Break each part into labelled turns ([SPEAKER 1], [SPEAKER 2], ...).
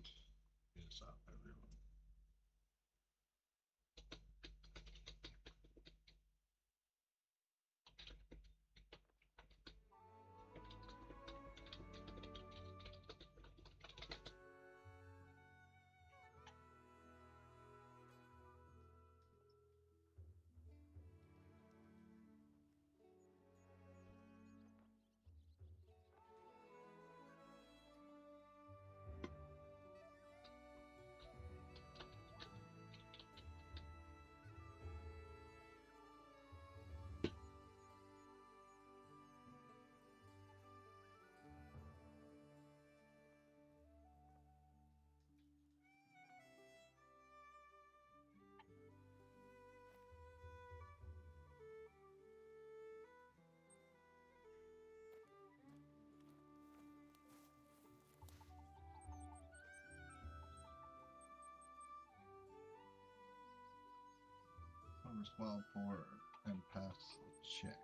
[SPEAKER 1] is up, everyone? Harvest wild boar and pass check.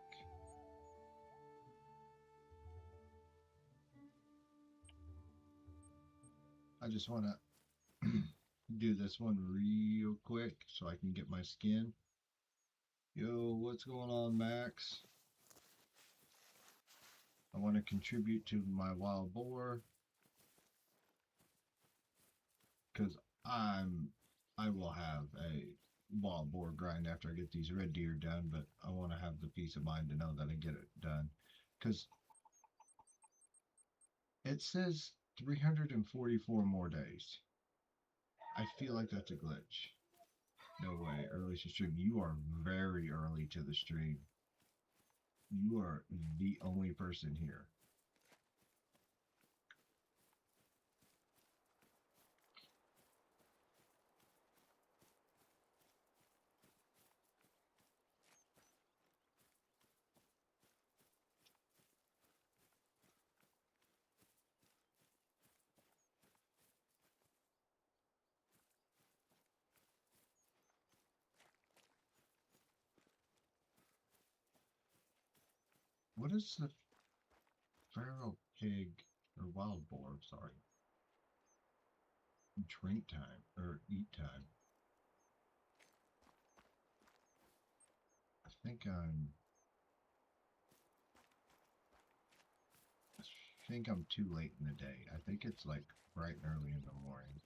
[SPEAKER 1] I just want to do this one real quick so I can get my skin. Yo, what's going on, Max? I want to contribute to my wild boar because I will have a wild boar grind after I get these red deer done, but I want to have the peace of mind to know that I get it done because it says 344 more days. I feel like that's a glitch. No way, early to stream. You are very early to the stream. You are the only person here. What is the feral pig or wild boar? Sorry. Drink time or eat time. I think I'm too late in the day. I think it's like bright and early in the morning.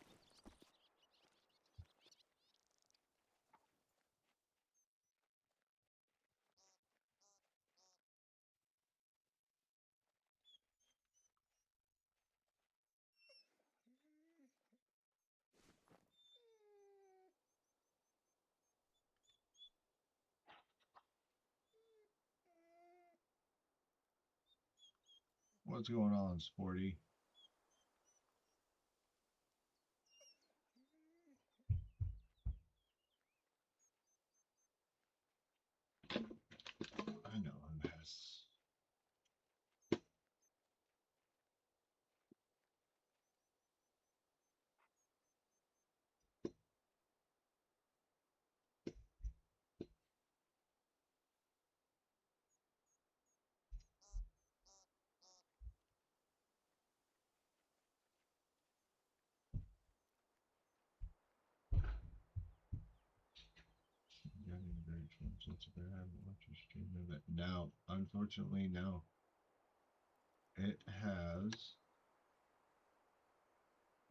[SPEAKER 1] What's going on, Sporty? I know I'm Hess. Yeah, very fun. Since I haven't watched your stream of it. Now, unfortunately, no. It has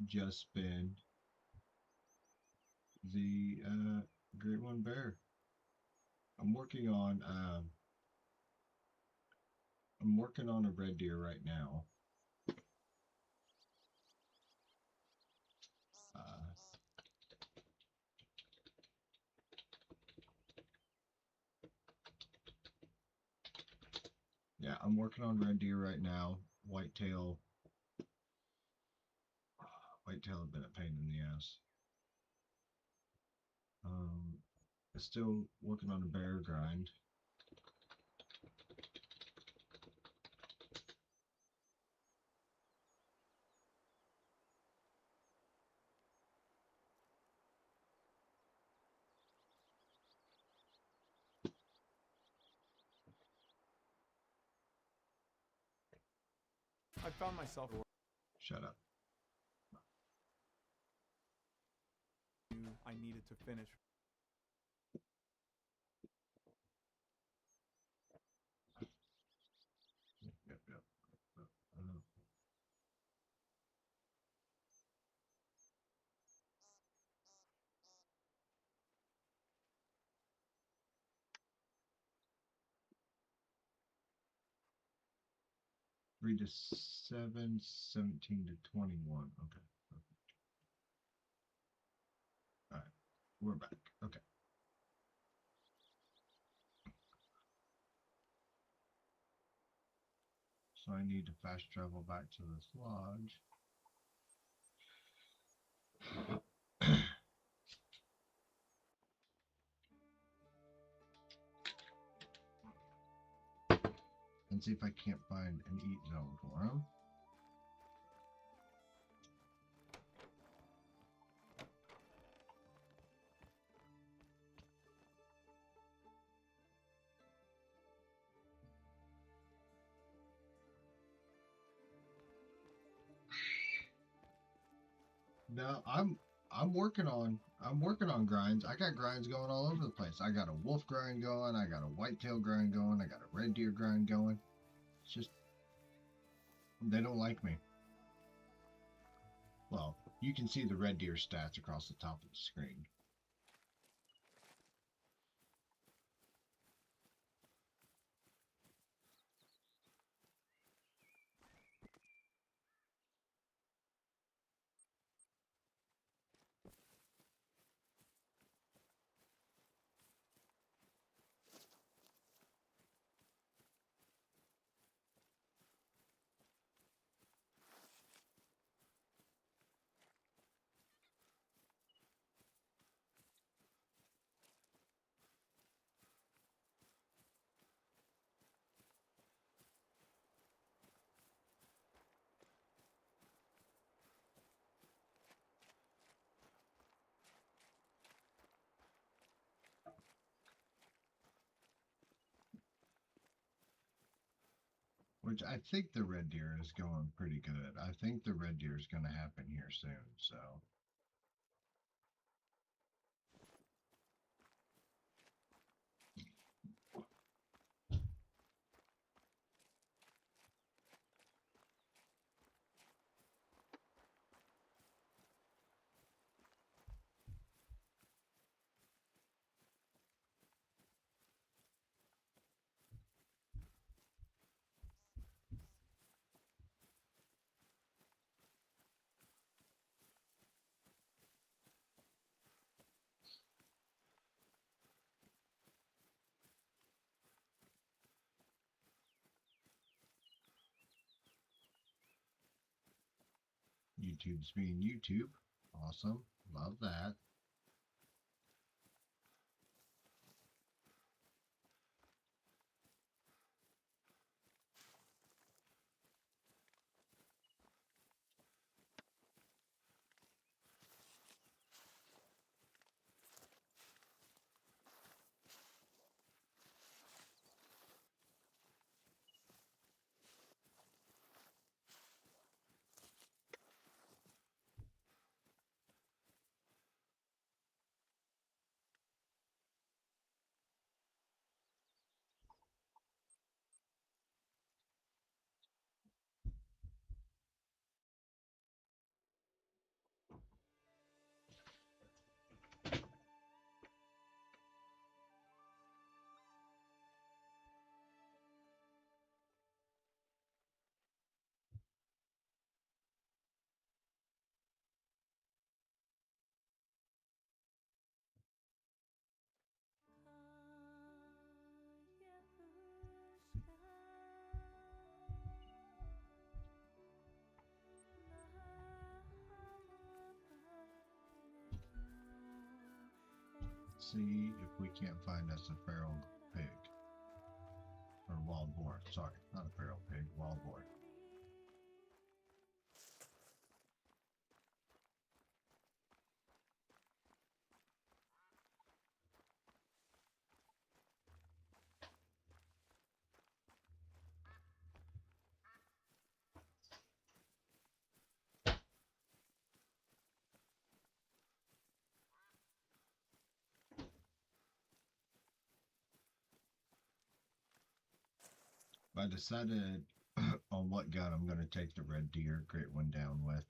[SPEAKER 1] just been the Great One Bear. I'm working on a red deer right now. Uh, yeah, I'm working on red deer right now. Whitetail. Whitetail have been a pain in the ass. Still working on a bear grind.
[SPEAKER 2] I found myself.
[SPEAKER 1] Shut up.
[SPEAKER 2] I needed to finish.
[SPEAKER 1] Yep. Uh, 3 to 7, 17 to 21. Okay. All right. We're back. Okay. So I need to fast travel back to this lodge. And see if I can't find an eat zone for him. No, I'm working on grinds. I got grinds going all over the place. I got a wolf grind going, I got a whitetail grind going, I got a red deer grind going. It's just they don't like me. Well, you can see the red deer stats across the top of the screen. Which I think the red deer is going pretty good. I think the red deer is going to happen here soon. So YouTube's being YouTube. Awesome. Love that. See if we can't find us a feral pig. Or wild boar. Sorry, not a feral pig, wild boar. I decided on what gun I'm going to take the red deer grit one down with.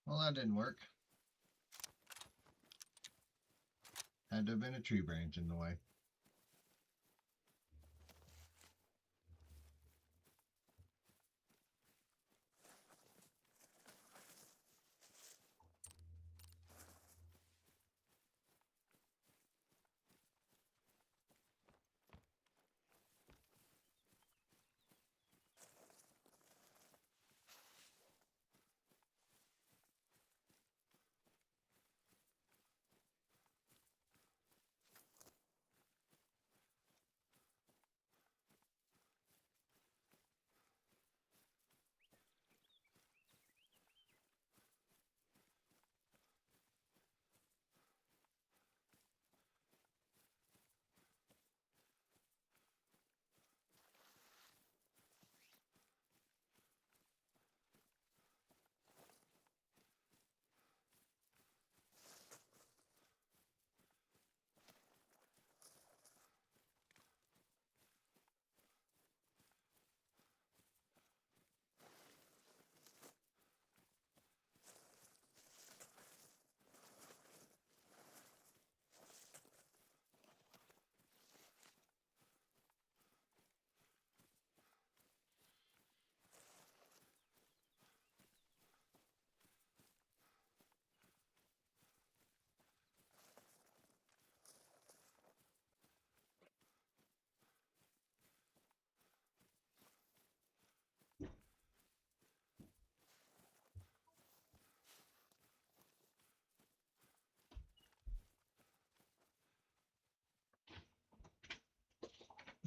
[SPEAKER 1] Well, that didn't work. Had to have been a tree branch in the way.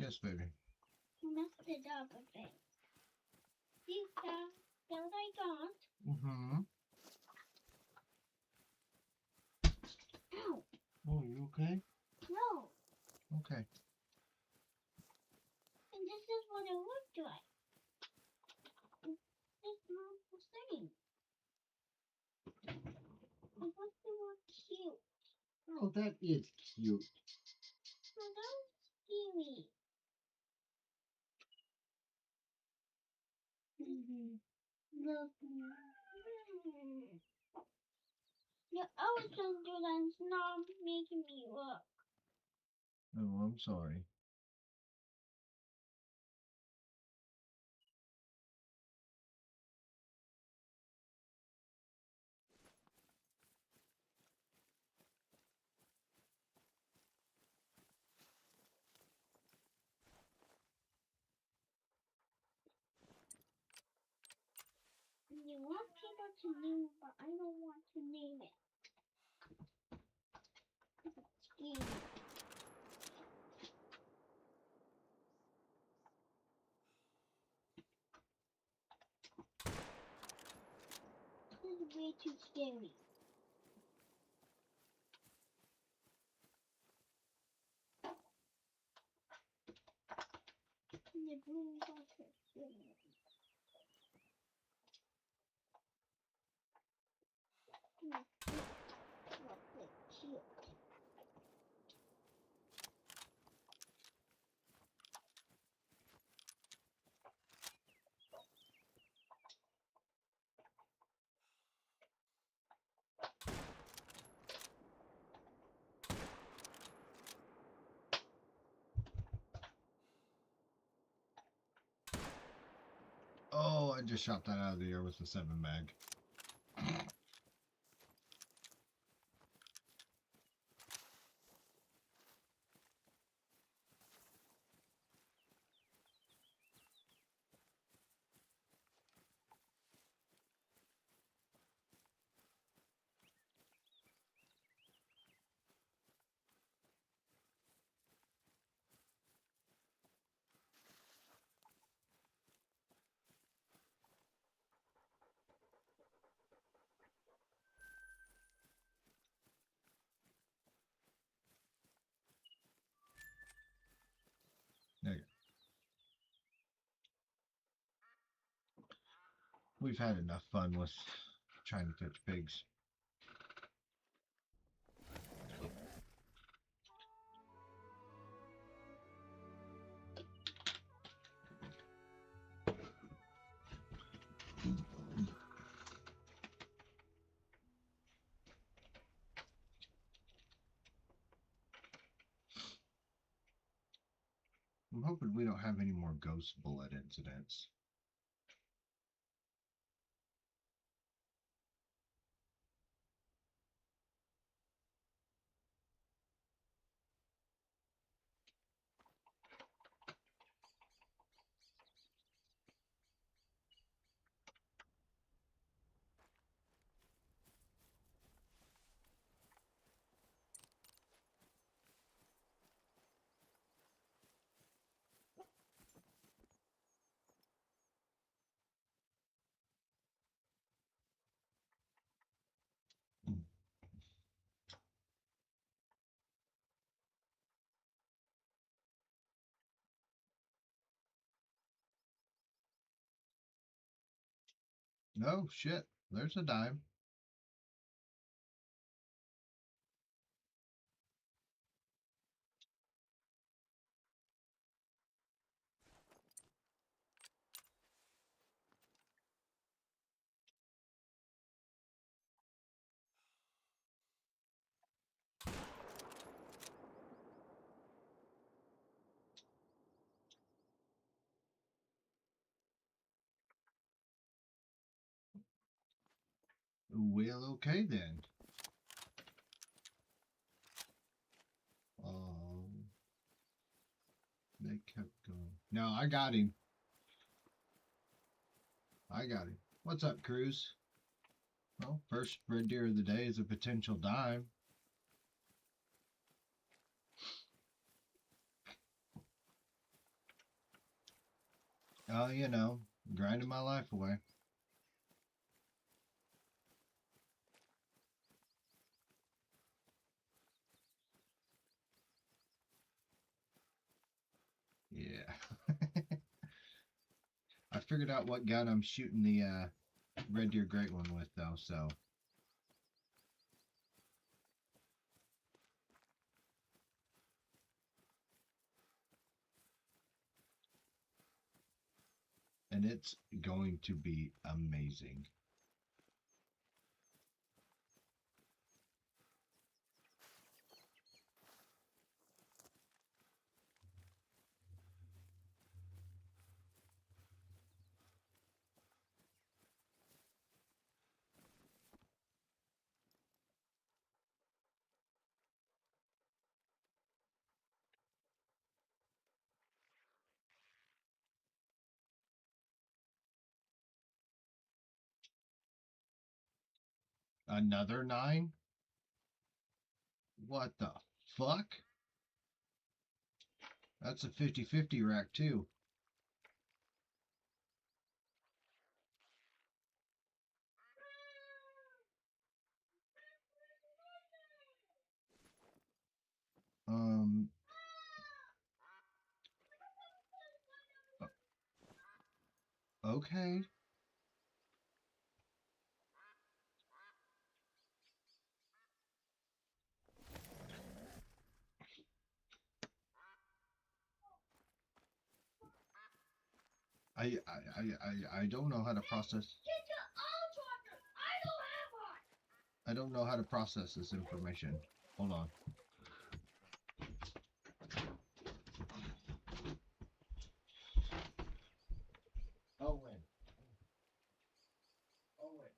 [SPEAKER 1] Yes, baby.
[SPEAKER 2] Messed it up a bit. See that? That I got.
[SPEAKER 1] Mm-hmm.
[SPEAKER 2] Ow!
[SPEAKER 1] Oh, you okay?
[SPEAKER 2] No.
[SPEAKER 1] Okay.
[SPEAKER 2] And this is what it looked like. This not the same. It was the more cute.
[SPEAKER 1] Oh, that is cute.
[SPEAKER 2] No, that was scary. Look. You always don't do that. It's not making me look.
[SPEAKER 1] Oh, I'm sorry.
[SPEAKER 2] want people to name, but I don't want to name it. It's scary. This is way too scary. The blue bucket. Cute.
[SPEAKER 1] Oh, I just shot that out of the air with the 7 mag. There you go. We've had enough fun with trying to catch pigs. I'm hoping we don't have any more ghost bullet incidents. No shit, there's a dime. Well, okay then. They kept going. No, I got him. I got him. What's up, Cruz? Well, first red deer of the day is a potential dime. Oh, you know, grinding my life away. Yeah. I figured out what gun I'm shooting the red deer great one with, though, so. And it's going to be amazing. Another 9? What the fuck? That's a 50-50 rack too. Um, okay. I don't know how to process. I don't know how to process this information. Hold on. Owen. Owen.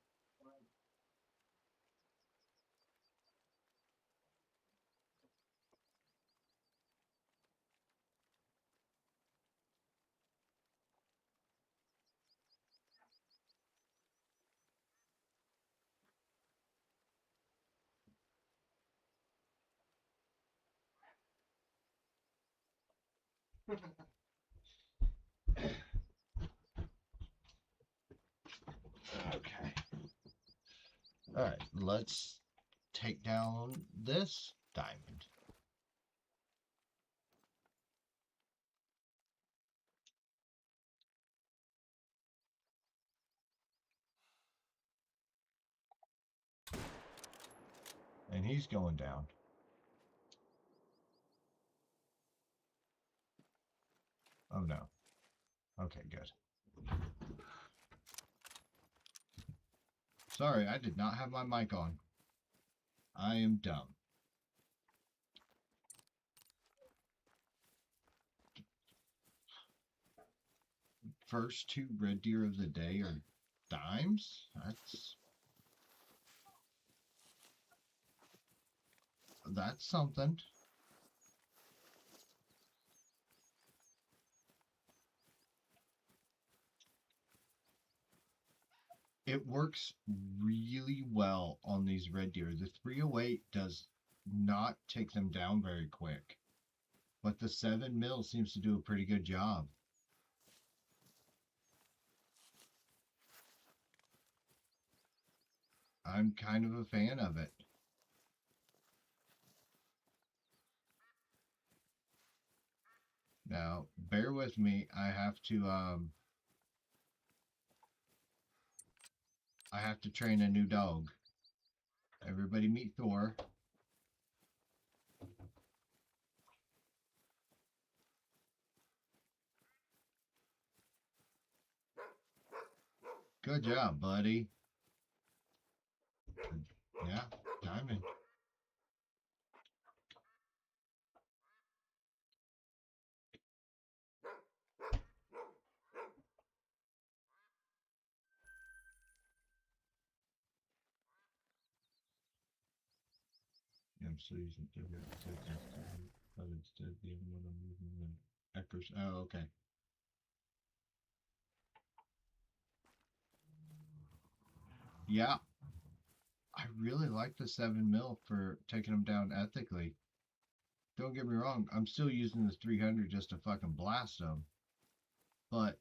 [SPEAKER 1] Okay. All right. Let's take down this diamond. And he's going down. Oh no. Okay, good. Sorry, I did not have my mic on. I am dumb. First 2 red deer of the day are dimes? That's something. It works really well on these red deer. The 308 does not take them down very quick, but the 7mm seems to do a pretty good job. I'm kind of a fan of it. Now, bear with me. I have to train a new dog. Everybody meet Thor. Good job, buddy. Yeah, diamond. Yeah, I'm still using but instead the other one I'm using the Eckers. Oh, okay. Yeah, I really like the 7mm for taking them down ethically. Don't get me wrong, I'm still using the 300 just to fucking blast them. But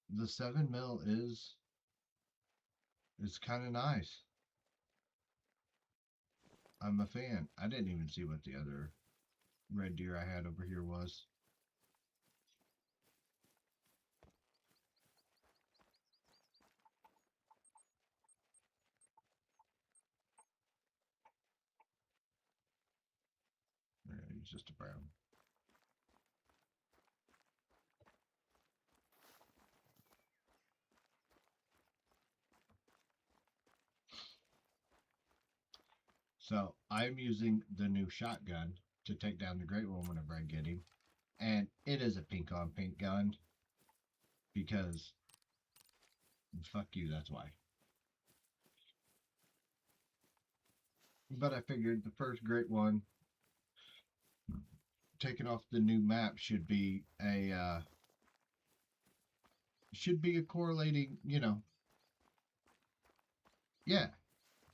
[SPEAKER 1] the 7mm is kind of nice. I'm a fan. I didn't even see what the other red deer I had over here was. Yeah, he's just a brown. So I'm using the new shotgun to take down the great one whenever I get him. And it is a pink on pink gun. Because fuck you, that's why. But I figured the first great one taking off the new map should be a correlating, Yeah,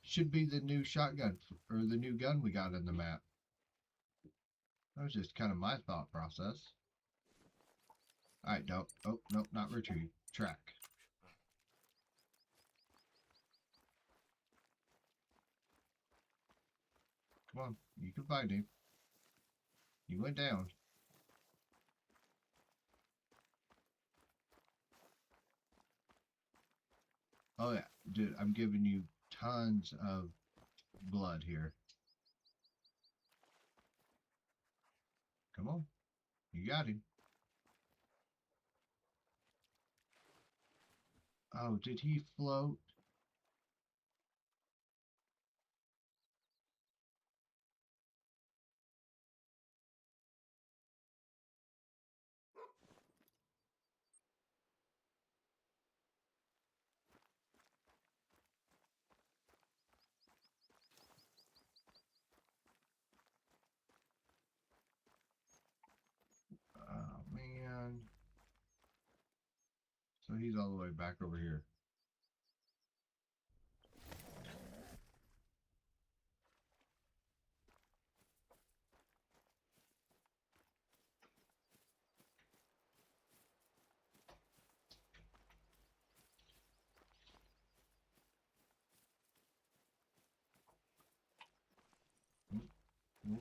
[SPEAKER 1] should be the new shotgun or the new gun we got in the map. That was just kind of my thought process. Alright, no. Oh, nope, not retrieve. Track. Come on, you can find him. He went down. Oh yeah, dude, I'm giving you tons of blood here. Come on, you got him. Oh, did he float? Oh man. So he's all the way back over here. Mm, mm.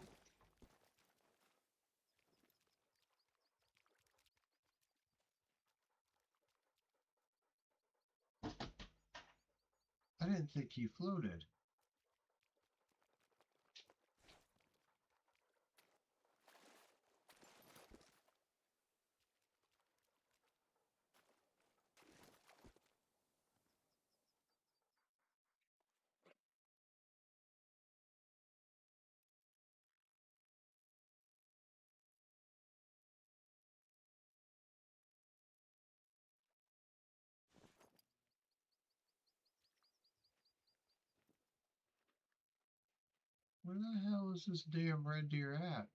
[SPEAKER 1] I didn't think he floated. Where the hell is this damn red deer at?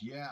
[SPEAKER 1] Yeah.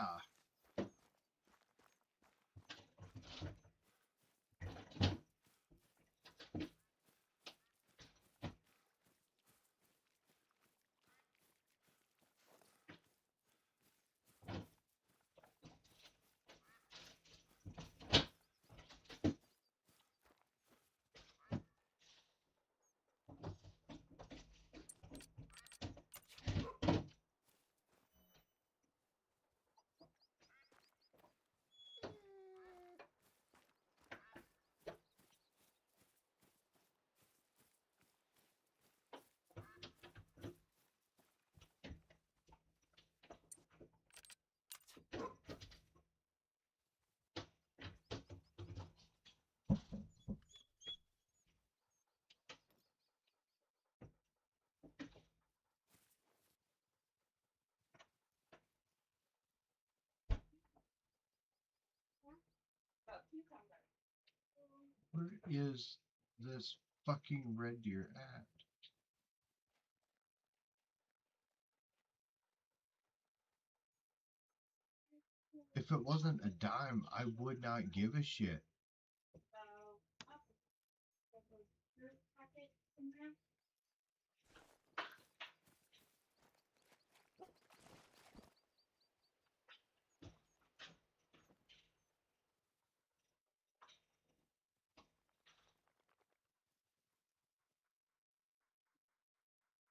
[SPEAKER 1] Where is this fucking red deer at? If it wasn't a dime, I would not give a shit.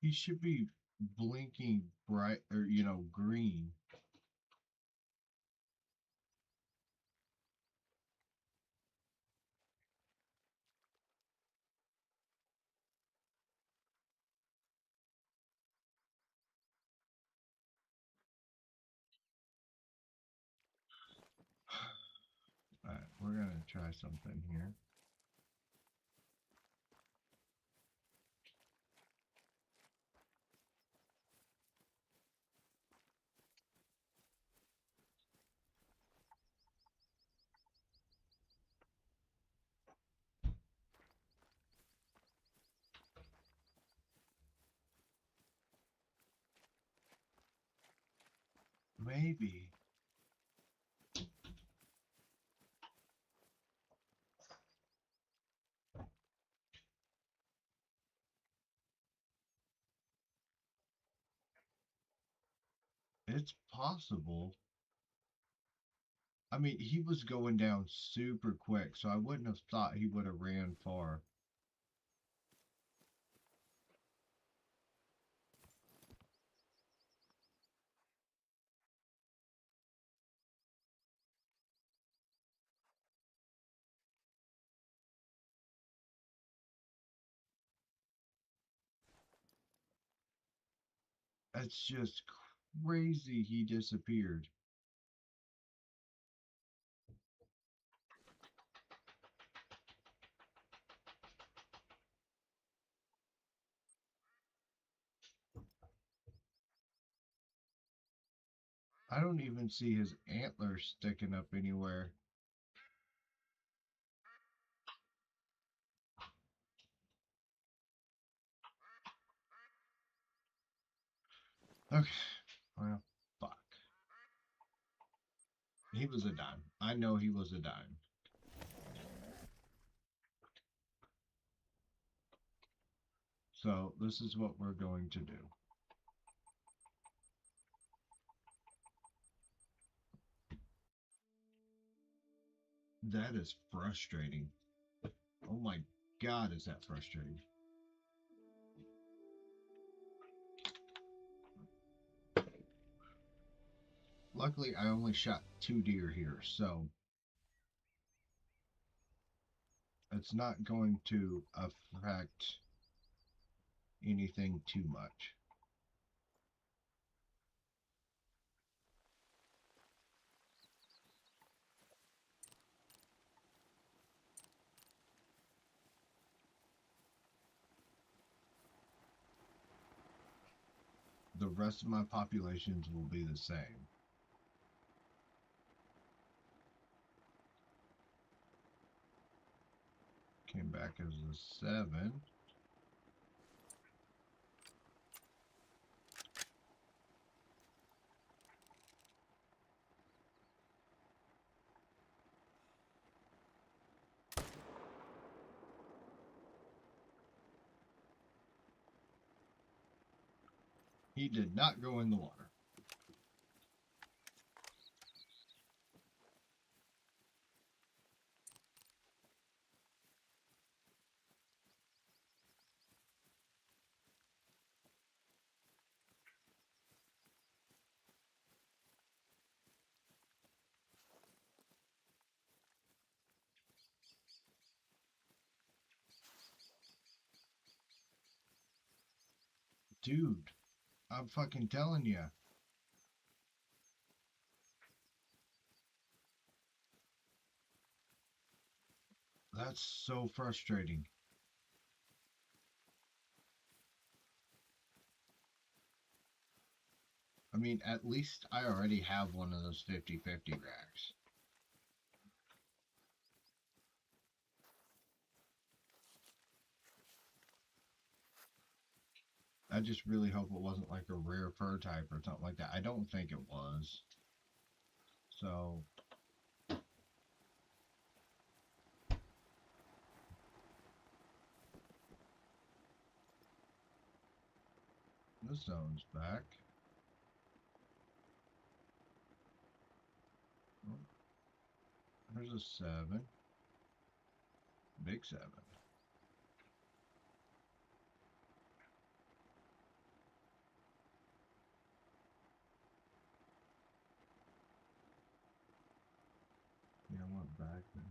[SPEAKER 1] He should be blinking bright or green. Alright, we're gonna try something here. Maybe. It's possible. I mean, he was going down super quick, so I wouldn't have thought he would have ran far. That's just crazy he disappeared. I don't even see his antlers sticking up anywhere. Okay, well, fuck. He was a dime. I know he was a dime. So this is what we're going to do. That is frustrating. Oh my god, is that frustrating. Luckily, I only shot 2 deer here, so it's not going to affect anything too much. The rest of my populations will be the same. Came back as a 7. He did not go in the water. Dude, I'm fucking telling you. That's so frustrating. I mean, at least I already have one of those 50/50 racks. I just really hope it wasn't like a rare fur type or something like that. I don't think it was. So, this zone's back. Oh, there's a 7. Big 7. Yeah, I went back there.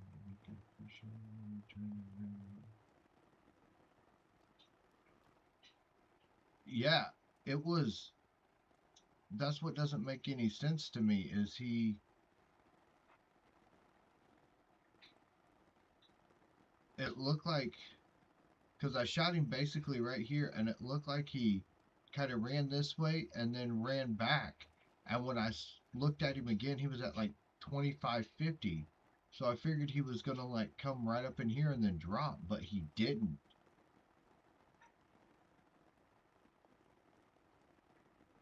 [SPEAKER 1] Yeah, it was. That's what doesn't make any sense to me is it looked like, because I shot him basically right here, and it looked like he kind of ran this way and then ran back. And when I looked at him again, he was at like 25-50. So I figured he was going to like come right up in here and then drop, but he didn't.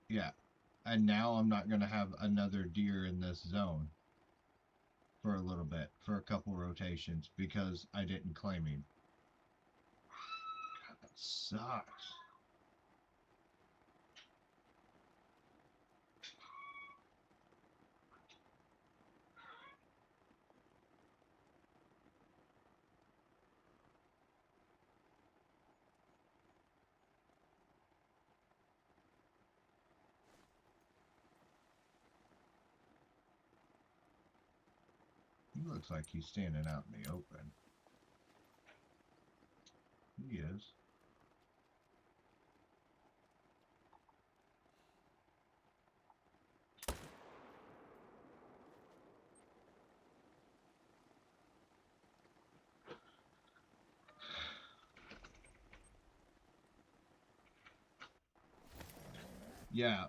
[SPEAKER 1] Yeah. And now I'm not going to have another deer in this zone for a little bit, for a couple rotations, because I didn't claim him. God, that sucks. He looks like he's standing out in the open. He is. Yeah.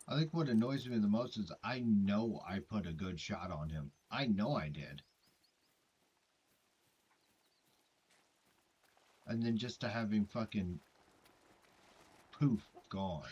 [SPEAKER 1] I think what annoys me the most is I know I put a good shot on him. I know I did. And then just to have him fucking poof, gone.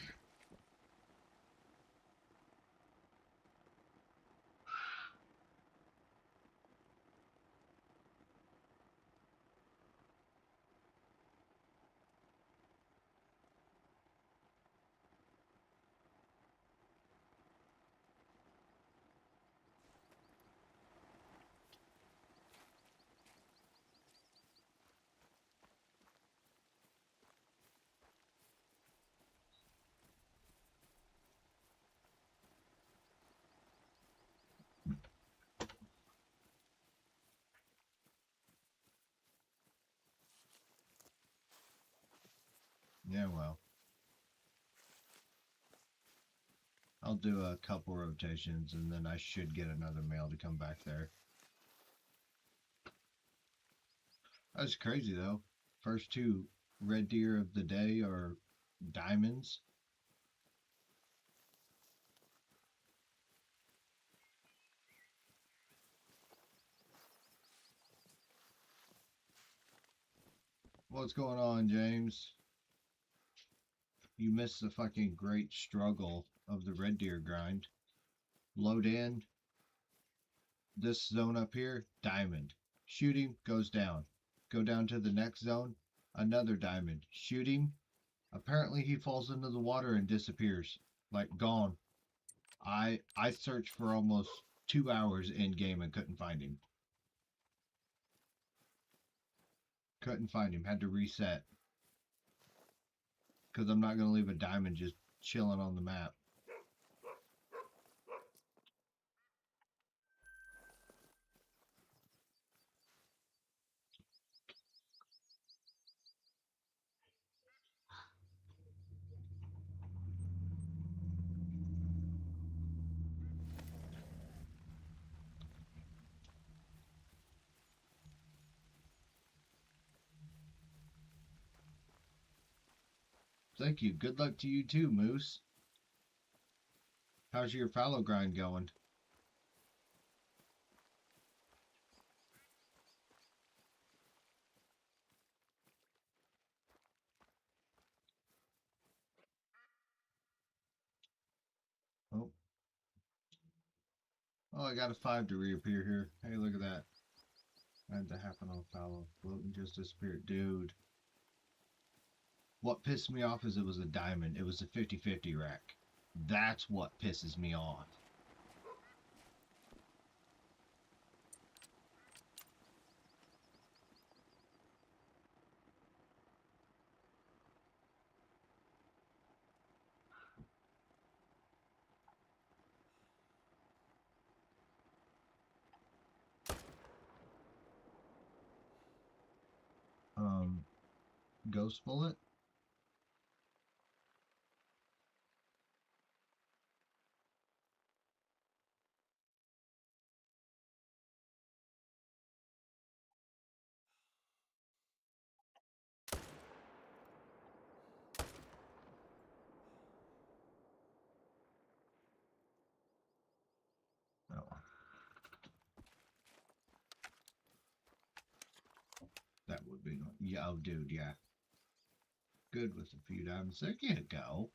[SPEAKER 1] Yeah, well. I'll do a couple rotations and then I should get another male to come back there. That's crazy though. First 2 red deer of the day are diamonds. What's going on, James? You missed the fucking great struggle of the red deer grind. Load in. This zone up here, diamond. Shoot him, goes down. Go down to the next zone, Another diamond. Shoot him. Apparently he falls into the water and disappears. Like gone. I searched for almost 2 hours in game and couldn't find him. Couldn't find him. Had to reset. Because I'm not going to leave a diamond just chilling on the map. Thank you. Good luck to you too, Moose. How's your fallow grind going? Oh. Oh, I got a 5 to reappear here. Hey, look at that. I had to happen on fallow. Floating just disappeared. Dude. What pissed me off is it was a diamond. It was a 50-50 rack. That's what pisses me off. Ghost bullet? Oh. That would be, yeah, oh dude, yeah. Good with a few diamonds. There you go.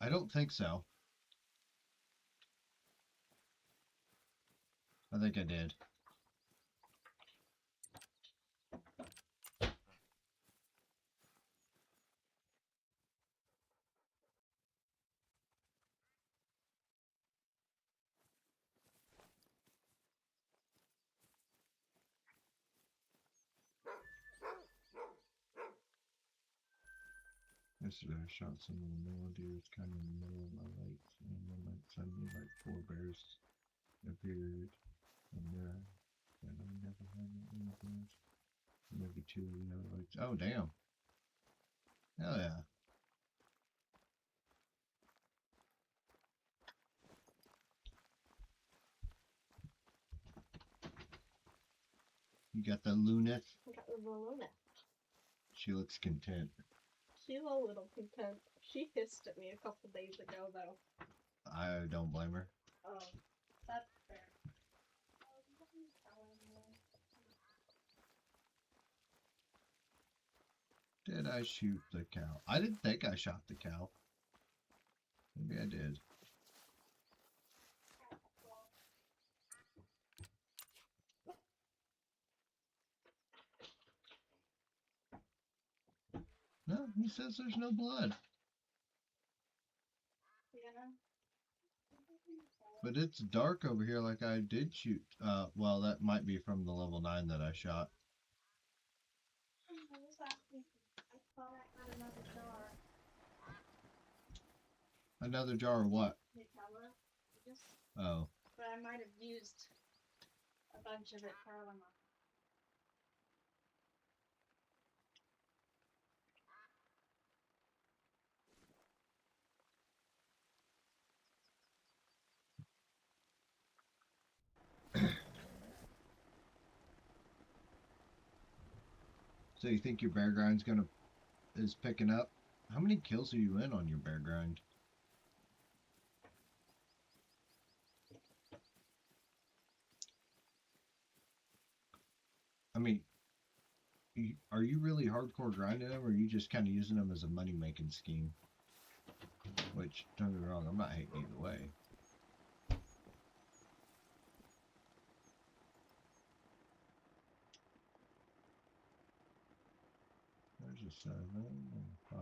[SPEAKER 1] I don't think so. I think I did. Yesterday I shot some of the male deers kind of in the middle of my lakes, and then like suddenly like 4 bears appeared, and there, and I never had any bears. Maybe 2 of the other lakes. Oh damn! Hell yeah! You got the Luneth?
[SPEAKER 2] I got the Luna.
[SPEAKER 1] She looks content.
[SPEAKER 2] She's a little content. She hissed at me a couple days ago, though.
[SPEAKER 1] I don't blame her.
[SPEAKER 2] Oh, that's fair.
[SPEAKER 1] Did I shoot the cow? I didn't think I shot the cow. Maybe I did. No, he says there's no blood.
[SPEAKER 2] Yeah.
[SPEAKER 1] But it's dark over here like I did shoot. Well, that might be from the level 9 that I shot.
[SPEAKER 2] I thought I had another jar.
[SPEAKER 1] Another jar of what?
[SPEAKER 2] Nutella.
[SPEAKER 1] Oh.
[SPEAKER 2] But I might have used a bunch of it for one.
[SPEAKER 1] So you think your bear grind's is picking up? How many kills are you in on your bear grind? I mean, Are you really hardcore grinding them, or are you just kind of using them as a money making scheme? Which, don't get me wrong, I'm not hating either way. There's a 7 and a 5.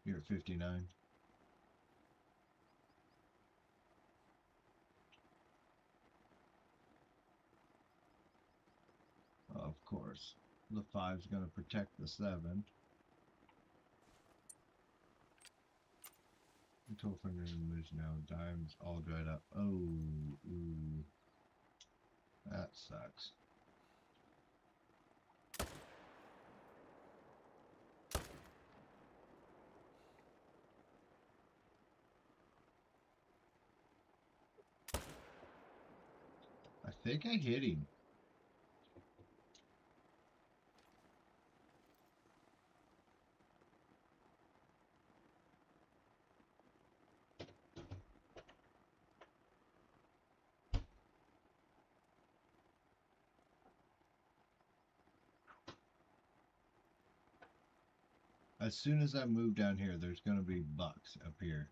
[SPEAKER 1] You're at 59. Of course, the 5's going to protect the 7. Until finger moves now. Dime's all dried up. Oh, ooh. That sucks. I think I hit him. As soon as I move down here, there's going to be bucks up here.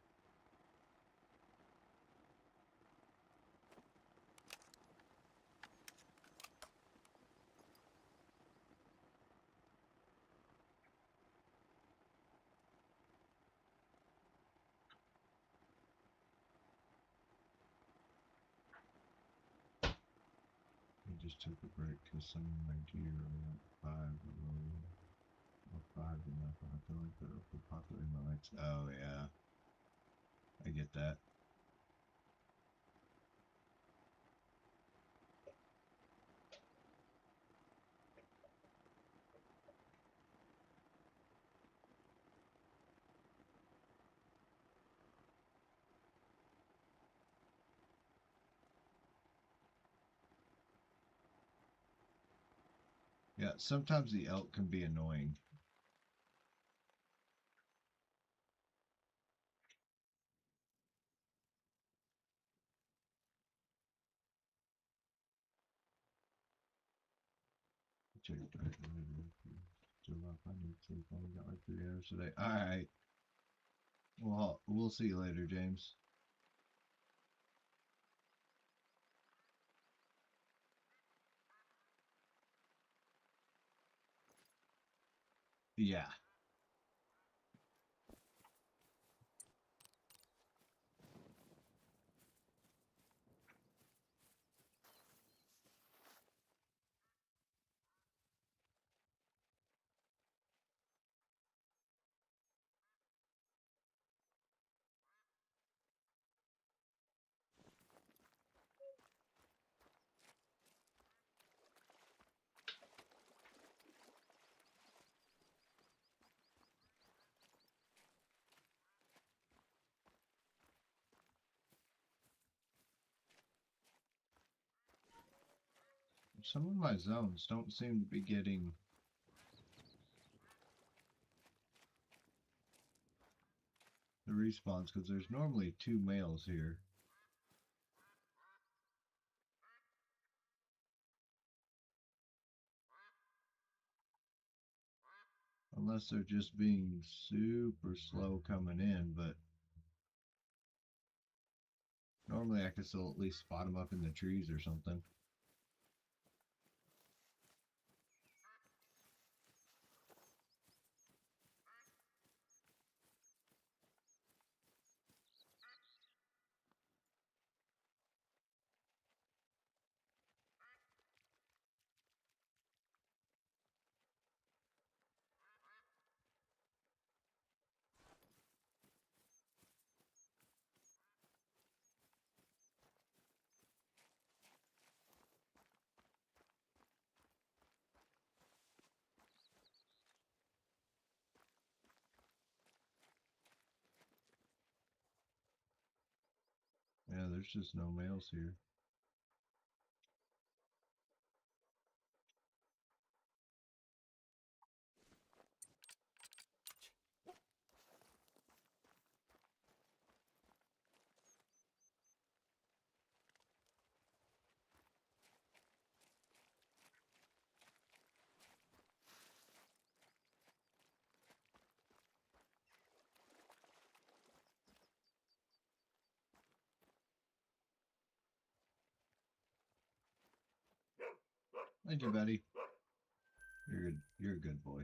[SPEAKER 1] I just took a break because some of my deer are like 5 or 5 enough. I feel like they're overpopulating my lights. Oh, yeah. I get that. Yeah, sometimes the elk can be annoying. I need sleep. I only got like 3 hours today. Alright. Well, we'll see you later, James. Yeah. Some of my zones don't seem to be getting the respawns because there's normally 2 males here. Unless they're just being super slow coming in, but normally I could still at least spot them up in the trees or something. Yeah, there's just no males here. Thank you, buddy. You're good. You're a good boy.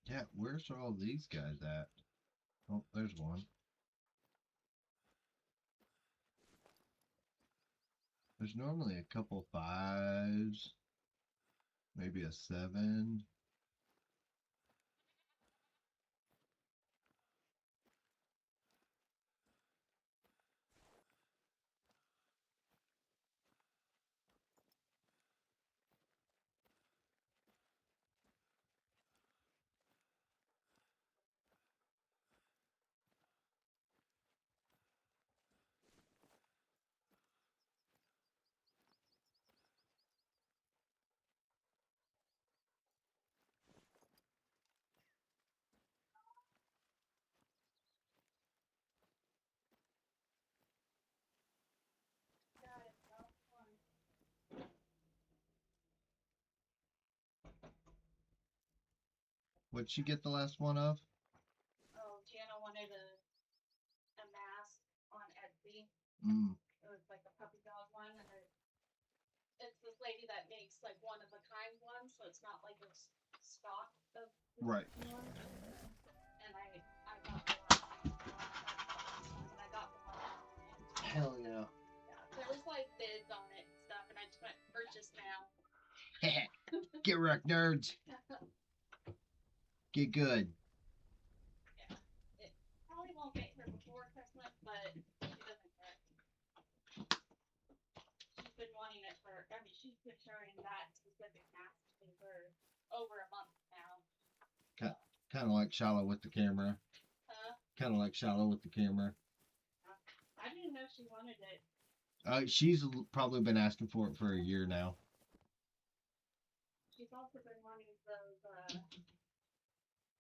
[SPEAKER 1] Yeah, where's all these guys at? Oh, there's one. There's normally a couple fives, maybe a 7. What'd she get the last one of?
[SPEAKER 3] Oh, Jana wanted a mask on Etsy.
[SPEAKER 1] Mm,
[SPEAKER 3] It was like a puppy dog one, and it's this lady that makes like one of a kind ones, so it's not like a stock of
[SPEAKER 1] right.
[SPEAKER 3] one. And I got the one, and I got the one.
[SPEAKER 1] Hell yeah.
[SPEAKER 3] Yeah, there was like bids on it and stuff, and I just went purchase now.
[SPEAKER 1] Get wrecked, nerds. Get good.
[SPEAKER 3] Yeah, it probably won't get here before Christmas, but she doesn't care. She's been wanting it for, I mean, she's been sharing that specific mask for over a month now.
[SPEAKER 1] Kind of like Shallow with the camera. Kind of like Shallow with the camera.
[SPEAKER 3] I didn't know she wanted it.
[SPEAKER 1] She's probably been asking for it for a year now.
[SPEAKER 3] She's also been wanting those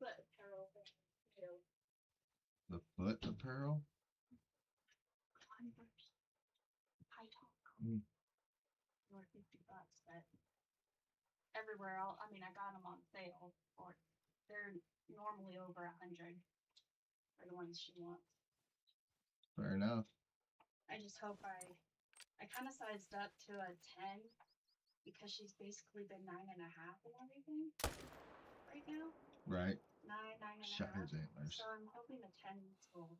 [SPEAKER 3] foot apparel things too.
[SPEAKER 1] The foot apparel?
[SPEAKER 3] Converse. High top.
[SPEAKER 1] Mm.
[SPEAKER 3] They were $50, but everywhere else, I mean, I got them on sale, or they're normally over 100 for the ones she wants.
[SPEAKER 1] Fair enough.
[SPEAKER 3] I just hope I kind of sized up to a 10 because she's basically been 9.5 and everything right now.
[SPEAKER 1] Right.
[SPEAKER 3] 9.5.
[SPEAKER 1] Shut his antlers.
[SPEAKER 3] So I'm hoping the 10s will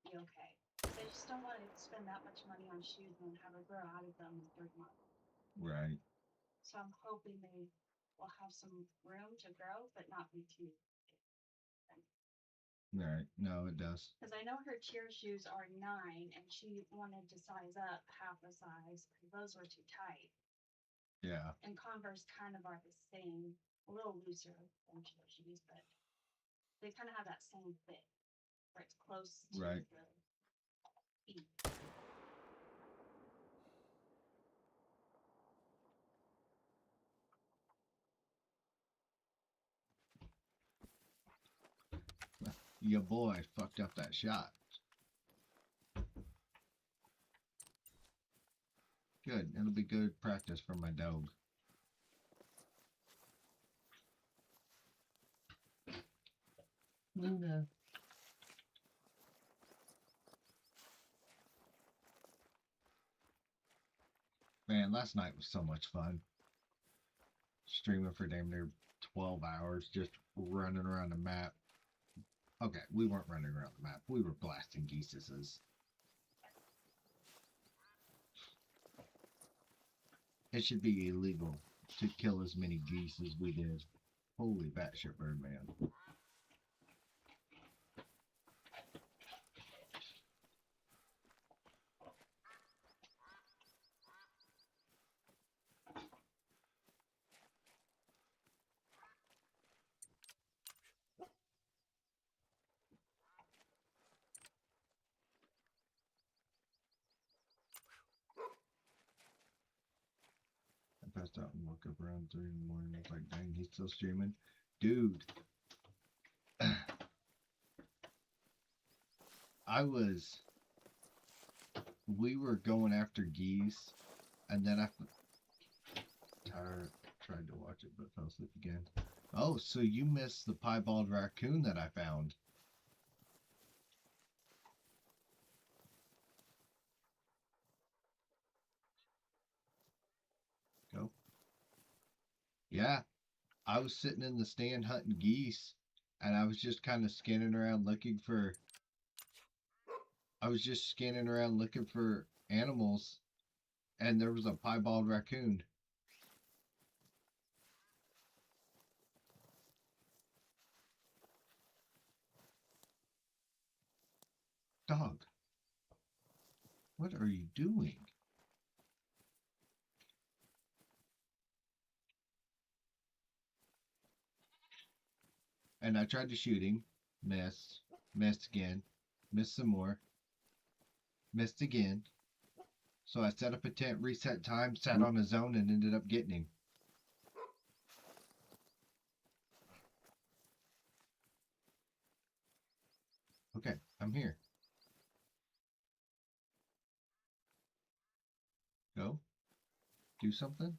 [SPEAKER 3] be okay. I just don't want to spend that much money on shoes and have her grow out of them in 3 months.
[SPEAKER 1] Right.
[SPEAKER 3] So I'm hoping they will have some room to grow, but not be too.
[SPEAKER 1] Right. No, it does.
[SPEAKER 3] Because I know her cheer shoes are 9, and she wanted to size up half a size because those were too tight.
[SPEAKER 1] Yeah.
[SPEAKER 3] And Converse kind of are the same, a little looser than cheer shoes, but they kind of have that same fit where it's close to
[SPEAKER 1] right.
[SPEAKER 3] the feet.
[SPEAKER 1] Your boy fucked up that shot. Good. It'll be good practice for my dog. Luna. Man, last night was so much fun. Streaming for damn near 12 hours, just running around the map. Okay, we weren't running around the map. We were blasting geeses. It should be illegal to kill as many geese as we did. Holy batshit bird, man. I passed out and woke up around 3 in the morning. I was like, dang, he's still streaming. Dude. We were going after geese, and then I tried to watch it, but fell asleep again. Oh, so you missed the piebald raccoon that I found. Go. Yeah, I was sitting in the stand hunting geese, and I was just kind of scanning around looking for. I was just scanning around looking for animals, and there was a piebald raccoon. Dog, what are you doing? And I tried to shoot him, missed, missed again, missed some more, missed again. So I set up a tent, reset time, sat on a zone, and ended up getting him. Okay, I'm here. Go. Do something.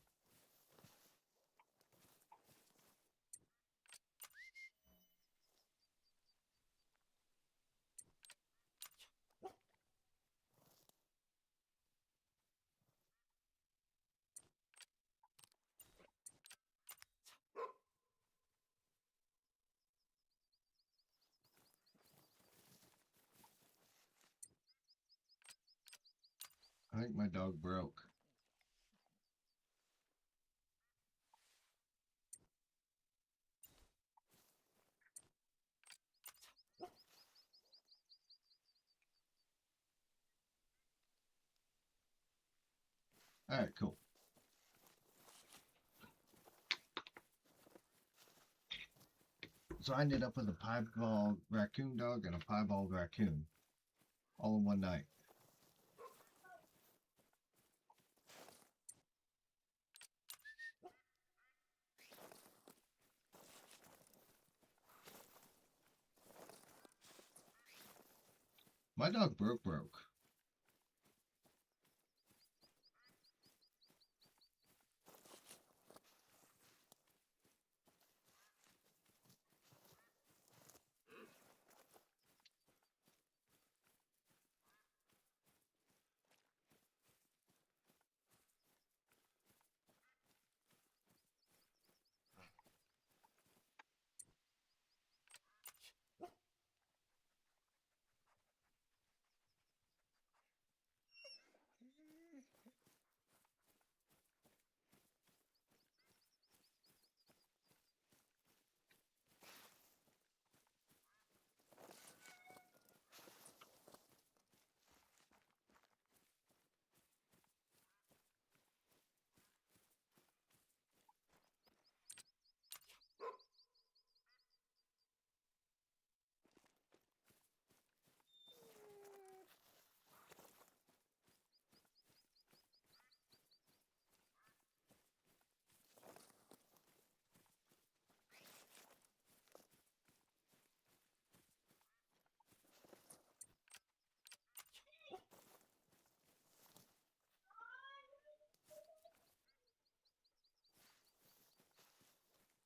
[SPEAKER 1] I think my dog broke. Alright, cool. So I ended up with a piebald raccoon dog and a piebald raccoon. All in one night. My dog broke.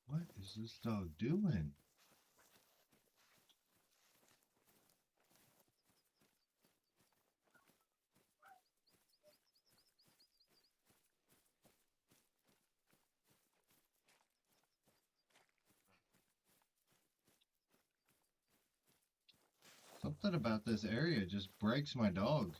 [SPEAKER 1] What is this dog doing? Something about this area just breaks my dog.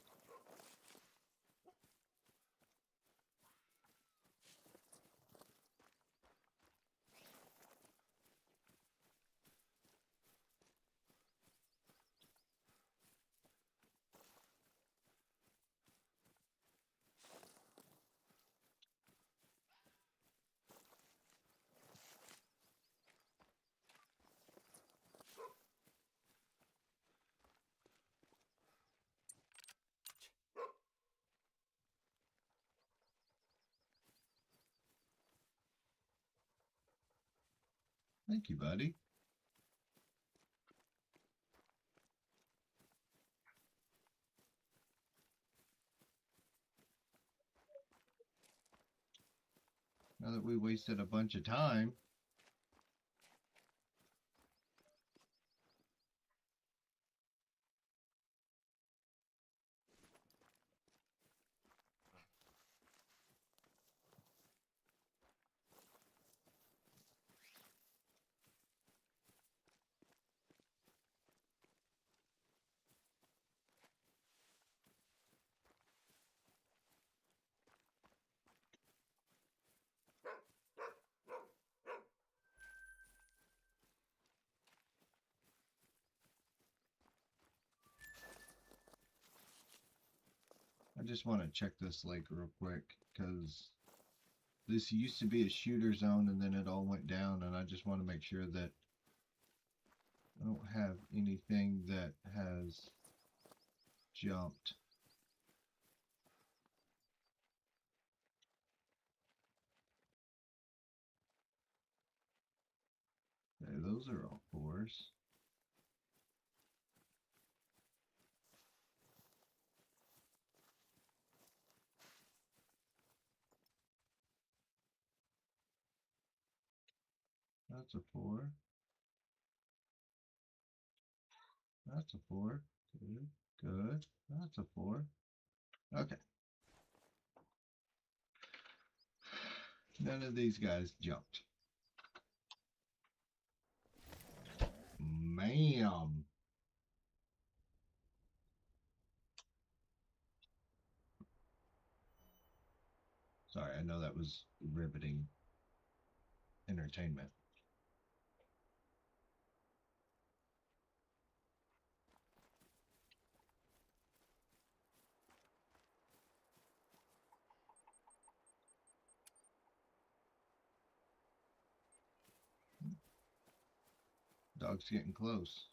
[SPEAKER 1] Thank you, buddy. Now that we wasted a bunch of time. I just want to check this lake real quick because this used to be a shooter zone and then it all went down, and I just want to make sure that I don't have anything that has jumped. Okay, those are all fours. That's a 4. That's a 4. Good. Good. That's a 4. Okay. None of these guys jumped. Ma'am. Sorry, I know that was riveting entertainment. Dog's getting close.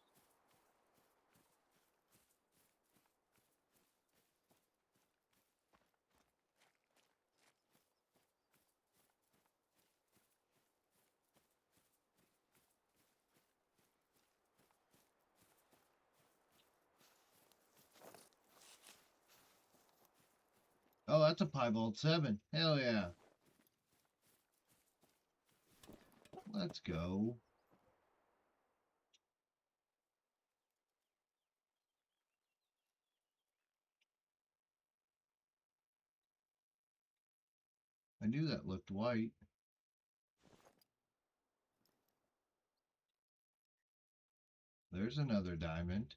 [SPEAKER 1] Oh, that's a piebald 7. Hell yeah. Let's go. I knew that looked white. There's another diamond.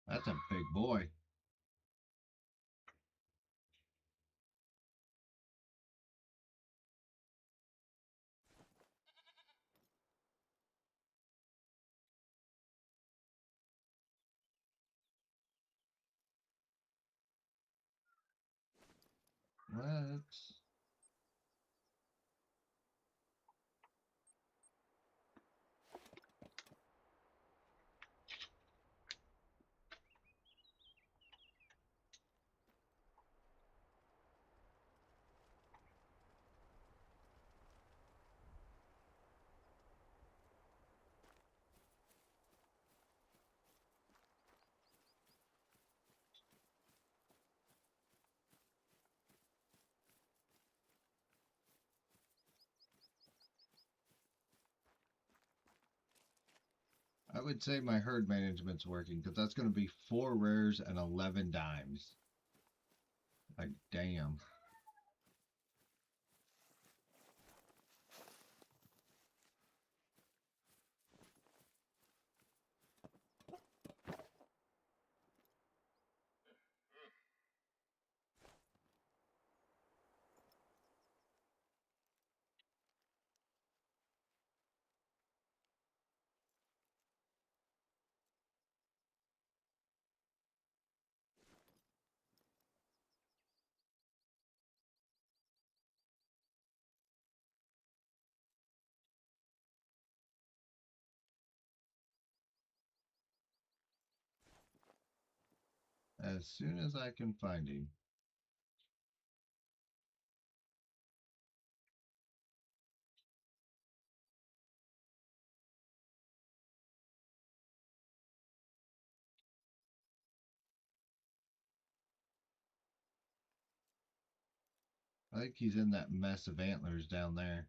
[SPEAKER 1] That's a big boy. Let's... I would say my herd management's working because that's going to be 4 rares and 11 dimes. Like, damn. As soon as I can find him. I think he's in that mess of antlers down there.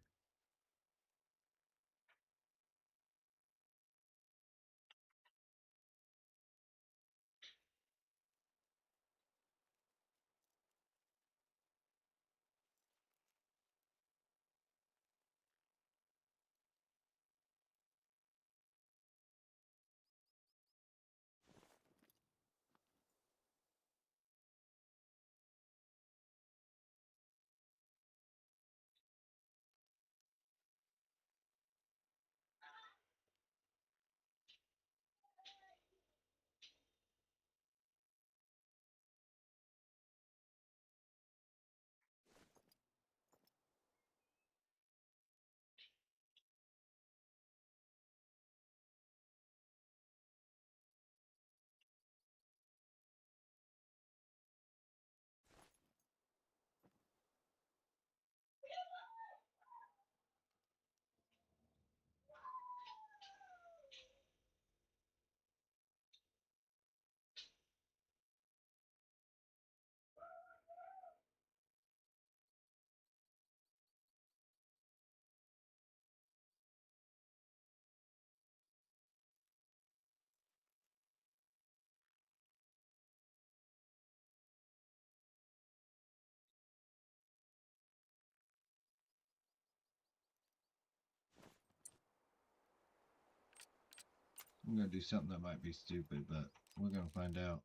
[SPEAKER 1] I'm going to do something that might be stupid, but we're going to find out.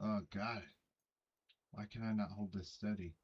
[SPEAKER 1] Oh, God. Why can I not hold this steady?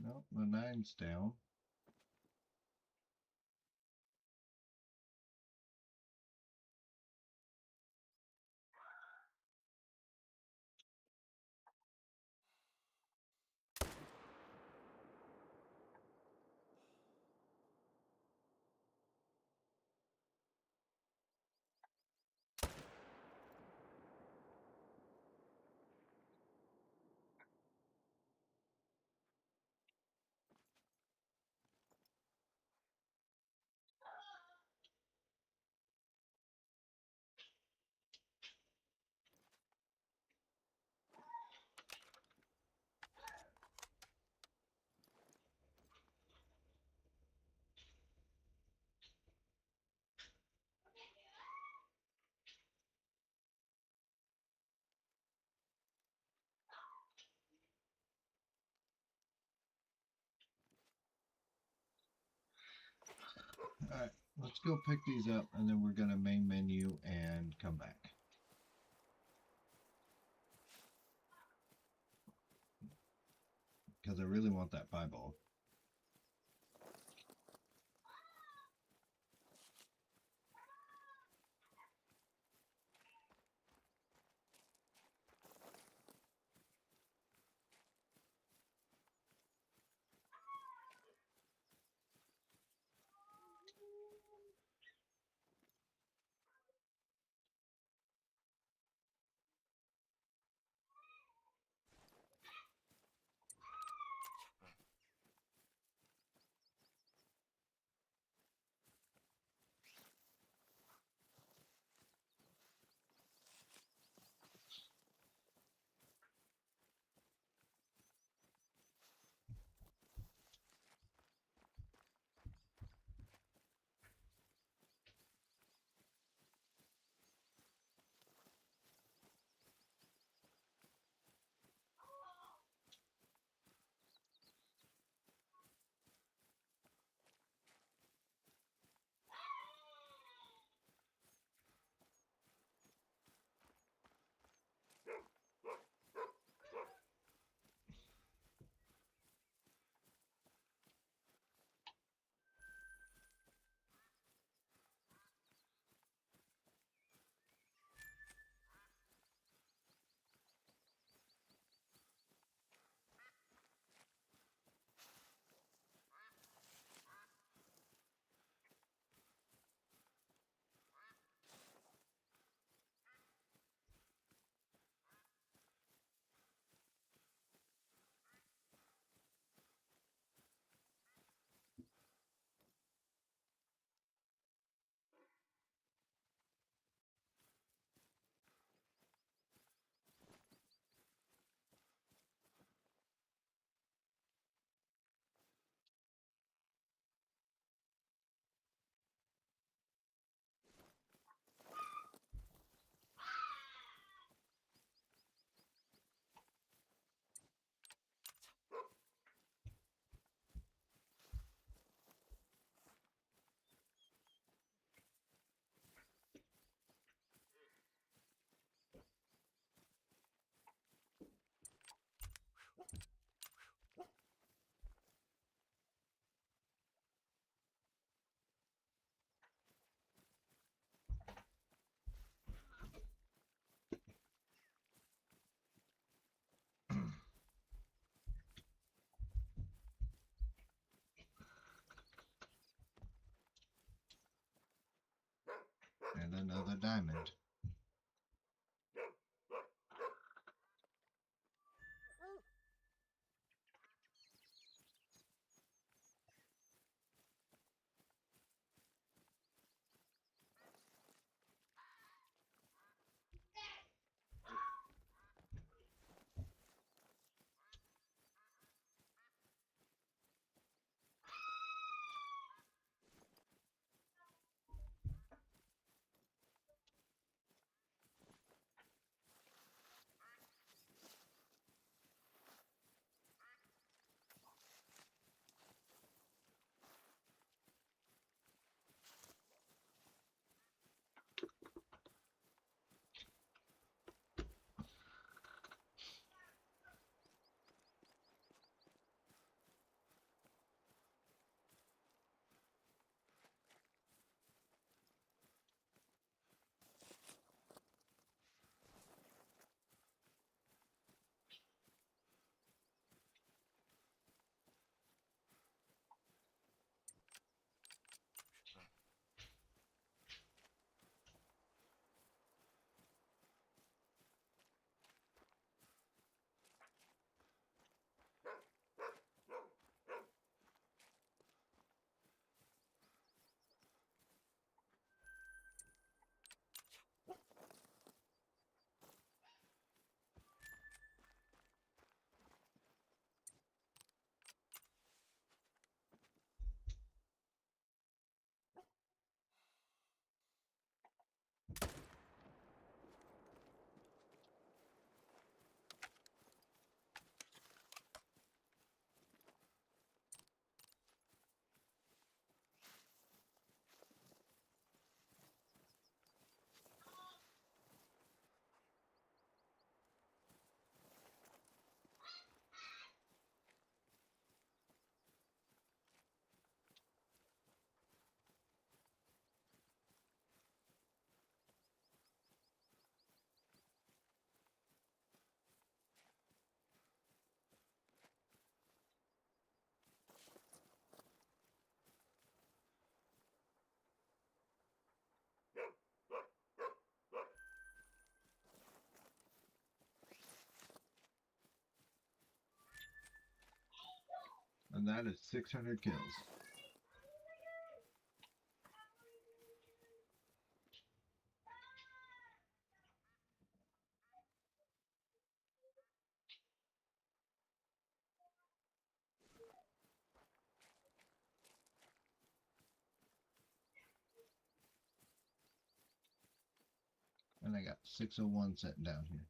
[SPEAKER 1] Nope, the 9's down. Alright, let's go pick these up and then we're going to main menu and come back. Because I really want that piebald. another diamond. And that is 600 kills. And I got 601 sitting down here.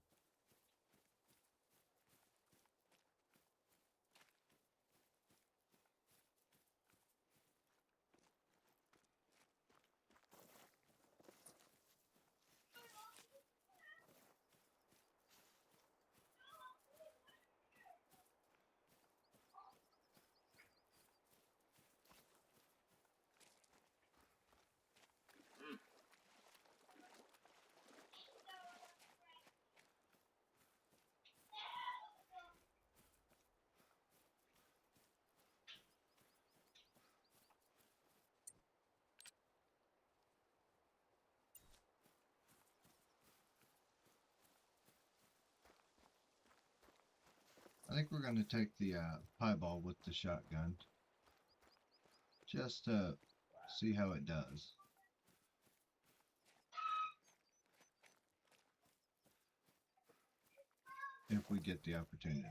[SPEAKER 1] I think we're going to take the pieball with the shotgun. Just to see how it does. If we get the opportunity.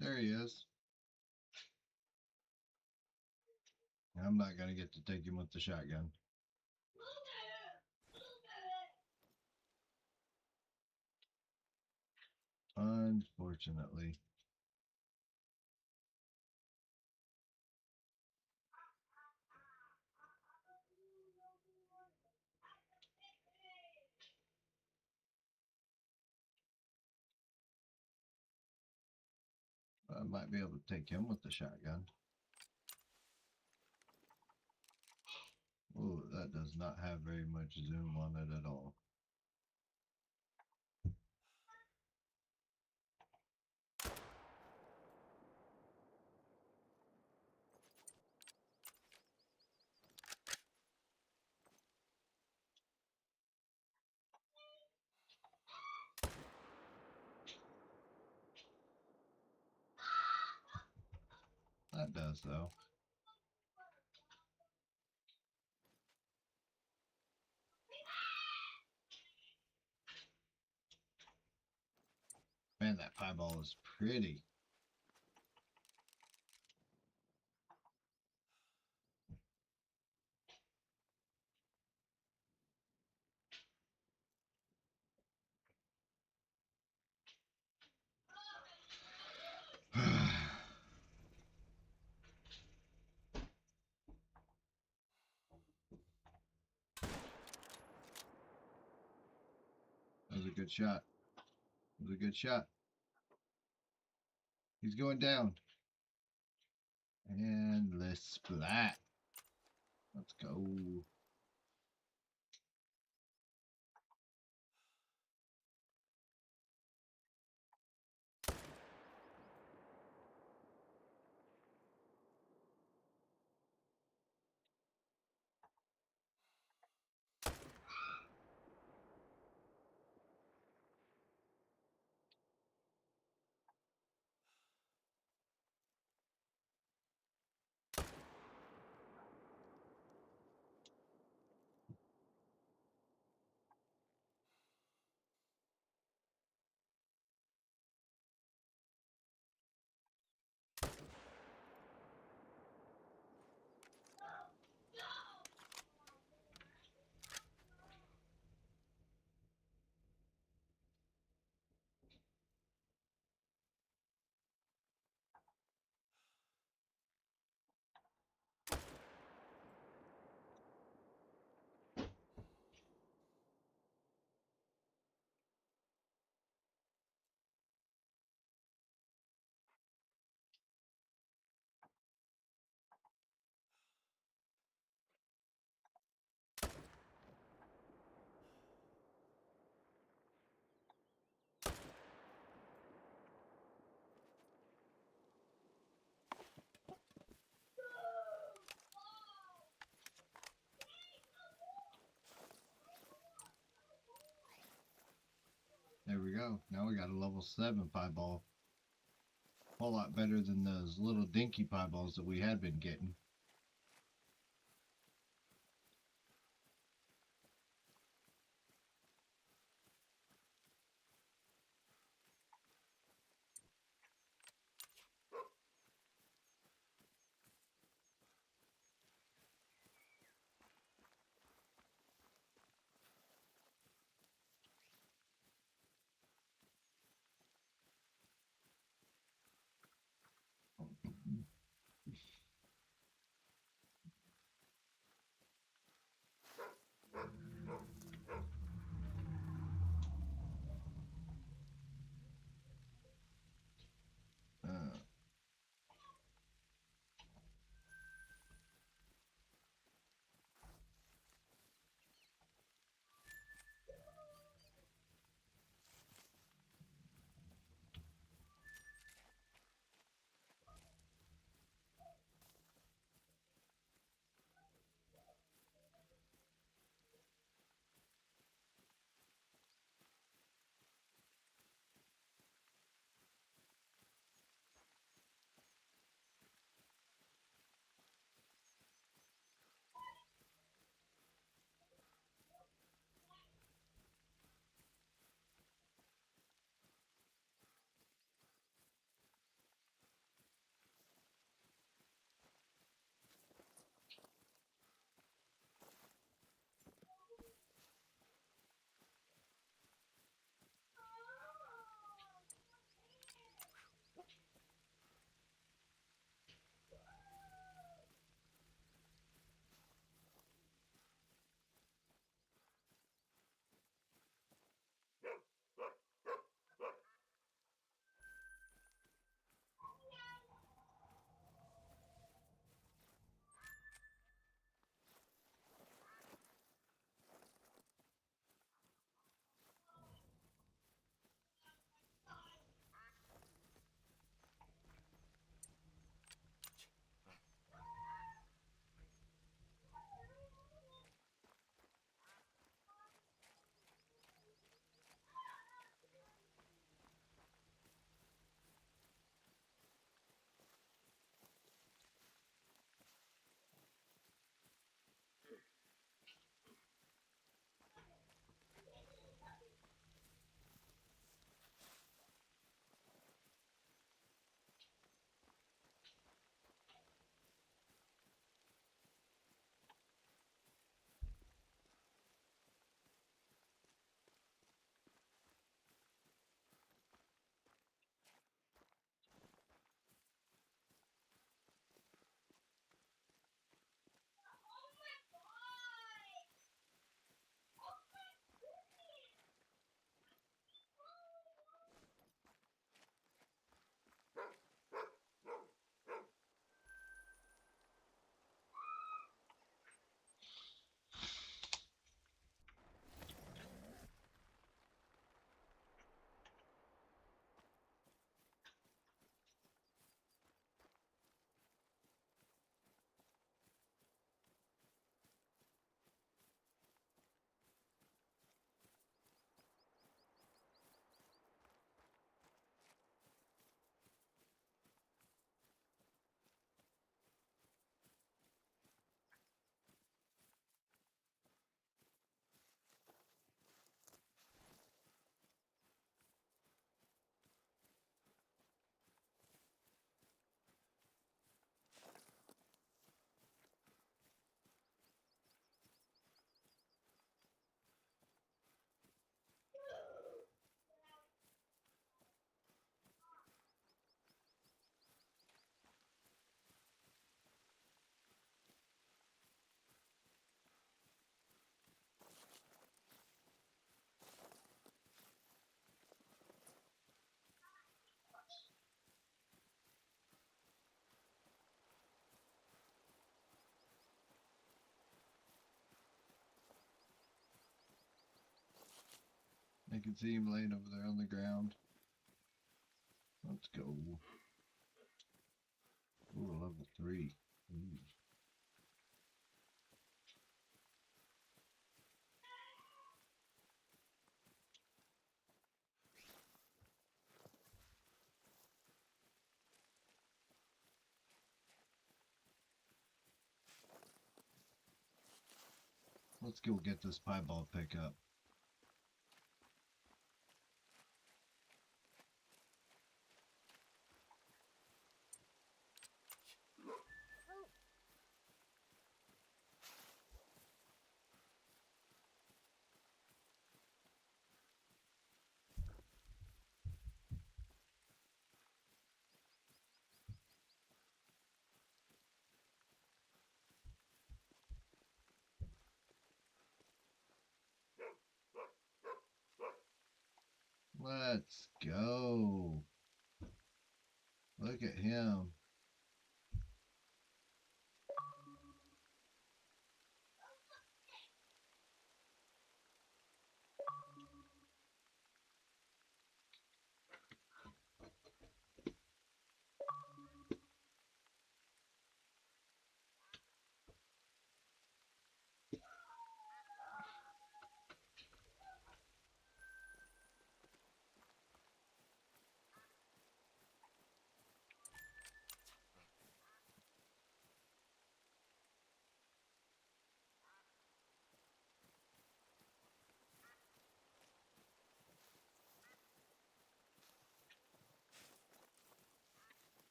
[SPEAKER 1] There he is. I'm not going to get to take him with the shotgun. Unfortunately. I might be able to take him with the shotgun. Oh, that does not have very much zoom on it at all. That does, though. Man, that pieball is pretty. That was a good shot. That was a good shot. He's going down. And let's splat. Let's go. There we go. Now we got a level 7 pieball. A whole lot better than those little dinky pieballs that we had been getting. I can see him laying over there on the ground. Let's go. Ooh, level 3. Ooh. Let's go get this piebald pickup. Let's go. Look at him.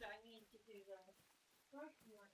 [SPEAKER 3] So I need to do the first one.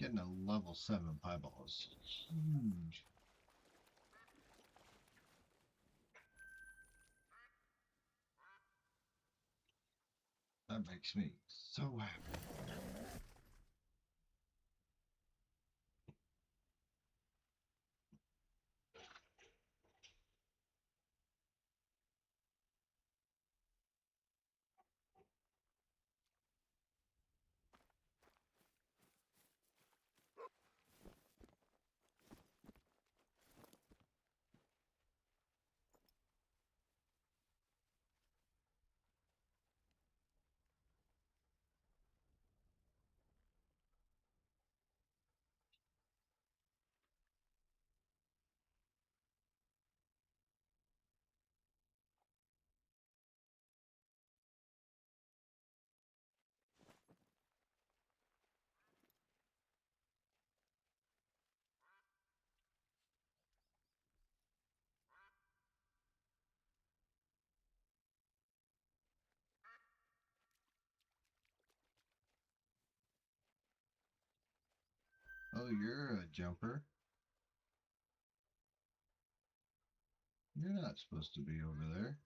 [SPEAKER 1] Getting a level 7 pieball is huge. That makes me so happy. Oh, you're a jumper. You're not supposed to be over there.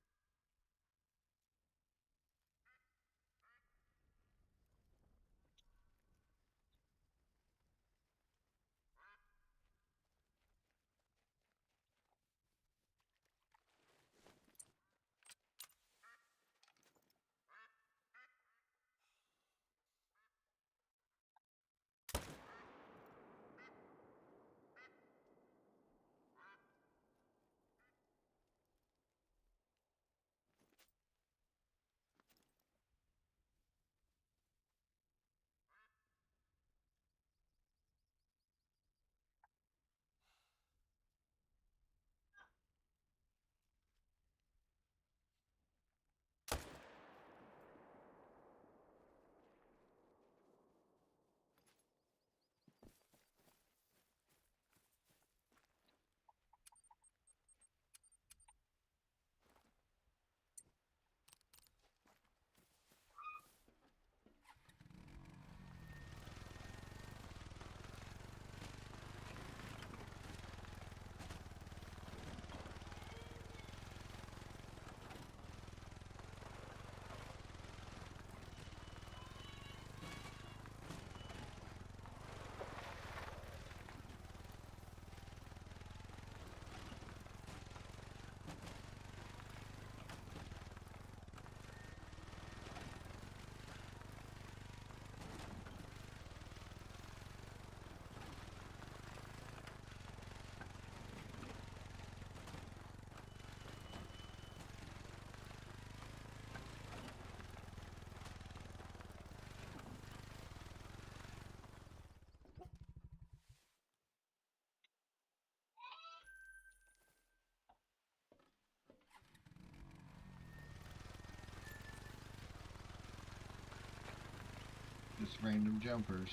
[SPEAKER 1] Just random jumpers.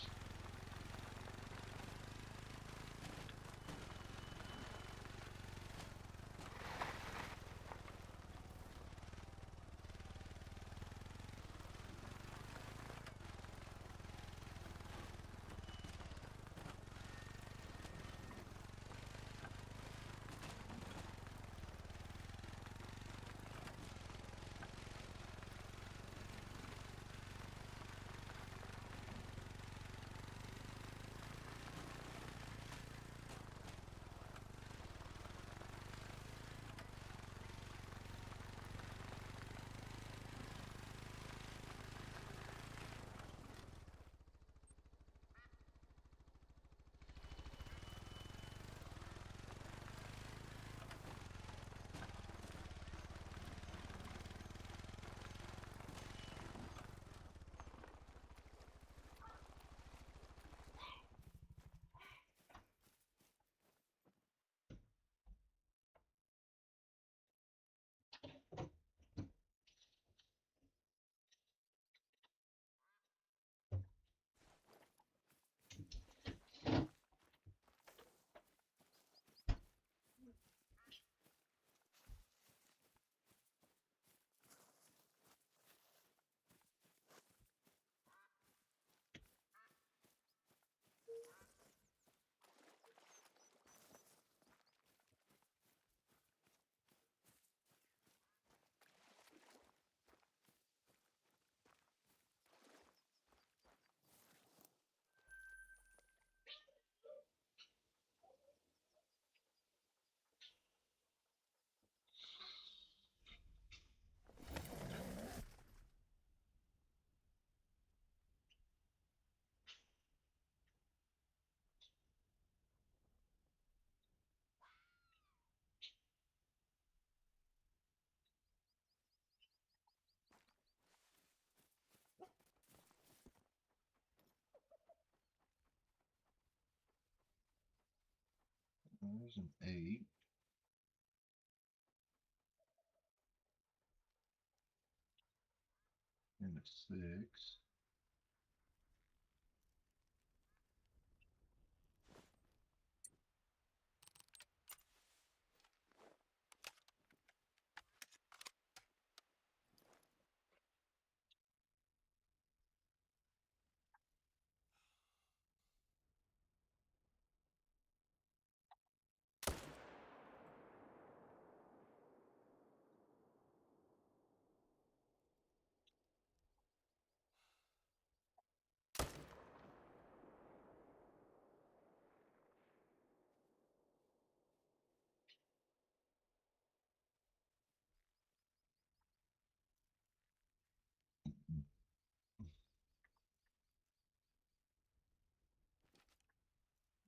[SPEAKER 1] There's an 8. And a 6.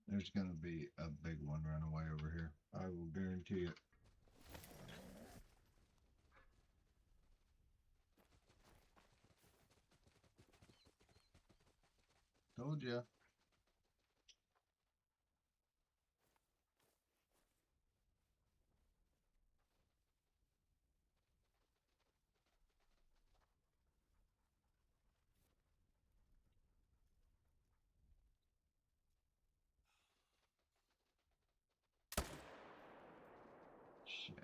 [SPEAKER 1] There's going to be a big one run away over here. I will guarantee it. Told ya. Shit.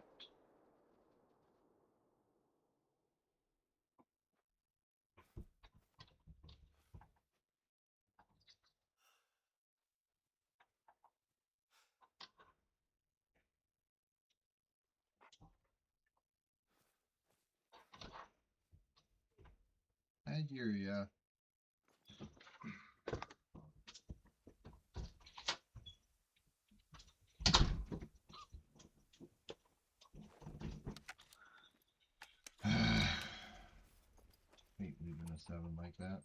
[SPEAKER 1] I hear ya. Hate leaving a 7 like that.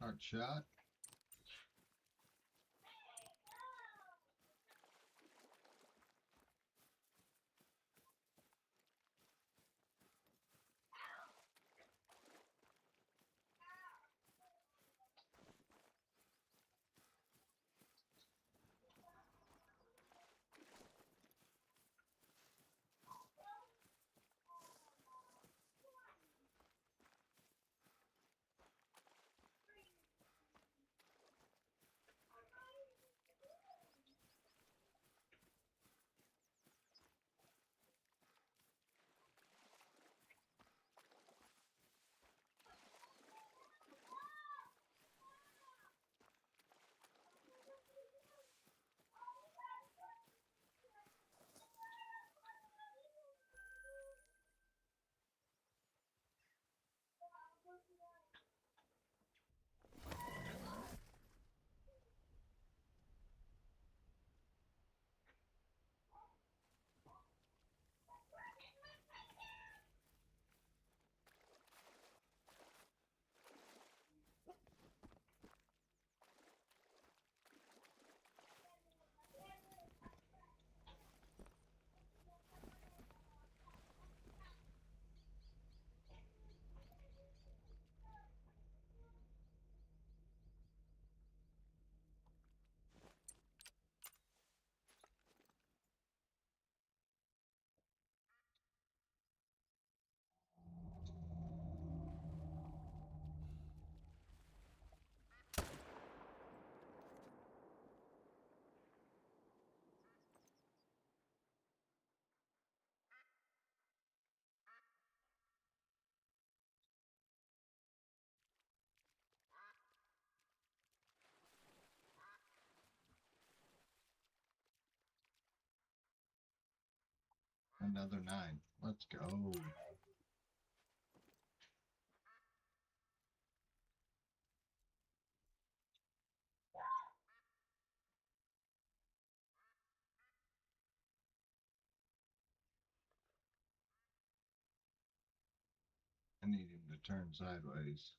[SPEAKER 1] Heart shot. Another 9. Let's go. I need him to turn sideways.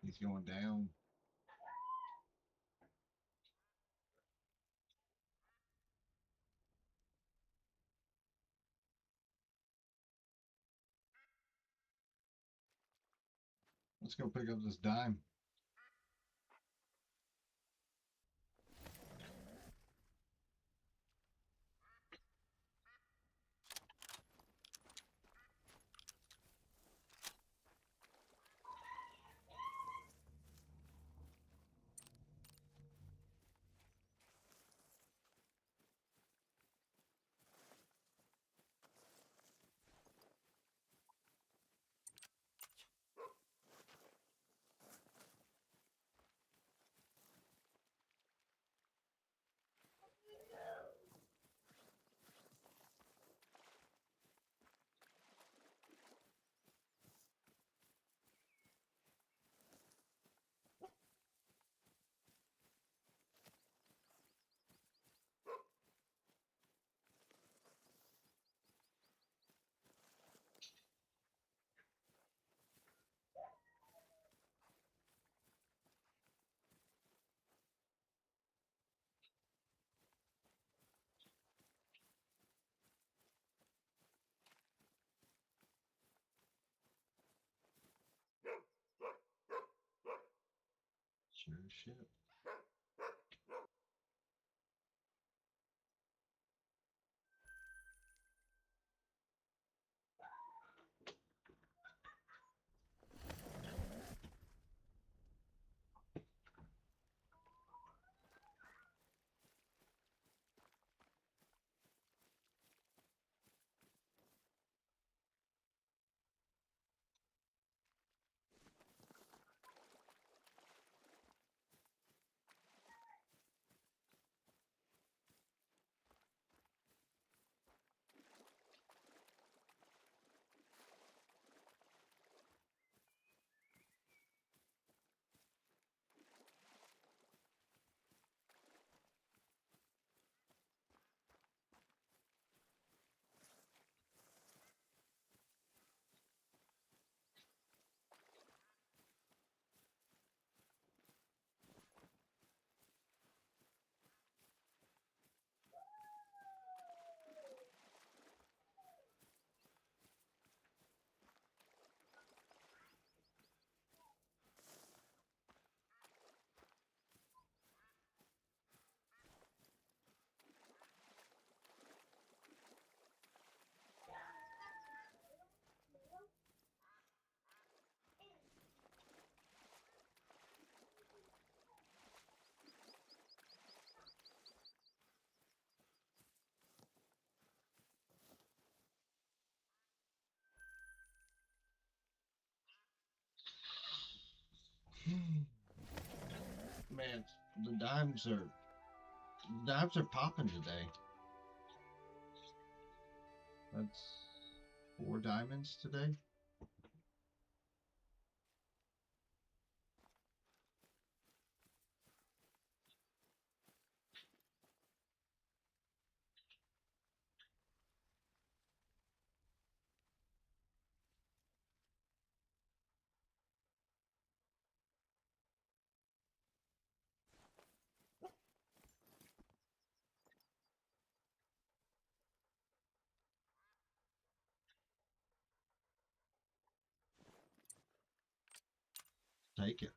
[SPEAKER 1] He's going down. Let's go pick up this dime. Sure shit. Man, the dimes are popping today. That's 4 diamonds today. take it.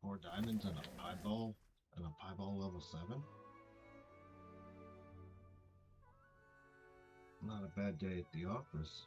[SPEAKER 1] Four diamonds and a pieball level 7. Not a bad day at the office.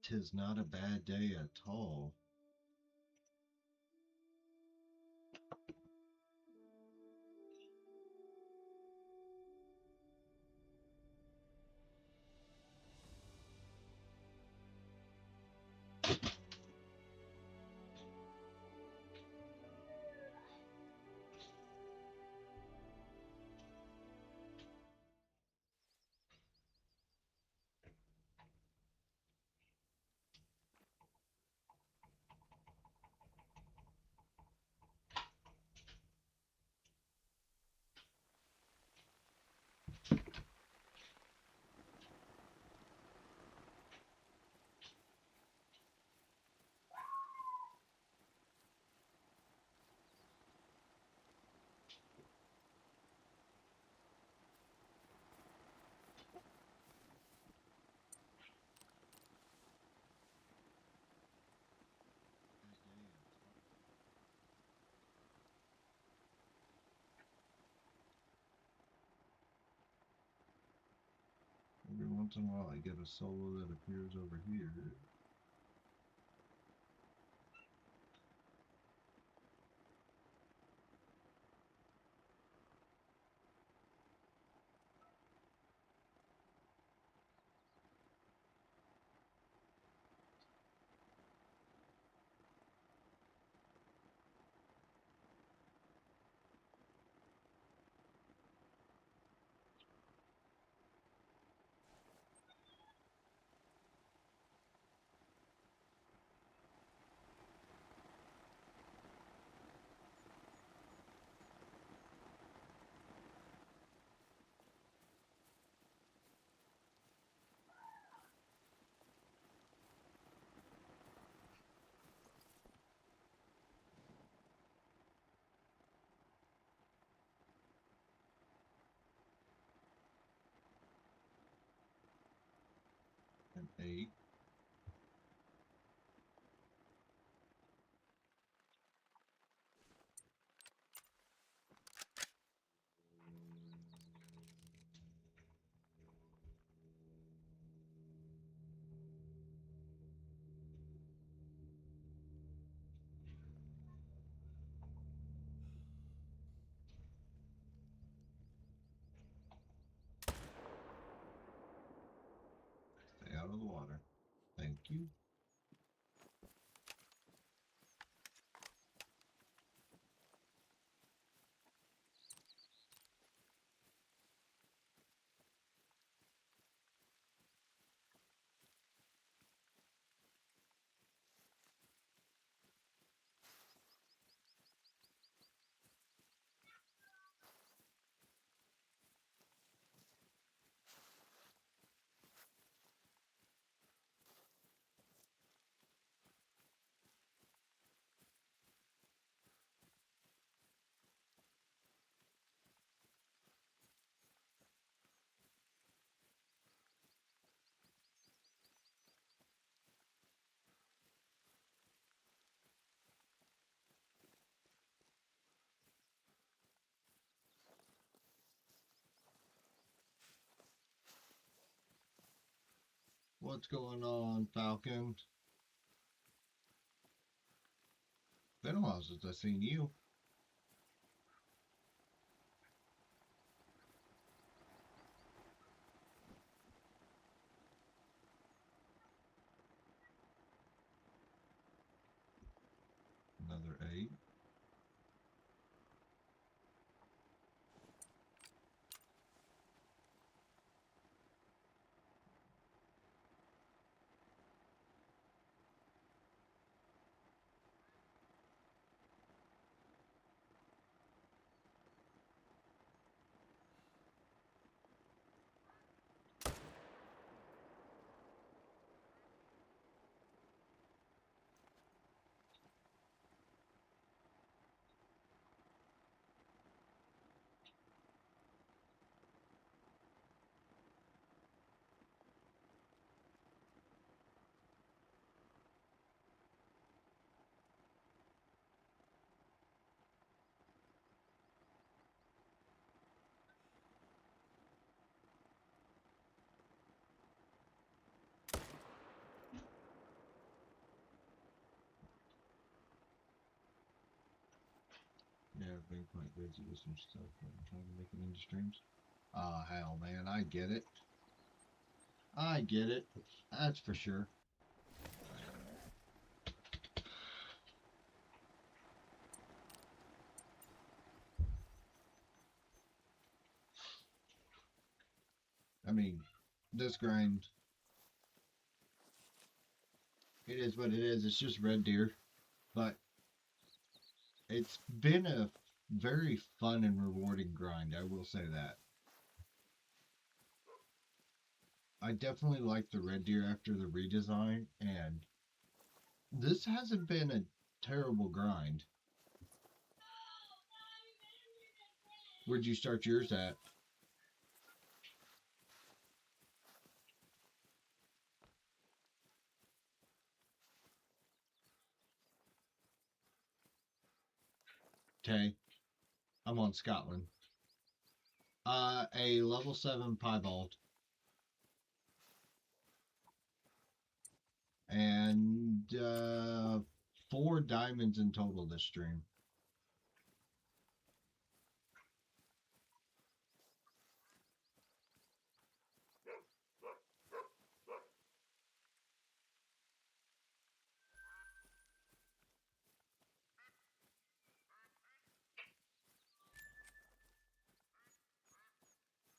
[SPEAKER 1] Tis not a bad day at all. Every once in a while I get a solo that appears over here. An 8. Stay out of the water. Thank you. What's going on, Falcon? Been a while since I've seen you. Another 8. Yeah, I've been quite busy with some stuff. I'm trying to make it into streams. Ah, hell, man, I get it. I get it. That's for sure. I mean, this grind, it is what it is. It's just red deer. But it's been a very fun and rewarding grind, I will say that. I definitely like the red deer after the redesign, and this hasn't been a terrible grind. Where'd you start yours at? Okay, I'm on Scotland. A level 7 piebald. And 4 diamonds in total this stream.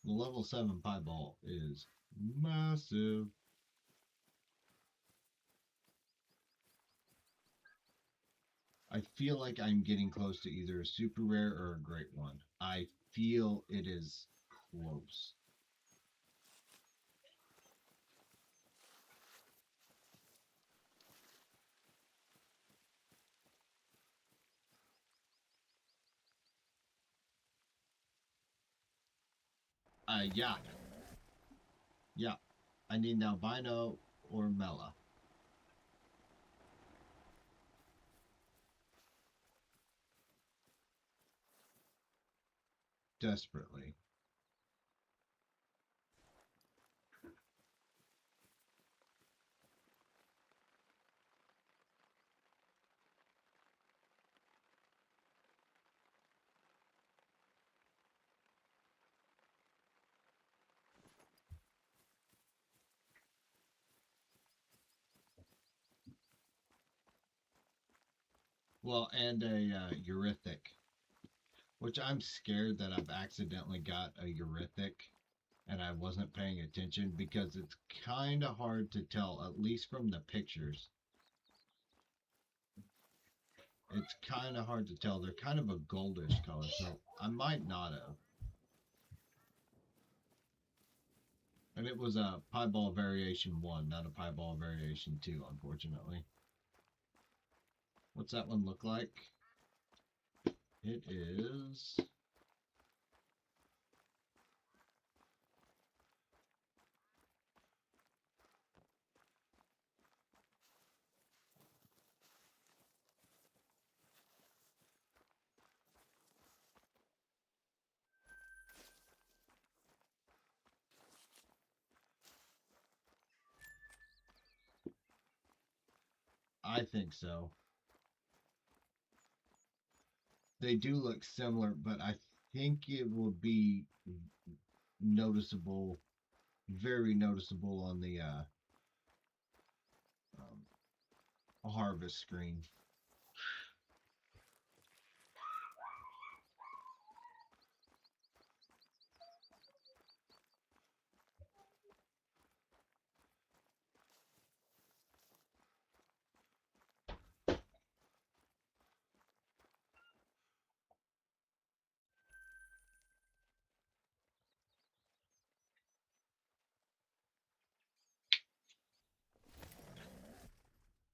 [SPEAKER 1] The level 7 piebald is massive. I feel like I'm getting close to either a super rare or a great one. I feel it is close. Yeah. Yeah. I need albino or Mela. Desperately. Well, and a eurythic, which I'm scared that I've accidentally got a eurythic and I wasn't paying attention because it's kind of hard to tell, at least from the pictures. It's kind of hard to tell. They're kind of a goldish color, so I might not have. And it was a piebald variation 1, not a piebald variation 2, unfortunately. What's that one look like? It is... I think so. They do look similar, but I think it will be noticeable, very noticeable on the harvest screen.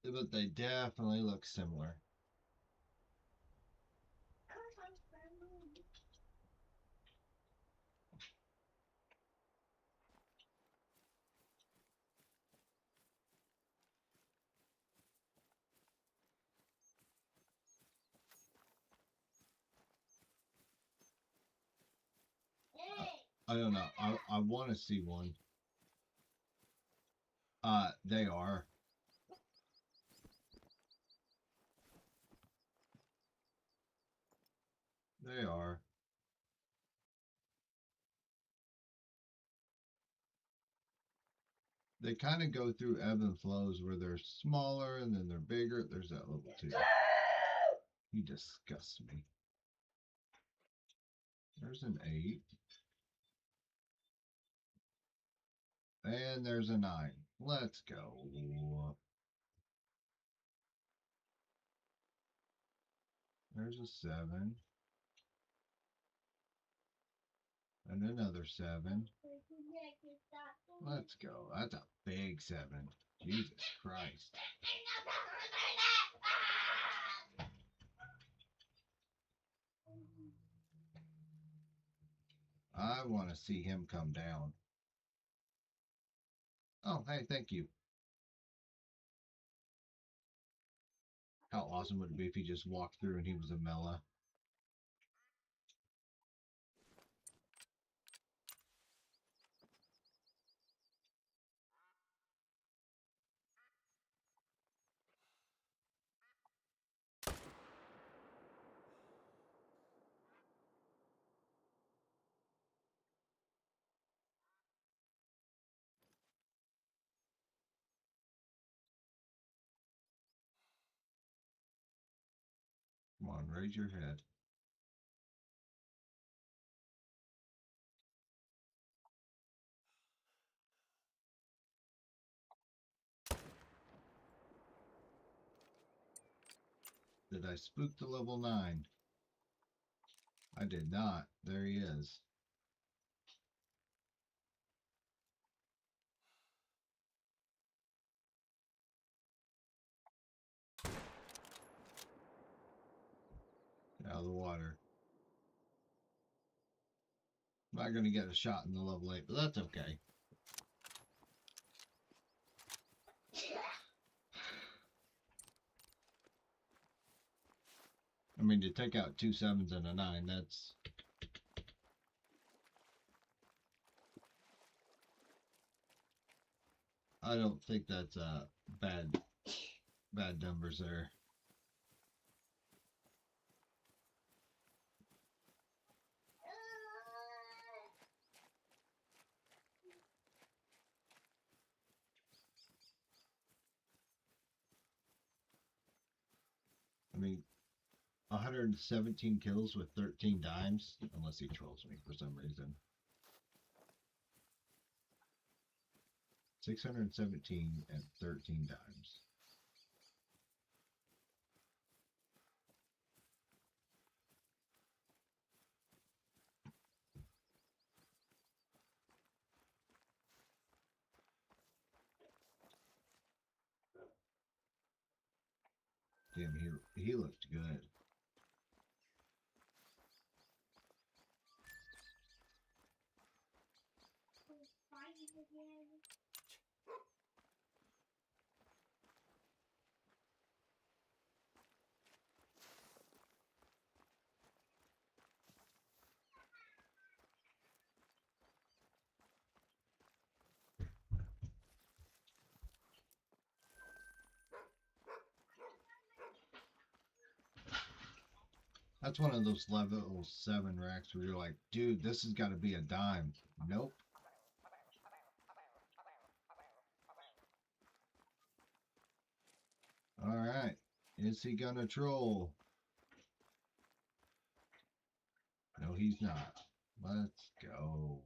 [SPEAKER 1] But they definitely look similar. I don't know. I want to see one. They are. They are. They kind of go through ebb and flows where they're smaller and then they're bigger. There's that level 2. He disgusts me. There's an 8. And there's a 9. Let's go. There's a 7. And another 7. Let's go. That's a big 7. Jesus Christ. I want to see him come down. Oh, hey, thank you. How awesome would it be if he just walked through and he was a Mela? Come on, raise your head. Did I spook the level 9? I did not. There he is. Out of the water. I'm not going to get a shot in the level 8, but that's okay. I mean, to take out 2 7s and a 9, that's... I don't think that's bad numbers there. I mean, 117 kills with 13 dimes, unless he trolls me for some reason. 617 and 13 dimes. Damn, he looked good. That's one of those level 7 racks where you're like, dude, this has got to be a dime. Nope. Alright. Is he gonna troll? No, he's not. Let's go.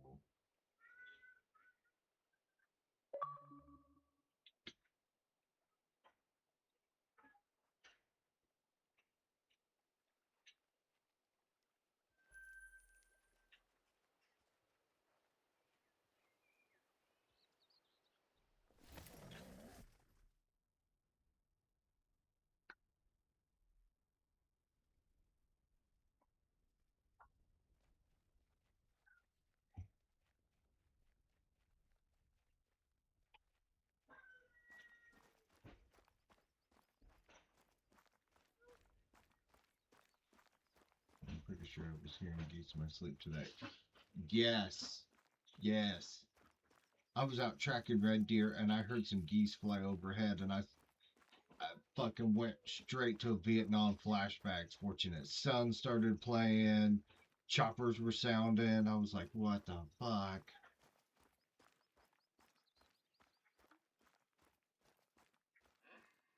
[SPEAKER 1] I'm pretty sure I was hearing geese in my sleep today. Yes. Yes. I was out tracking red deer and I heard some geese fly overhead and I fucking went straight to Vietnam flashbacks. Fortunate Son started playing. Choppers were sounding. I was like, what the fuck?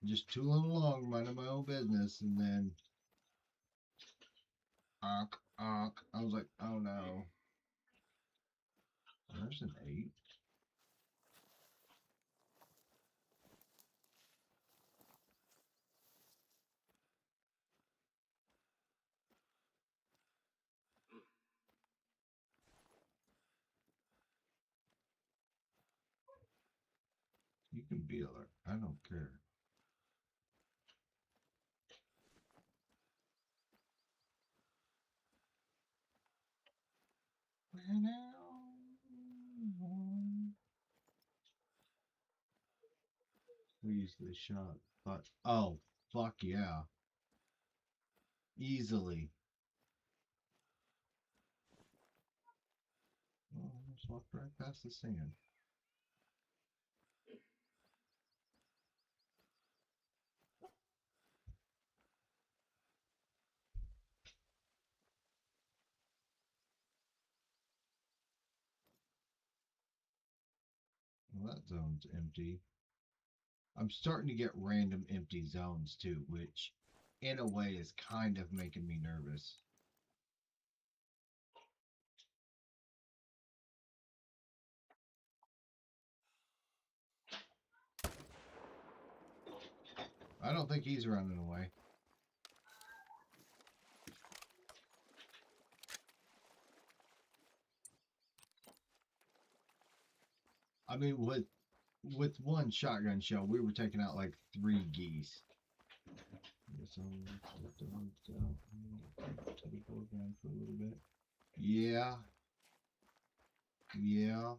[SPEAKER 1] Just tooling along, minding my own business, and then I was like, oh no. There's an 8. You can be alert. I don't care. Squeeze the shot. But oh, fuck yeah. Easily. Oh, just walked right past the sand. Well, that zone's empty. I'm starting to get random empty zones too, which in a way is kind of making me nervous. I don't think he's running away. I mean, with one shotgun shell, we were taking out like 3 geese. Teleport down for a little bit. Yeah. Yeah.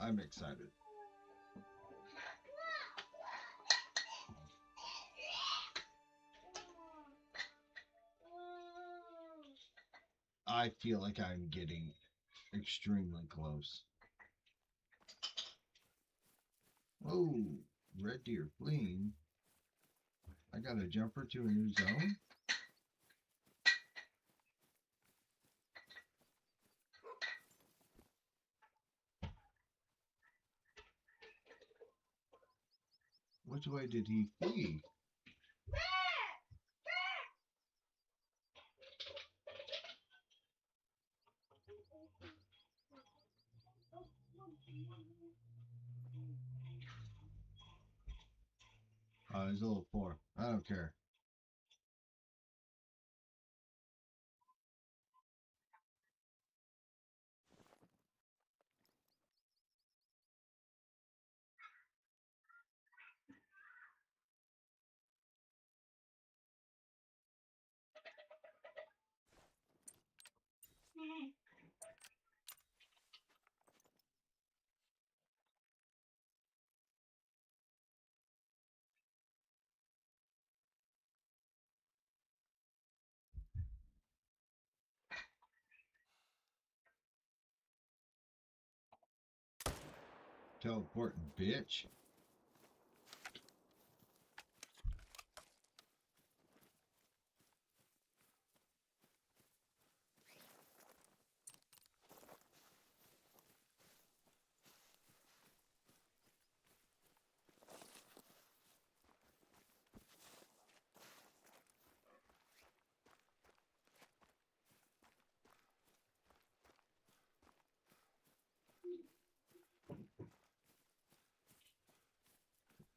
[SPEAKER 1] I'm excited. I feel like I'm getting extremely close. Oh, red deer fleeing. I got a jumper to a new zone. Which way did he flee? He's a little 4. I don't care. Teleporting bitch.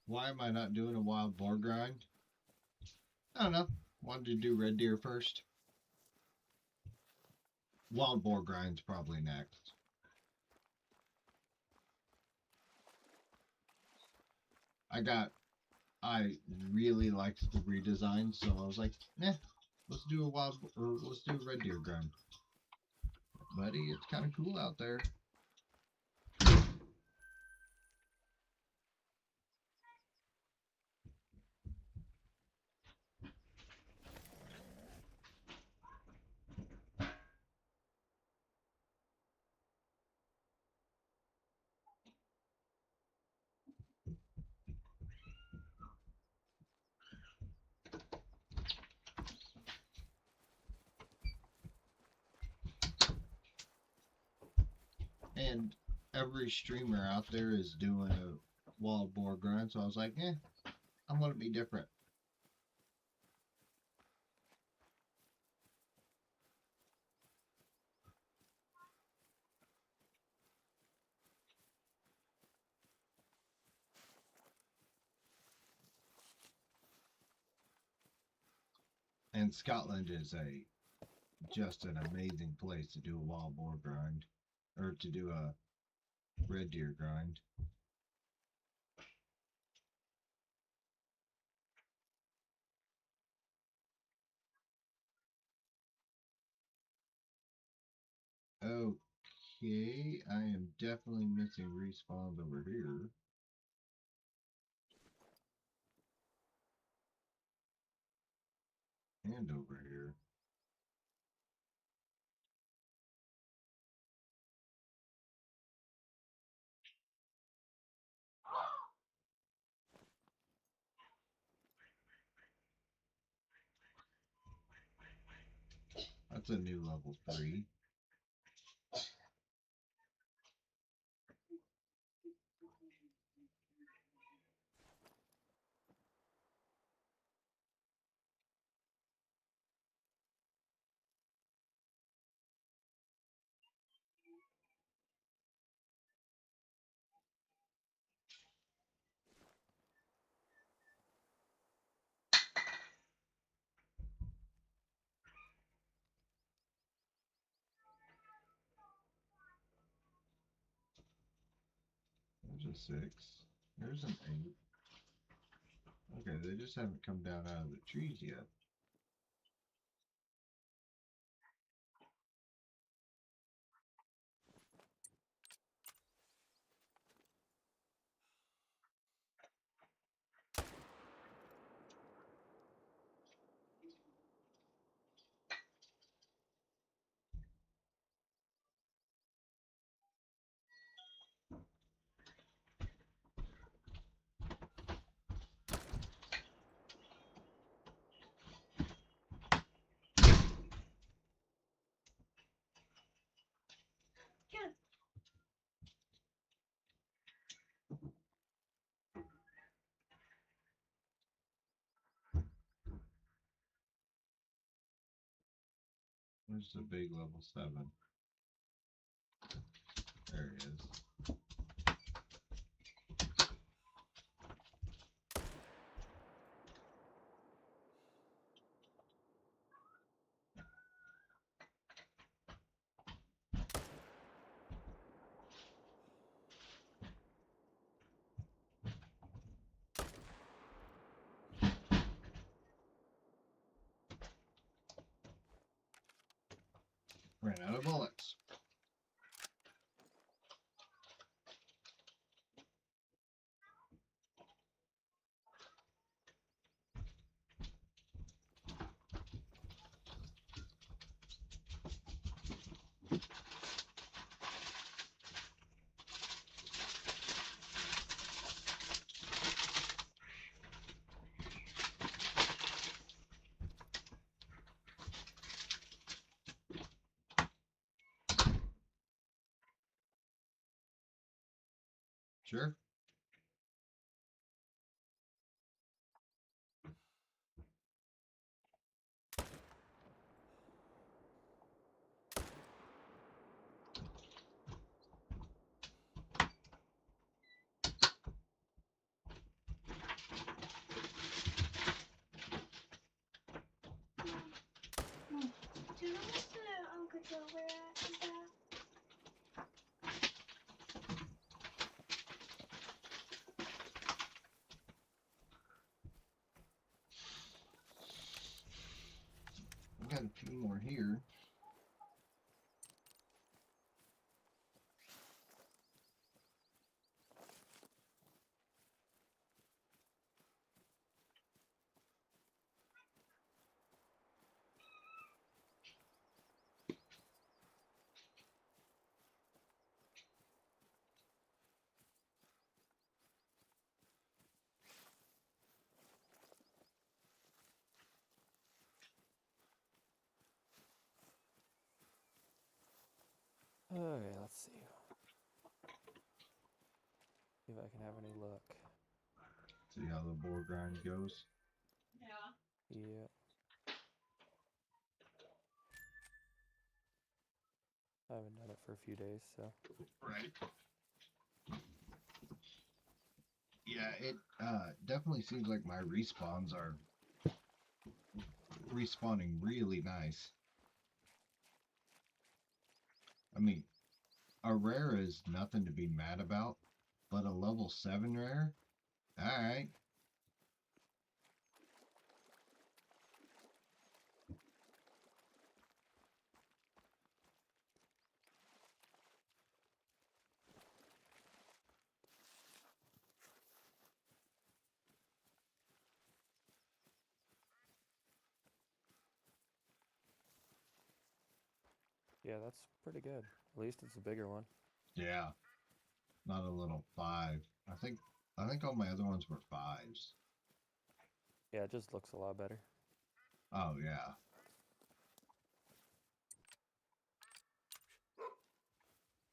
[SPEAKER 1] Why am I not doing a wild boar grind? I don't know. Wanted to do red deer first. Wild boar grind's probably next. I really liked the redesign, so I was like, let's do a red deer grind. Buddy, it's kind of cool out there. And every streamer out there is doing a wild boar grind, so I was like, I'm gonna be different. And Scotland is just an amazing place to do a wild boar grind, or to do a red deer grind. Okay, I am definitely missing respawns over here. And over here. That's a new level 3. There's a 6. There's an 8. Okay, they just haven't come down out of the trees yet. Where's the big level 7? There he is. Ran out of bullets. Sure.
[SPEAKER 2] Do you know what the controller is at?
[SPEAKER 1] We got a few more here.
[SPEAKER 4] Okay, let's see. See if I can have any luck.
[SPEAKER 1] See how the boar grind goes.
[SPEAKER 3] Yeah.
[SPEAKER 4] Yeah. I haven't done it for a few days, so.
[SPEAKER 1] Right. Yeah, it definitely seems like my respawns are respawning really nice. I mean, a rare is nothing to be mad about, but a level 7 rare? Alright.
[SPEAKER 4] Yeah, that's pretty good. At least it's a bigger one.
[SPEAKER 1] Yeah. Not a little 5. I think all my other ones were 5s.
[SPEAKER 4] Yeah, it just looks a lot better.
[SPEAKER 1] Oh yeah.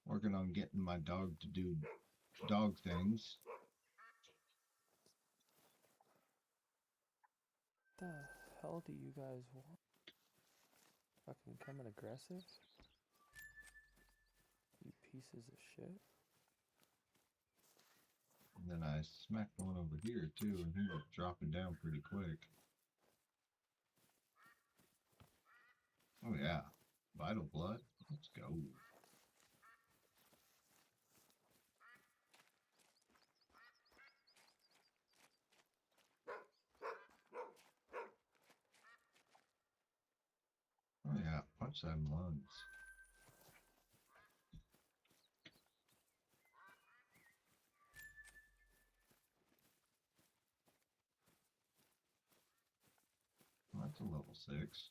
[SPEAKER 1] Working on getting my dog to do dog things.
[SPEAKER 4] The hell do you guys want? Fucking coming aggressive? You pieces of shit.
[SPEAKER 1] And then I smacked one over here too, and he was dropping down pretty quick. Oh yeah. Vital blood. Let's go. Oh yeah, punch them lungs. Well, that's a level 6.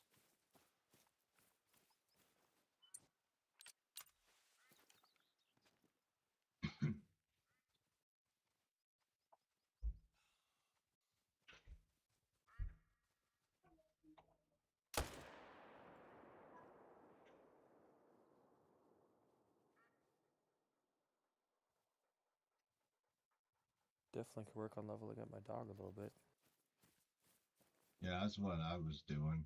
[SPEAKER 4] Definitely could work on leveling up my dog a little bit.
[SPEAKER 1] Yeah, that's what I was doing.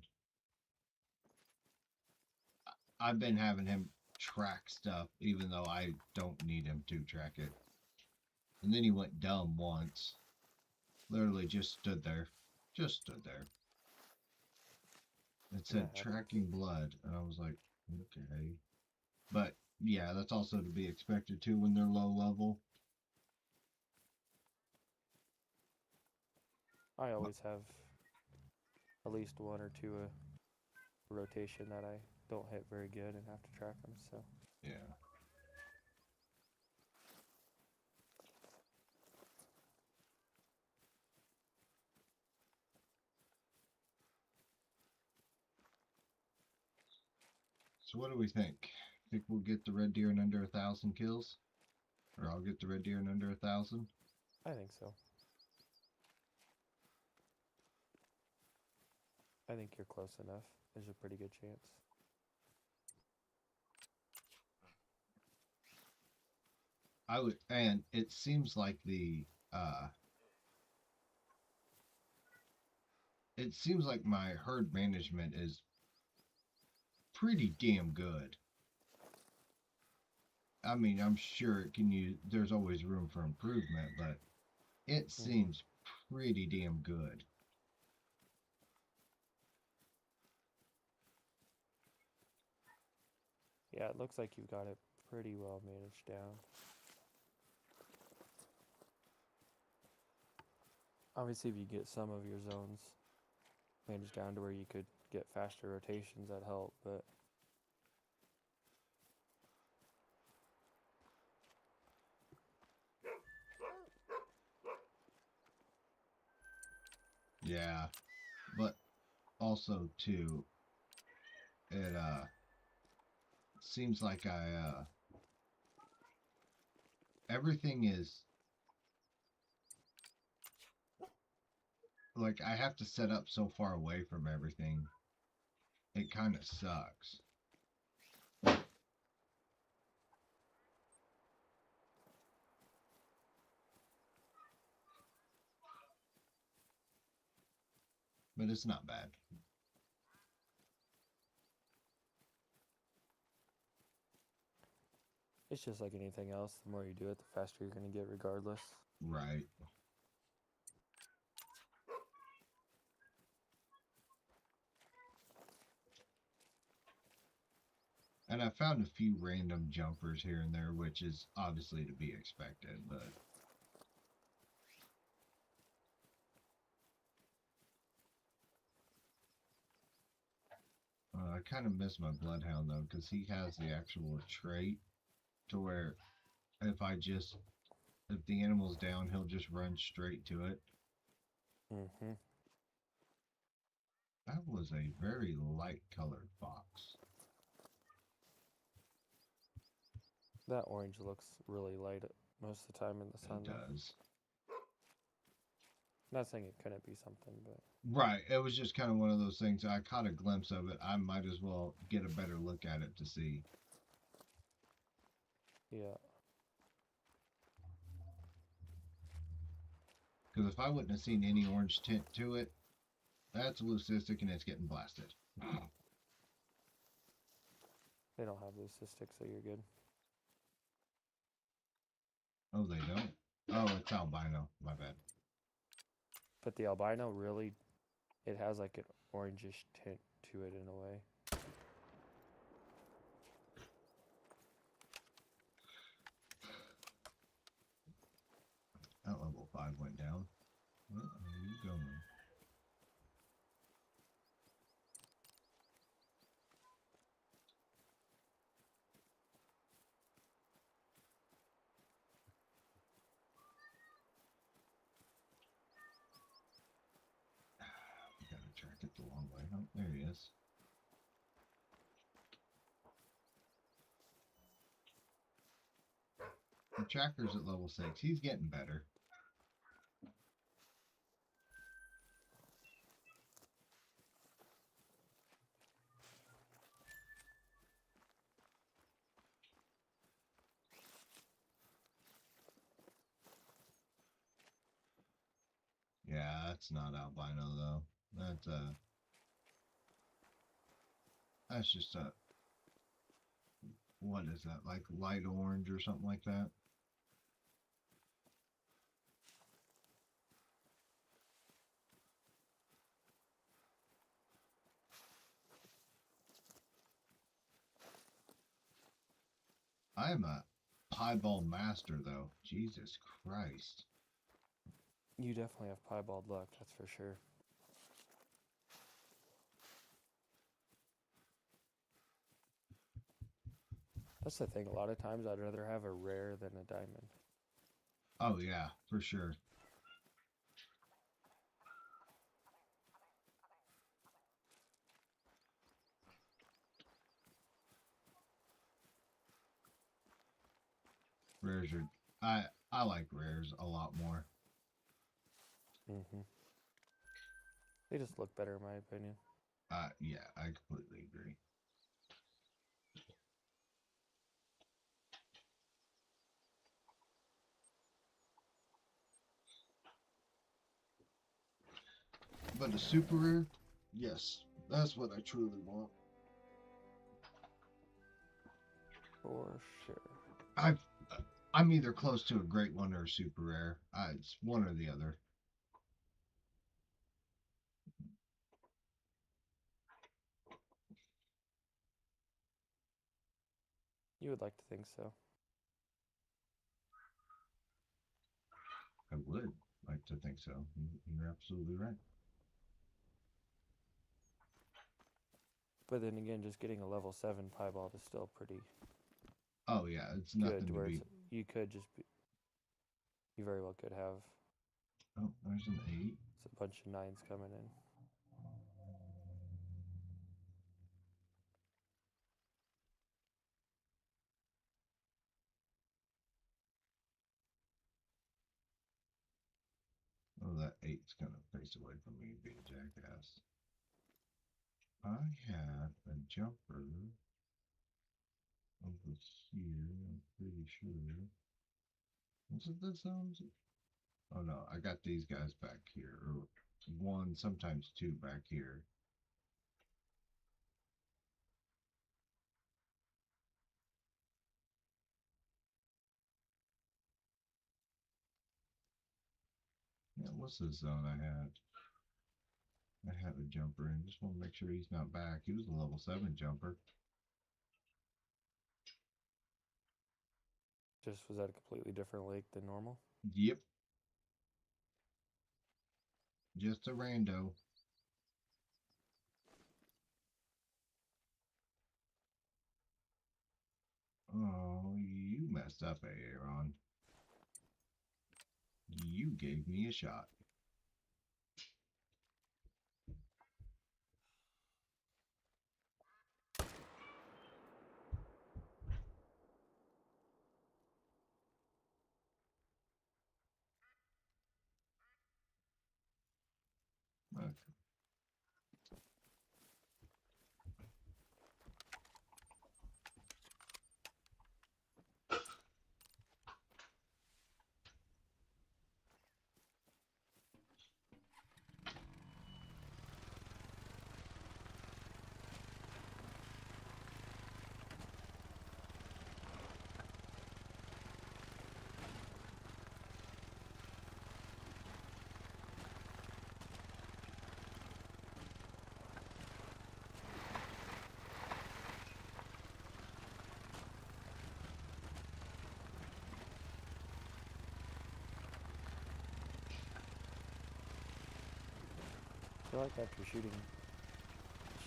[SPEAKER 1] I've been having him track stuff, even though I don't need him to track it. And then he went dumb once. Literally just stood there. Just stood there. It said
[SPEAKER 4] Yeah.
[SPEAKER 1] tracking blood, and I was like, okay. But yeah, that's also to be expected too when they're low level.
[SPEAKER 4] I always have at least one or two a rotation that I don't hit very good and have to track them, so.
[SPEAKER 1] Yeah. So what do we think? Think we'll get the red deer in under 1,000 kills? Or I'll get the red deer in under 1,000?
[SPEAKER 4] I think so. I think you're close enough. There's a pretty good chance.
[SPEAKER 1] I would, and it seems like it seems like my herd management is pretty damn good. I mean, I'm sure it can use, there's always room for improvement, but it seems pretty damn good.
[SPEAKER 4] Yeah, it looks like you've got it pretty well managed down. Obviously, if you get some of your zones managed down to where you could get faster rotations, that'd help, but
[SPEAKER 1] Yeah, but also too, it seems like everything is like I have to set up so far away from everything. It kind of sucks. But it's not bad.
[SPEAKER 4] it's just like anything else. The more you do it, the faster you're going to get regardless.
[SPEAKER 1] Right. And I found a few random jumpers here and there, which is obviously to be expected, but I kind of miss my Bloodhound though, because he has the actual trait to where if if the animal's down, he'll just run straight to it.
[SPEAKER 4] Mm-hmm.
[SPEAKER 1] That was a very light colored fox.
[SPEAKER 4] That orange looks really light most of the time in the sun.
[SPEAKER 1] It does.
[SPEAKER 4] Not saying it couldn't be something, but
[SPEAKER 1] Right. It was just kind of one of those things. I caught a glimpse of it. I might as well get a better look at it to see.
[SPEAKER 4] yeah.
[SPEAKER 1] Because if I wouldn't have seen any orange tint to it, that's leucistic and it's getting blasted.
[SPEAKER 4] They don't have leucistic, so you're good.
[SPEAKER 1] Oh, they don't? Oh, it's albino. My bad.
[SPEAKER 4] But the albino really, it has like an orangish tint to it in a way.
[SPEAKER 1] That level 5 went down. Where are you going? We gotta track it the long way. Oh, there he is. The tracker's at level 6. He's getting better. Yeah, that's not albino though. That's just a, what is that, like light orange or something like that? I am a piebald master though. Jesus Christ.
[SPEAKER 4] You definitely have piebald luck, that's for sure. That's the thing, a lot of times I'd rather have a rare than a diamond.
[SPEAKER 1] Oh yeah, for sure. Rares are, I like rares a lot more.
[SPEAKER 4] Mm-hmm. They just look better in my opinion.
[SPEAKER 1] Yeah, I completely agree. but a super rare, yes, that's what I truly want.
[SPEAKER 4] For sure.
[SPEAKER 1] I'm either close to a great one or a super rare. It's one or the other.
[SPEAKER 4] You would like to think so.
[SPEAKER 1] I would like to think so. You're absolutely right.
[SPEAKER 4] But then again, just getting a level 7 piebald is still pretty
[SPEAKER 1] Oh yeah, it's
[SPEAKER 4] good.
[SPEAKER 1] nothing
[SPEAKER 4] To
[SPEAKER 1] to
[SPEAKER 4] where
[SPEAKER 1] be.
[SPEAKER 4] you could just be, you very well could have
[SPEAKER 1] Oh, there's an 8.
[SPEAKER 4] a bunch of 9s coming in.
[SPEAKER 1] Oh, that 8's gonna face away from me and be a jackass. I had a jumper over here, I'm pretty sure. Was it this zone? Oh no, I got these guys back here. Or one, sometimes two back here. Yeah, what's the zone I had? I had a jumper in. Just want to make sure he's not back. He was a level 7 jumper.
[SPEAKER 4] Just was that a completely different lake than normal?
[SPEAKER 1] Yep. Just a rando. Oh, you messed up, Aaron. You gave me a shot. Okay.
[SPEAKER 4] I feel like after shooting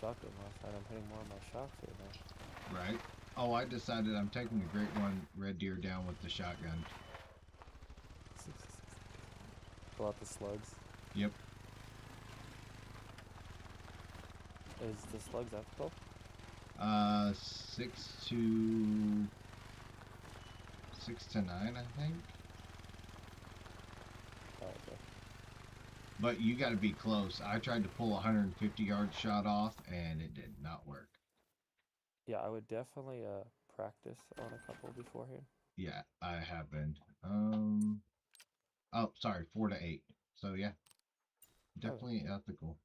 [SPEAKER 4] shotgun last night, I'm hitting more of my shots right now.
[SPEAKER 1] Right. Oh, I decided I'm taking the Great One Red Deer down with the shotgun.
[SPEAKER 4] Pull out the slugs.
[SPEAKER 1] Yep.
[SPEAKER 4] Is the slugs ethical?
[SPEAKER 1] 6 to 9, I think.
[SPEAKER 4] Oh, okay.
[SPEAKER 1] But you got to be close. I tried to pull a 150-yard shot off, and it did not work.
[SPEAKER 4] Yeah, I would definitely practice on a couple beforehand.
[SPEAKER 1] Yeah, I have been. Oh, sorry, 4 to 8. So yeah, definitely ethical.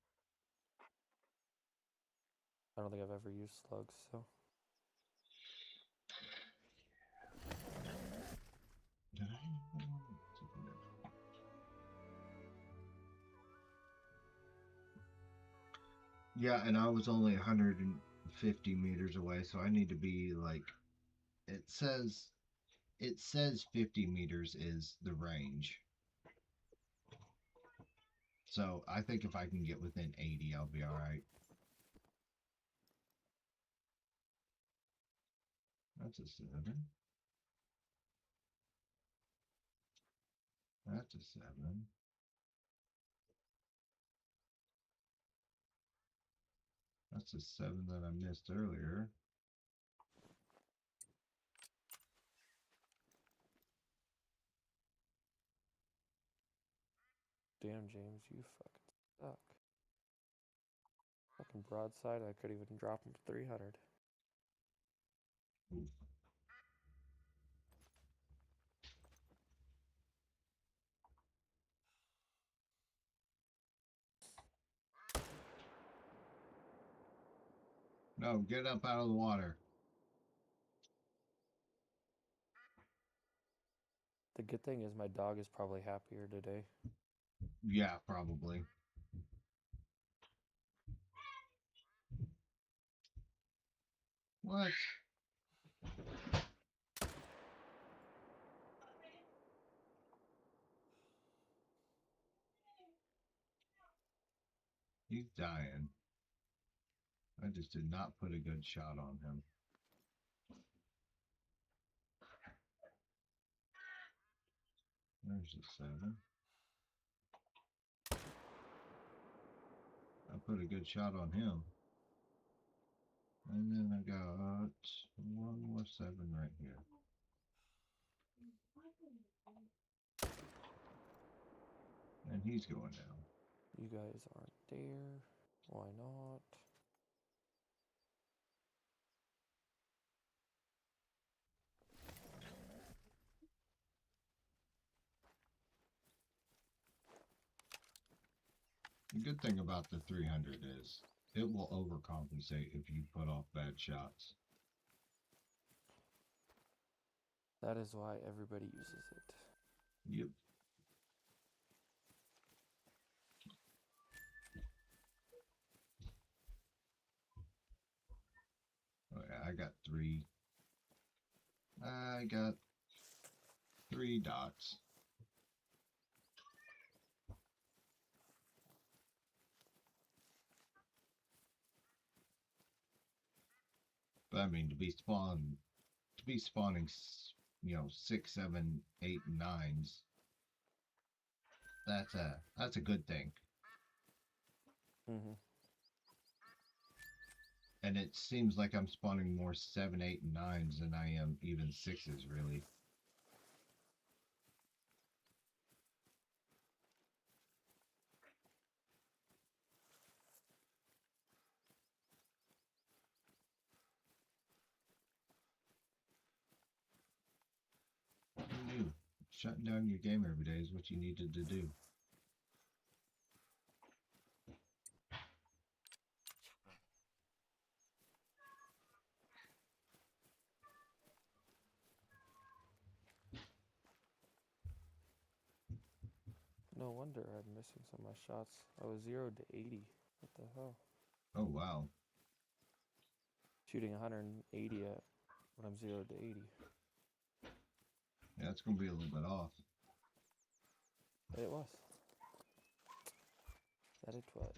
[SPEAKER 4] I don't think I've ever used slugs, so.
[SPEAKER 1] Did I? Yeah, and I was only 150 meters away, so I need to be like, it says 50 meters is the range. So I think if I can get within 80, I'll be all right. That's a 7. That's a 7. That's a 7 that I missed earlier.
[SPEAKER 4] Damn, James, you fucking suck. Fucking broadside, I could even drop him to 300.
[SPEAKER 1] Oof. No, get up out of the water.
[SPEAKER 4] The good thing is my dog is probably happier today.
[SPEAKER 1] Yeah, probably. What? He's dying. I just did not put a good shot on him. There's a 7. I put a good shot on him. And then I got one more 7 right here. And he's going down.
[SPEAKER 4] You guys aren't there. Why not?
[SPEAKER 1] The good thing about the 300 is it will overcompensate if you put off bad shots.
[SPEAKER 4] That is why everybody uses it.
[SPEAKER 1] Yep. Okay, I got 3. I got 3 dots. But I mean, to be spawning, 6, 7, 8, and 9s. That's a good thing.
[SPEAKER 4] Mm-hmm.
[SPEAKER 1] And it seems like I'm spawning more 7, 8, and 9s than I am even 6s, really. Who knew? Shutting down your game every day is what you needed to do.
[SPEAKER 4] No wonder I'm missing some of my shots. I was 0 to 80. What the hell?
[SPEAKER 1] Oh, wow.
[SPEAKER 4] Shooting 180 at when I'm 0 to 80.
[SPEAKER 1] Yeah, it's going to be a little bit off.
[SPEAKER 4] It was. That it was.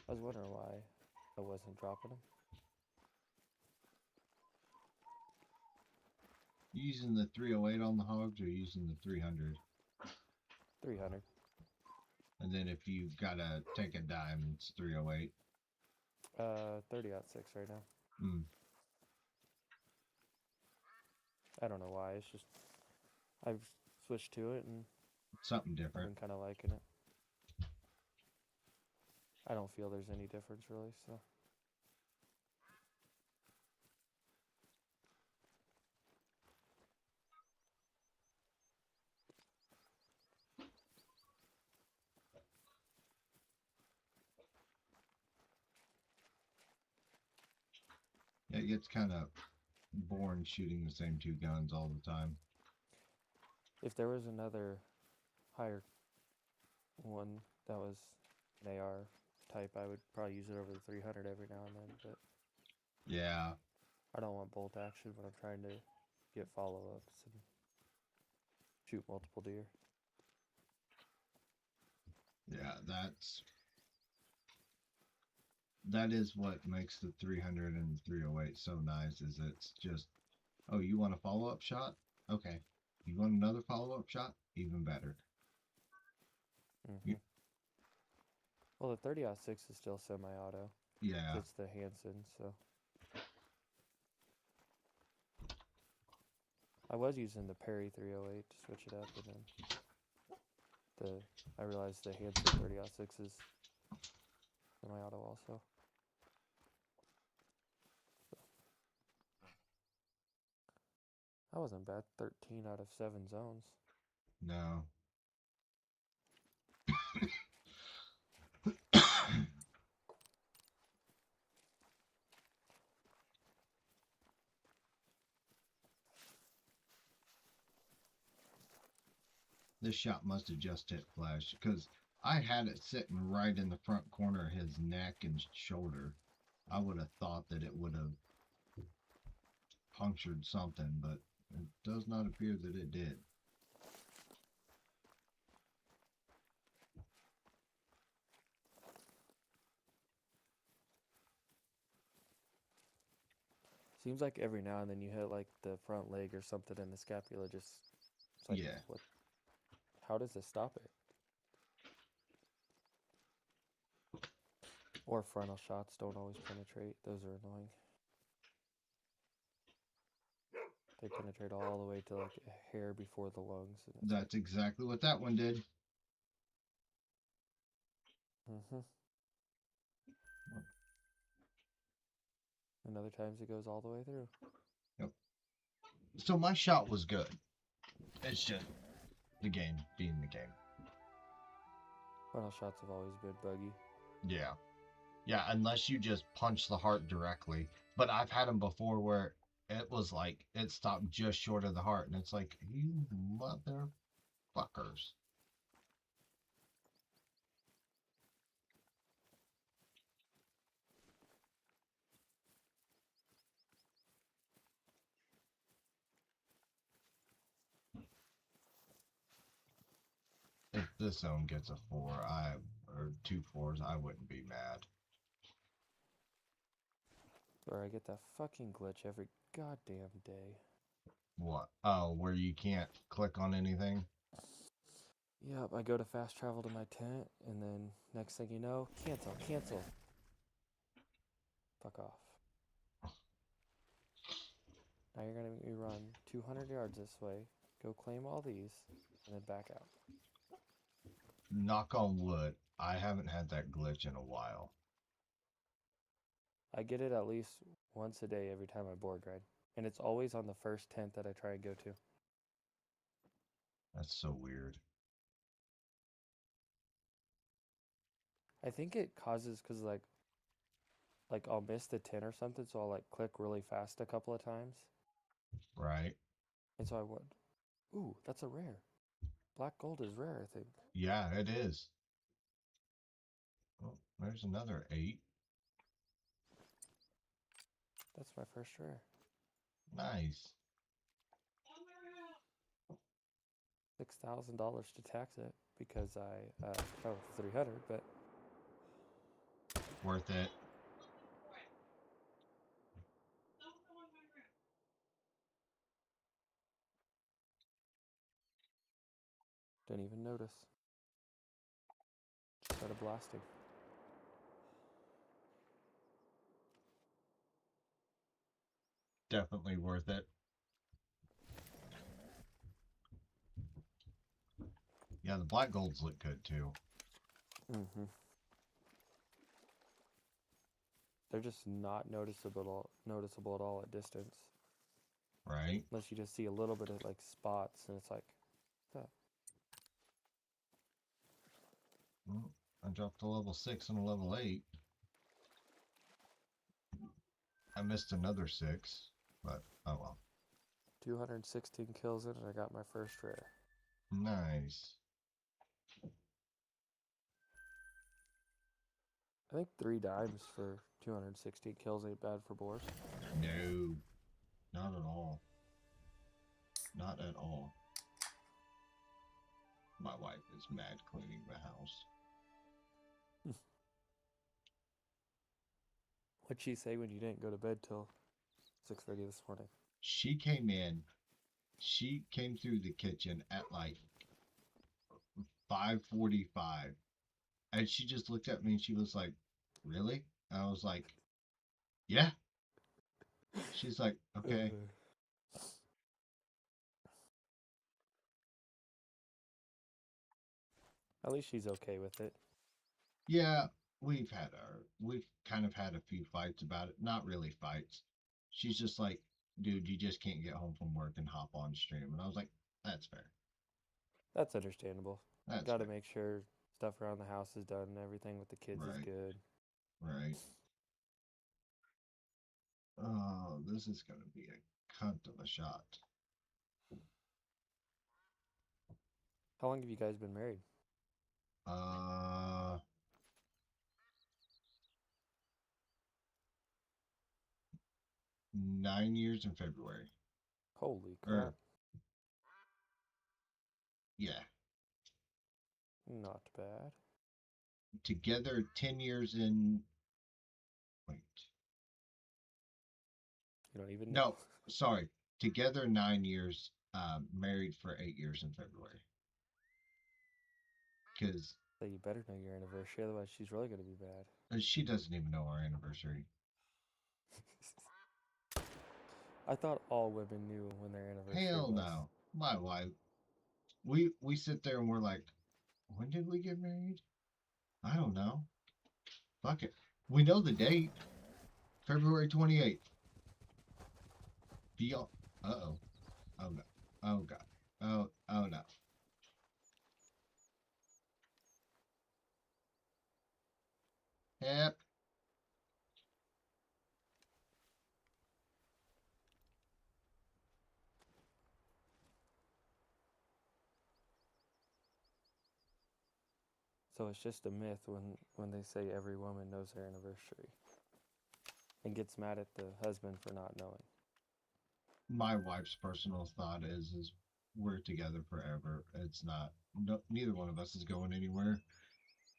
[SPEAKER 4] I was wondering why I wasn't dropping them.
[SPEAKER 1] You using the 308 on the hogs or using the 300?
[SPEAKER 4] 300.
[SPEAKER 1] And then if you gotta take a dime, it's 308.
[SPEAKER 4] 30-06 right now.
[SPEAKER 1] Hmm.
[SPEAKER 4] I don't know why. It's just I've switched to it and
[SPEAKER 1] Something
[SPEAKER 4] I've
[SPEAKER 1] different.
[SPEAKER 4] been kind of liking it. I don't feel there's any difference really, so.
[SPEAKER 1] It gets kind of boring shooting the same 2 guns all the time.
[SPEAKER 4] If there was another higher one that was an AR type, I would probably use it over the 300 every now and then, but
[SPEAKER 1] Yeah.
[SPEAKER 4] I don't want bolt action when I'm trying to get follow-ups and shoot multiple deer.
[SPEAKER 1] Yeah, that is what makes the 300 and the 308 so nice, is it's just, oh, you want a follow-up shot? Okay. You want another follow-up shot? Even better.
[SPEAKER 4] Mm-hmm. Well, the 30-06 is still semi-auto.
[SPEAKER 1] Yeah.
[SPEAKER 4] It's the Hansen, so. I was using the Perry 308 to switch it up, and then I realized the Hansen 30-06 is semi-auto also. So. That wasn't bad. 13 out of 7 zones.
[SPEAKER 1] No. This shot must have just hit flesh because I had it sitting right in the front corner of his neck and shoulder. I would have thought that it would have punctured something, but it does not appear that it did.
[SPEAKER 4] Seems like every now and then you hit like the front leg or something and the scapula just it's like
[SPEAKER 1] Yeah.
[SPEAKER 4] what how does it stop it? Or frontal shots don't always penetrate. Those are annoying. They penetrate all the way to like a hair before the lungs. And
[SPEAKER 1] That's exactly what that one did.
[SPEAKER 4] mm-hmm. And other times it goes all the way through.
[SPEAKER 1] Yep. So my shot was good. It's just the game being the game.
[SPEAKER 4] Frontal shots have always been buggy.
[SPEAKER 1] Yeah. Yeah, unless you just punch the heart directly. But I've had them before where it was like it stopped just short of the heart, and it's like, you motherfuckers. If this zone gets a 4, or 2 4s, I wouldn't be mad.
[SPEAKER 4] Or I get that fucking glitch every goddamn day.
[SPEAKER 1] What? Oh, where you can't click on anything?
[SPEAKER 4] Yep, I go to fast travel to my tent, and then next thing you know, cancel. Fuck off. Now you're gonna make me run 200 yards this way, go claim all these, and then back out.
[SPEAKER 1] Knock on wood, I haven't had that glitch in a while.
[SPEAKER 4] I get it at least once a day every time I board ride, and it's always on the first tent that I try and go to.
[SPEAKER 1] That's so weird.
[SPEAKER 4] I think it causes because like I'll miss the tent or something, so I'll like click really fast a couple of times,
[SPEAKER 1] Right?
[SPEAKER 4] and so I would. Ooh, that's a rare. Black gold is rare, I think.
[SPEAKER 1] Yeah, it is. Oh, there's another 8.
[SPEAKER 4] That's my first rare.
[SPEAKER 1] Nice.
[SPEAKER 4] $6,000 to tax it because I fell with the 300, but
[SPEAKER 1] Worth it.
[SPEAKER 4] didn't even notice. Just started blasting.
[SPEAKER 1] Definitely worth it. Yeah, the black golds look good too.
[SPEAKER 4] Mm-hmm. They're just not noticeable at all at distance.
[SPEAKER 1] Right?
[SPEAKER 4] Unless you just see a little bit of like spots, and it's like, that.
[SPEAKER 1] Well, I dropped a level 6 and a level 8. I missed another 6, but oh well.
[SPEAKER 4] 216 kills in, and I got my first rare.
[SPEAKER 1] Nice.
[SPEAKER 4] I think 3 dimes for 216 kills ain't bad for boars.
[SPEAKER 1] No, not at all. Not at all. My wife is mad cleaning the house.
[SPEAKER 4] What'd she say when you didn't go to bed till 6:30 this morning?
[SPEAKER 1] She came in. She came through the kitchen at like 5:45, and she just looked at me and she was like, "Really?" And I was like, "Yeah." She's like, "Okay."
[SPEAKER 4] At least she's okay with it.
[SPEAKER 1] Yeah, we've kind of had a few fights about it. Not really fights. She's just like, "Dude, you just can't get home from work and hop on stream." And I was like, "That's fair.
[SPEAKER 4] That's understandable.
[SPEAKER 1] That's
[SPEAKER 4] Got to
[SPEAKER 1] fair."
[SPEAKER 4] make sure stuff around the house is done and everything with the kids is
[SPEAKER 1] Right.
[SPEAKER 4] good.
[SPEAKER 1] Right. Oh, this is gonna be a cunt of a shot.
[SPEAKER 4] How long have you guys been married?
[SPEAKER 1] Uh, 9 years in February.
[SPEAKER 4] Holy
[SPEAKER 1] Or
[SPEAKER 4] crap.
[SPEAKER 1] yeah,
[SPEAKER 4] Not bad.
[SPEAKER 1] together 10 years in. Wait,
[SPEAKER 4] You don't even know.
[SPEAKER 1] no, sorry. Together 9 years. Married for 8 years in February. Because
[SPEAKER 4] So you better know your anniversary, otherwise she's really gonna be bad.
[SPEAKER 1] she doesn't even know our anniversary.
[SPEAKER 4] I thought all women knew when their anniversary
[SPEAKER 1] Hell
[SPEAKER 4] was.
[SPEAKER 1] no. My wife. We sit there and we're like, when did we get married? I don't know. Fuck it. We know the date. February 28th. Beyond. Uh-oh. Oh no. Oh god. Oh no. Yep.
[SPEAKER 4] So it's just a myth when they say every woman knows their anniversary and gets mad at the husband for not knowing.
[SPEAKER 1] My wife's personal thought is we're together forever. It's not. No, neither one of us is going anywhere.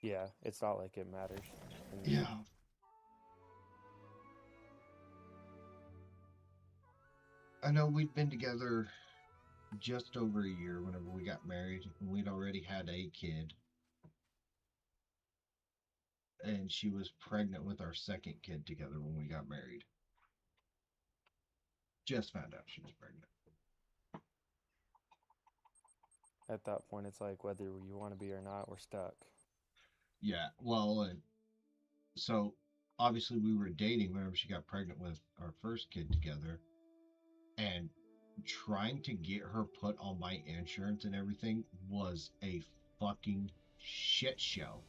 [SPEAKER 4] Yeah, it's not like it matters. And
[SPEAKER 1] Yeah. I know we'd been together just over a year whenever we got married, and we'd already had a kid. And she was pregnant with our second kid together when we got married. Just found out she was pregnant.
[SPEAKER 4] at that point, it's like whether you want to be or not, we're stuck.
[SPEAKER 1] Yeah, well, and so obviously we were dating whenever she got pregnant with our first kid together, and trying to get her put on my insurance and everything was a fucking shit show.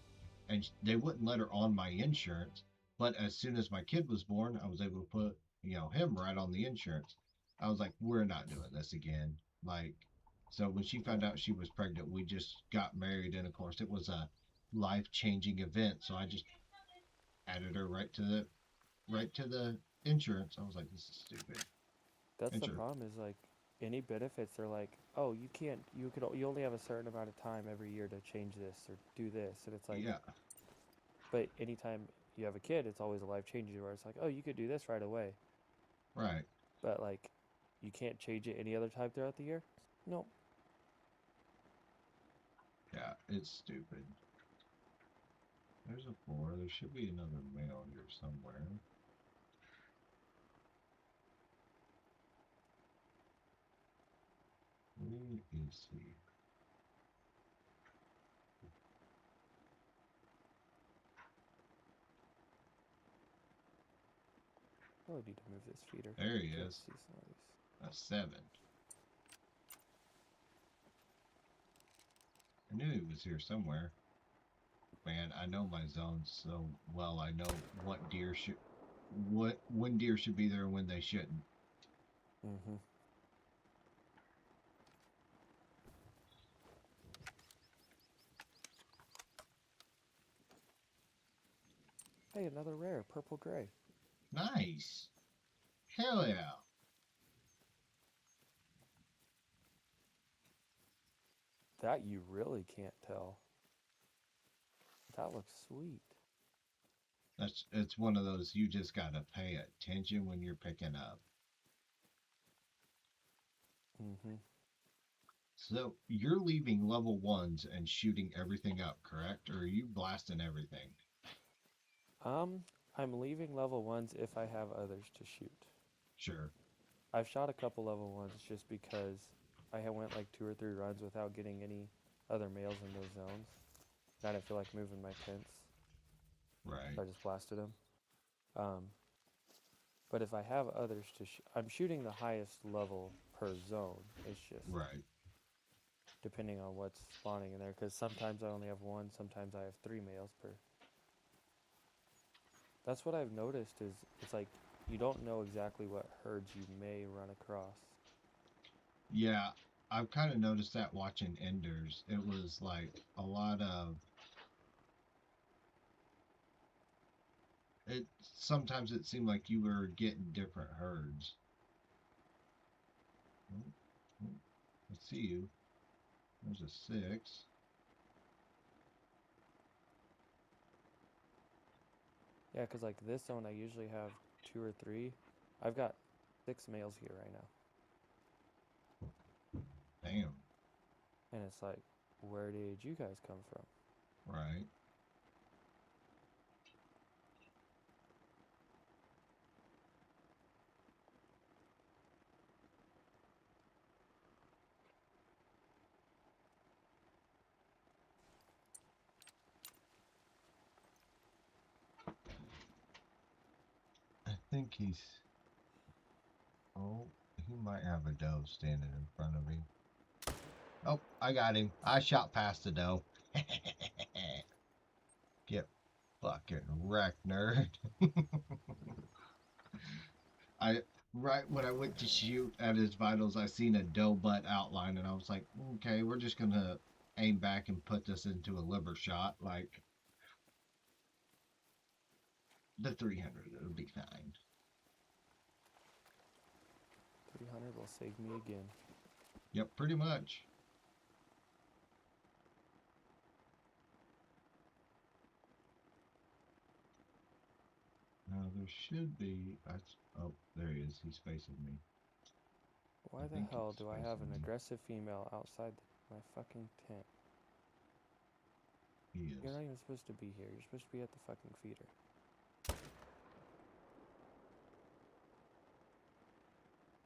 [SPEAKER 1] And they wouldn't let her on my insurance, but as soon as my kid was born, I was able to put, him right on the insurance. I was like, we're not doing this again. Like, so when she found out she was pregnant, we just got married, and of course it was a life-changing event, so I just added her right to the insurance. I was like, this is stupid.
[SPEAKER 4] That's the
[SPEAKER 1] Insurance.
[SPEAKER 4] problem. Is like any benefits, they're like, oh, you can't. You only have a certain amount of time every year to change this or do this, and it's like,
[SPEAKER 1] Yeah,
[SPEAKER 4] but anytime you have a kid, it's always a life changing. Where it's like, oh, you could do this right away,
[SPEAKER 1] right.
[SPEAKER 4] but like, you can't change it any other time throughout the year. No,
[SPEAKER 1] Yeah, it's stupid. There's a 4. There should be another male here somewhere. Where is he?
[SPEAKER 4] probably need to move this feeder.
[SPEAKER 1] There he
[SPEAKER 4] Can't
[SPEAKER 1] is.
[SPEAKER 4] see some of these.
[SPEAKER 1] A 7. I knew he was here somewhere. Man, I know my zones so well. I know when deer should be there and when they shouldn't.
[SPEAKER 4] Mm-hmm. Hey, another rare, purple gray.
[SPEAKER 1] Nice. Hell yeah.
[SPEAKER 4] That you really can't tell. That looks sweet.
[SPEAKER 1] It's one of those you just gotta pay attention when you're picking up.
[SPEAKER 4] Mm-hmm.
[SPEAKER 1] So you're leaving level 1s and shooting everything up, correct? Or are you blasting everything?
[SPEAKER 4] I'm leaving level 1s if I have others to shoot.
[SPEAKER 1] Sure.
[SPEAKER 4] I've shot a couple level 1s just because I went like 2 or 3 runs without getting any other males in those zones. And I didn't feel like moving my tents,
[SPEAKER 1] Right.
[SPEAKER 4] so I just blasted them. But if I have others to I'm shooting the highest level per zone. It's just
[SPEAKER 1] Right.
[SPEAKER 4] depending on what's spawning in there, because sometimes I only have 1, sometimes I have 3 males per. That's what I've noticed is it's like you don't know exactly what herds you may run across.
[SPEAKER 1] Yeah, I've kind of noticed that watching Enders. It was like a lot of it. Sometimes it seemed like you were getting different herds. Oh, oh, I see you. There's a 6.
[SPEAKER 4] Yeah, because like this zone, I usually have 2 or 3. I've got 6 males here right now.
[SPEAKER 1] Damn.
[SPEAKER 4] And it's like, where did you guys come from?
[SPEAKER 1] Right. I think he's. Oh, he might have a doe standing in front of him. Oh, I got him. I shot past the doe. Get fucking wrecked, nerd. Right when I went to shoot at his vitals, I seen a doe butt outline, and I was like, okay, we're just gonna aim back and put this into a liver shot, like the 300. It'll be fine.
[SPEAKER 4] 300 will save me again.
[SPEAKER 1] Yep, pretty much. Now there should be. Oh, there he is. He's facing me.
[SPEAKER 4] Why the
[SPEAKER 1] think
[SPEAKER 4] hell
[SPEAKER 1] it's
[SPEAKER 4] do I have an
[SPEAKER 1] facing me.
[SPEAKER 4] aggressive female outside my fucking tent?
[SPEAKER 1] He is.
[SPEAKER 4] You're not even supposed to be here. You're supposed to be at the fucking feeder.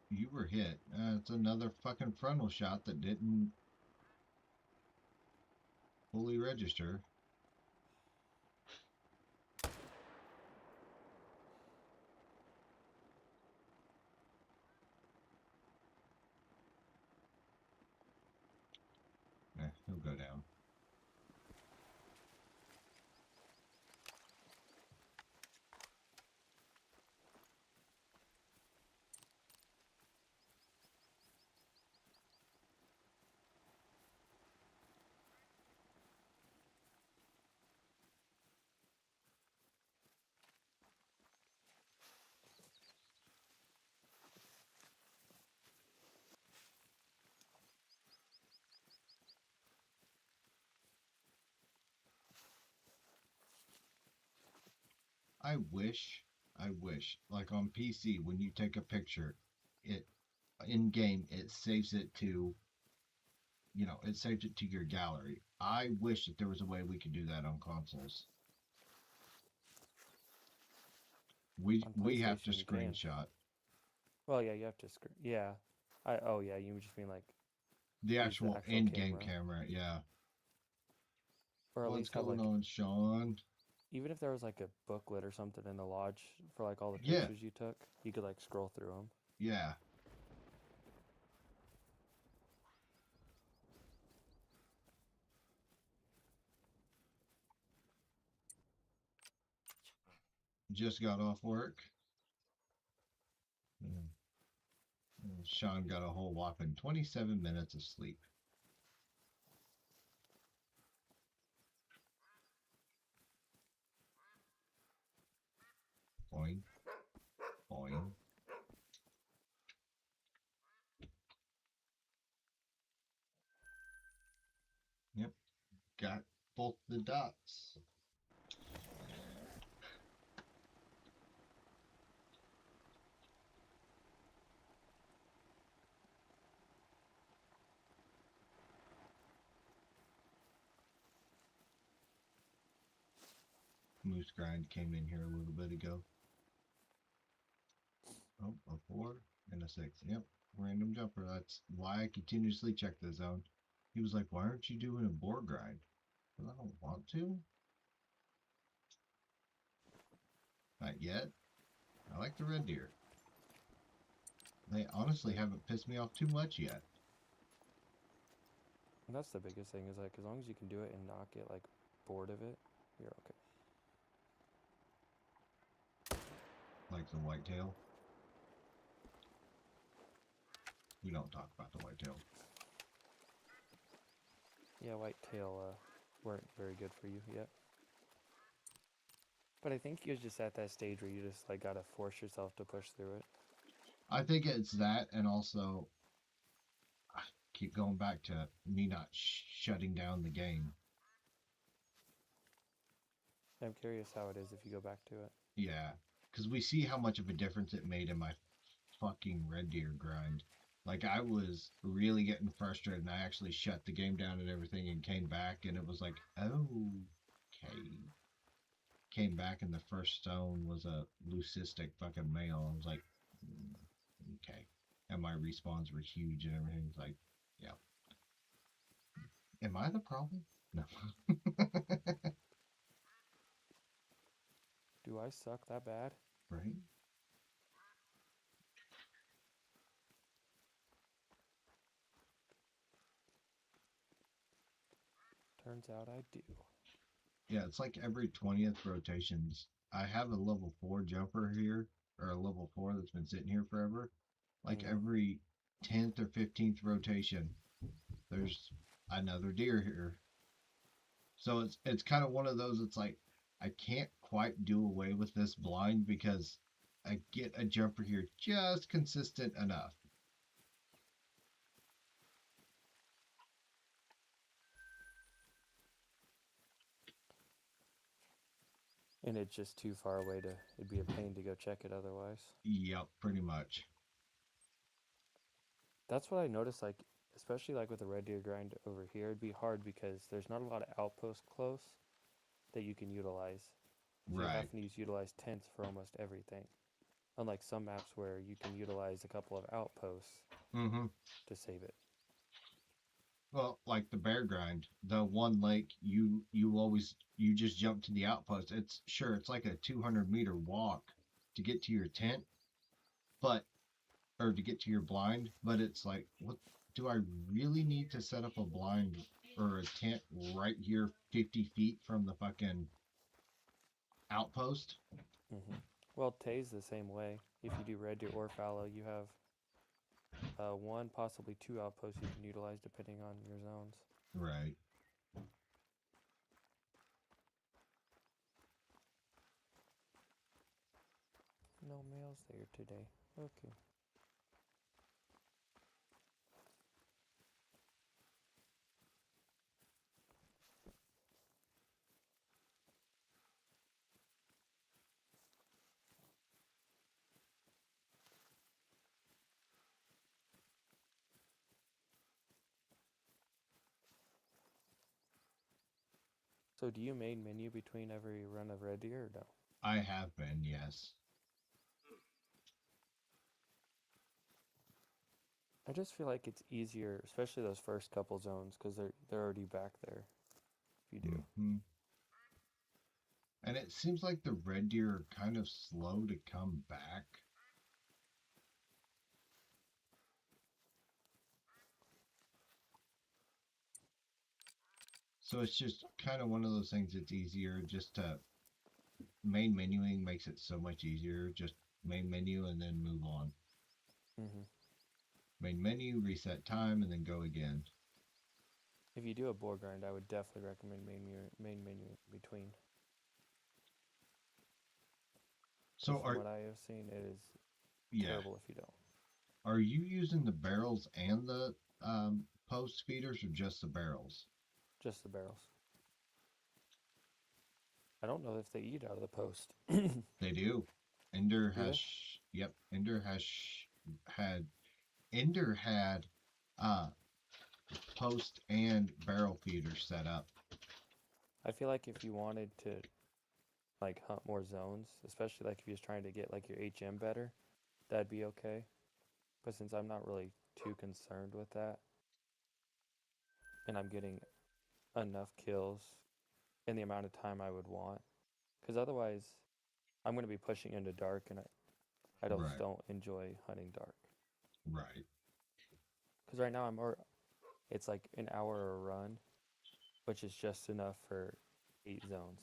[SPEAKER 1] You were hit. It's another fucking frontal shot that didn't fully register. He'll go down. I wish, like on PC, when you take a picture, it in game it saves it to, it saves it to your gallery. I wish that there was a way we could do that on consoles.
[SPEAKER 4] On
[SPEAKER 1] We have to
[SPEAKER 4] PlayStation, you can.
[SPEAKER 1] screenshot
[SPEAKER 4] Well, yeah, you have to yeah. Oh yeah, you just mean like
[SPEAKER 1] the
[SPEAKER 4] use the
[SPEAKER 1] actual
[SPEAKER 4] actual
[SPEAKER 1] in-game
[SPEAKER 4] camera.
[SPEAKER 1] camera. Yeah.
[SPEAKER 4] Or at
[SPEAKER 1] What's
[SPEAKER 4] least have
[SPEAKER 1] going
[SPEAKER 4] like,
[SPEAKER 1] on, Sean?
[SPEAKER 4] even if there was like a booklet or something in the lodge for like all the
[SPEAKER 1] Yeah.
[SPEAKER 4] pictures you took, you could like scroll through them.
[SPEAKER 1] Yeah. Just got off work. Sean got a whole whopping 27 minutes of sleep. Boing. Boing. Yep. Got both the dots. Moose Grind came in here a little bit ago. Oh, a 4 and a 6. Yep. Random jumper. That's why I continuously check the zone. He was like, why aren't you doing a boar grind? Well, I don't want to. Not yet. I like the red deer. They honestly haven't pissed me off too much yet.
[SPEAKER 4] And that's the biggest thing is like, as long as you can do it and not get like bored of it, you're okay.
[SPEAKER 1] Like the whitetail. We don't talk about the whitetail.
[SPEAKER 4] Yeah, whitetail weren't very good for you yet. But I think you're just at that stage where you just like gotta force yourself to push through it.
[SPEAKER 1] I think it's that, and also I keep going back to me not shutting down the game.
[SPEAKER 4] I'm curious how it is if you go back to it.
[SPEAKER 1] Yeah, because we see how much of a difference it made in my fucking Red Deer grind. Like, I was really getting frustrated, and I actually shut the game down and everything and came back, and it was like, oh, okay. Came back, and the first stone was a leucistic fucking male. I was like, okay. And my respawns were huge and everything. It's like, yeah. Am I the problem? No.
[SPEAKER 4] Do I suck that bad?
[SPEAKER 1] Right?
[SPEAKER 4] Turns out I do.
[SPEAKER 1] Yeah, it's like every 20th rotations. I have a level 4 jumper here, or a level 4 that's been sitting here forever. Like
[SPEAKER 4] Mhm.
[SPEAKER 1] every 10th or 15th rotation, there's another deer here. So it's kind of one of those, it's like I can't quite do away with this blind because I get a jumper here just consistent enough.
[SPEAKER 4] And it's just too far away to, it'd be a pain to go check it otherwise.
[SPEAKER 1] Yep, pretty much.
[SPEAKER 4] That's what I noticed, like, especially like with the red deer grind over here, it'd be hard because there's not a lot of outposts close that you can utilize. So you're
[SPEAKER 1] Right.
[SPEAKER 4] having to utilize tents for almost everything. Unlike some maps where you can utilize a couple of outposts
[SPEAKER 1] Mm-hmm.
[SPEAKER 4] to save it.
[SPEAKER 1] Well, like the bear grind, the one lake, you just jump to the outpost. It's sure it's like a 200-meter walk to get to your tent, but or to get to your blind, but it's like, what do I really need to set up a blind or a tent right here 50 feet from the fucking outpost?
[SPEAKER 4] Well, Tay's the same way. If you do red deer or fallow, you have one, possibly two outposts you can utilize depending on your zones.
[SPEAKER 1] Right.
[SPEAKER 4] No males there today. Okay. So do you main menu between every run of red deer or no?
[SPEAKER 1] I have been, yes.
[SPEAKER 4] I just feel like it's easier, especially those first couple zones, because they're already back there. If you do.
[SPEAKER 1] Mm-hmm. And it seems like the red deer are kind of slow to come back. So it's just kind of one of those things that's easier just to main menuing makes it so much easier. Just main menu and then move on. Main menu, reset time, and then go again.
[SPEAKER 4] If you do a boar grind, I would definitely recommend main menu in between.
[SPEAKER 1] So
[SPEAKER 4] From what I have seen, it is terrible if you don't.
[SPEAKER 1] Are you using the barrels and the post feeders or just the barrels?
[SPEAKER 4] Just the barrels. I don't know if they eat out of the post.
[SPEAKER 1] They do. Ender
[SPEAKER 4] Do
[SPEAKER 1] has
[SPEAKER 4] they?
[SPEAKER 1] yep. Ender had post and barrel feeders set up.
[SPEAKER 4] I feel like if you wanted to like hunt more zones, especially like if you're just trying to get like your HM better, that'd be okay. But since I'm not really too concerned with that, and I'm getting enough kills in the amount of time I would want, because otherwise I'm going to be pushing into dark, and I don't
[SPEAKER 1] Right.
[SPEAKER 4] don't enjoy hunting dark.
[SPEAKER 1] Right.
[SPEAKER 4] Because right now it's like an hour a run, which is just enough for 8 zones.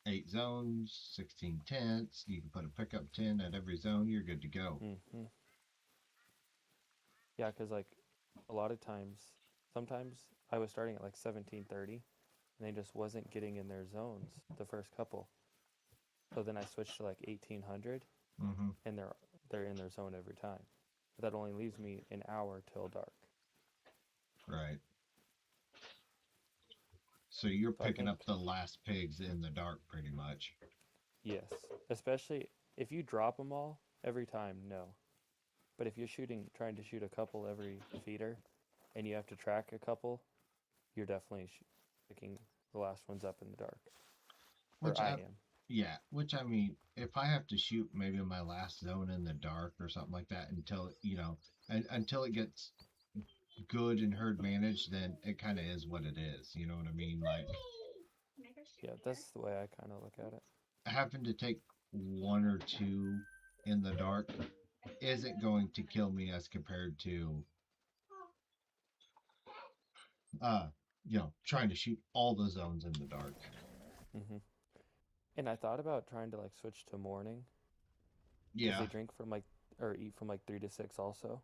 [SPEAKER 1] 8 zones, 16 tents. You can put a pickup tent at every zone. You're good to go.
[SPEAKER 4] Yeah, because like a lot of times, sometimes I was starting at like 1730 and they just wasn't getting in their zones the first couple. So then I switched to like 1800
[SPEAKER 1] Mm-hmm.
[SPEAKER 4] and they're in their zone every time. But that only leaves me an hour till dark.
[SPEAKER 1] Right. So you're
[SPEAKER 4] So I
[SPEAKER 1] picking
[SPEAKER 4] think
[SPEAKER 1] up the last pigs in the dark, pretty much.
[SPEAKER 4] yes, especially if you drop them all every time, no. But if you're trying to shoot a couple every feeder, and you have to track a couple, you're definitely picking the last ones up in the dark. Or
[SPEAKER 1] Which
[SPEAKER 4] I
[SPEAKER 1] I,
[SPEAKER 4] am.
[SPEAKER 1] yeah, which I mean, if I have to shoot maybe my last zone in the dark or something like that until until it gets good and herd managed, then it kind of is what it is. You know what I mean? Like
[SPEAKER 3] Make her shoot
[SPEAKER 4] Yeah,
[SPEAKER 3] here.
[SPEAKER 4] that's the way I kind of look at it.
[SPEAKER 1] having to take one or two in the dark isn't going to kill me as compared to uh trying to shoot all the zones in the dark.
[SPEAKER 4] hmm And I thought about trying to like switch to morning because
[SPEAKER 1] Yeah,
[SPEAKER 4] they drink from like or eat from like 3 to 6 also,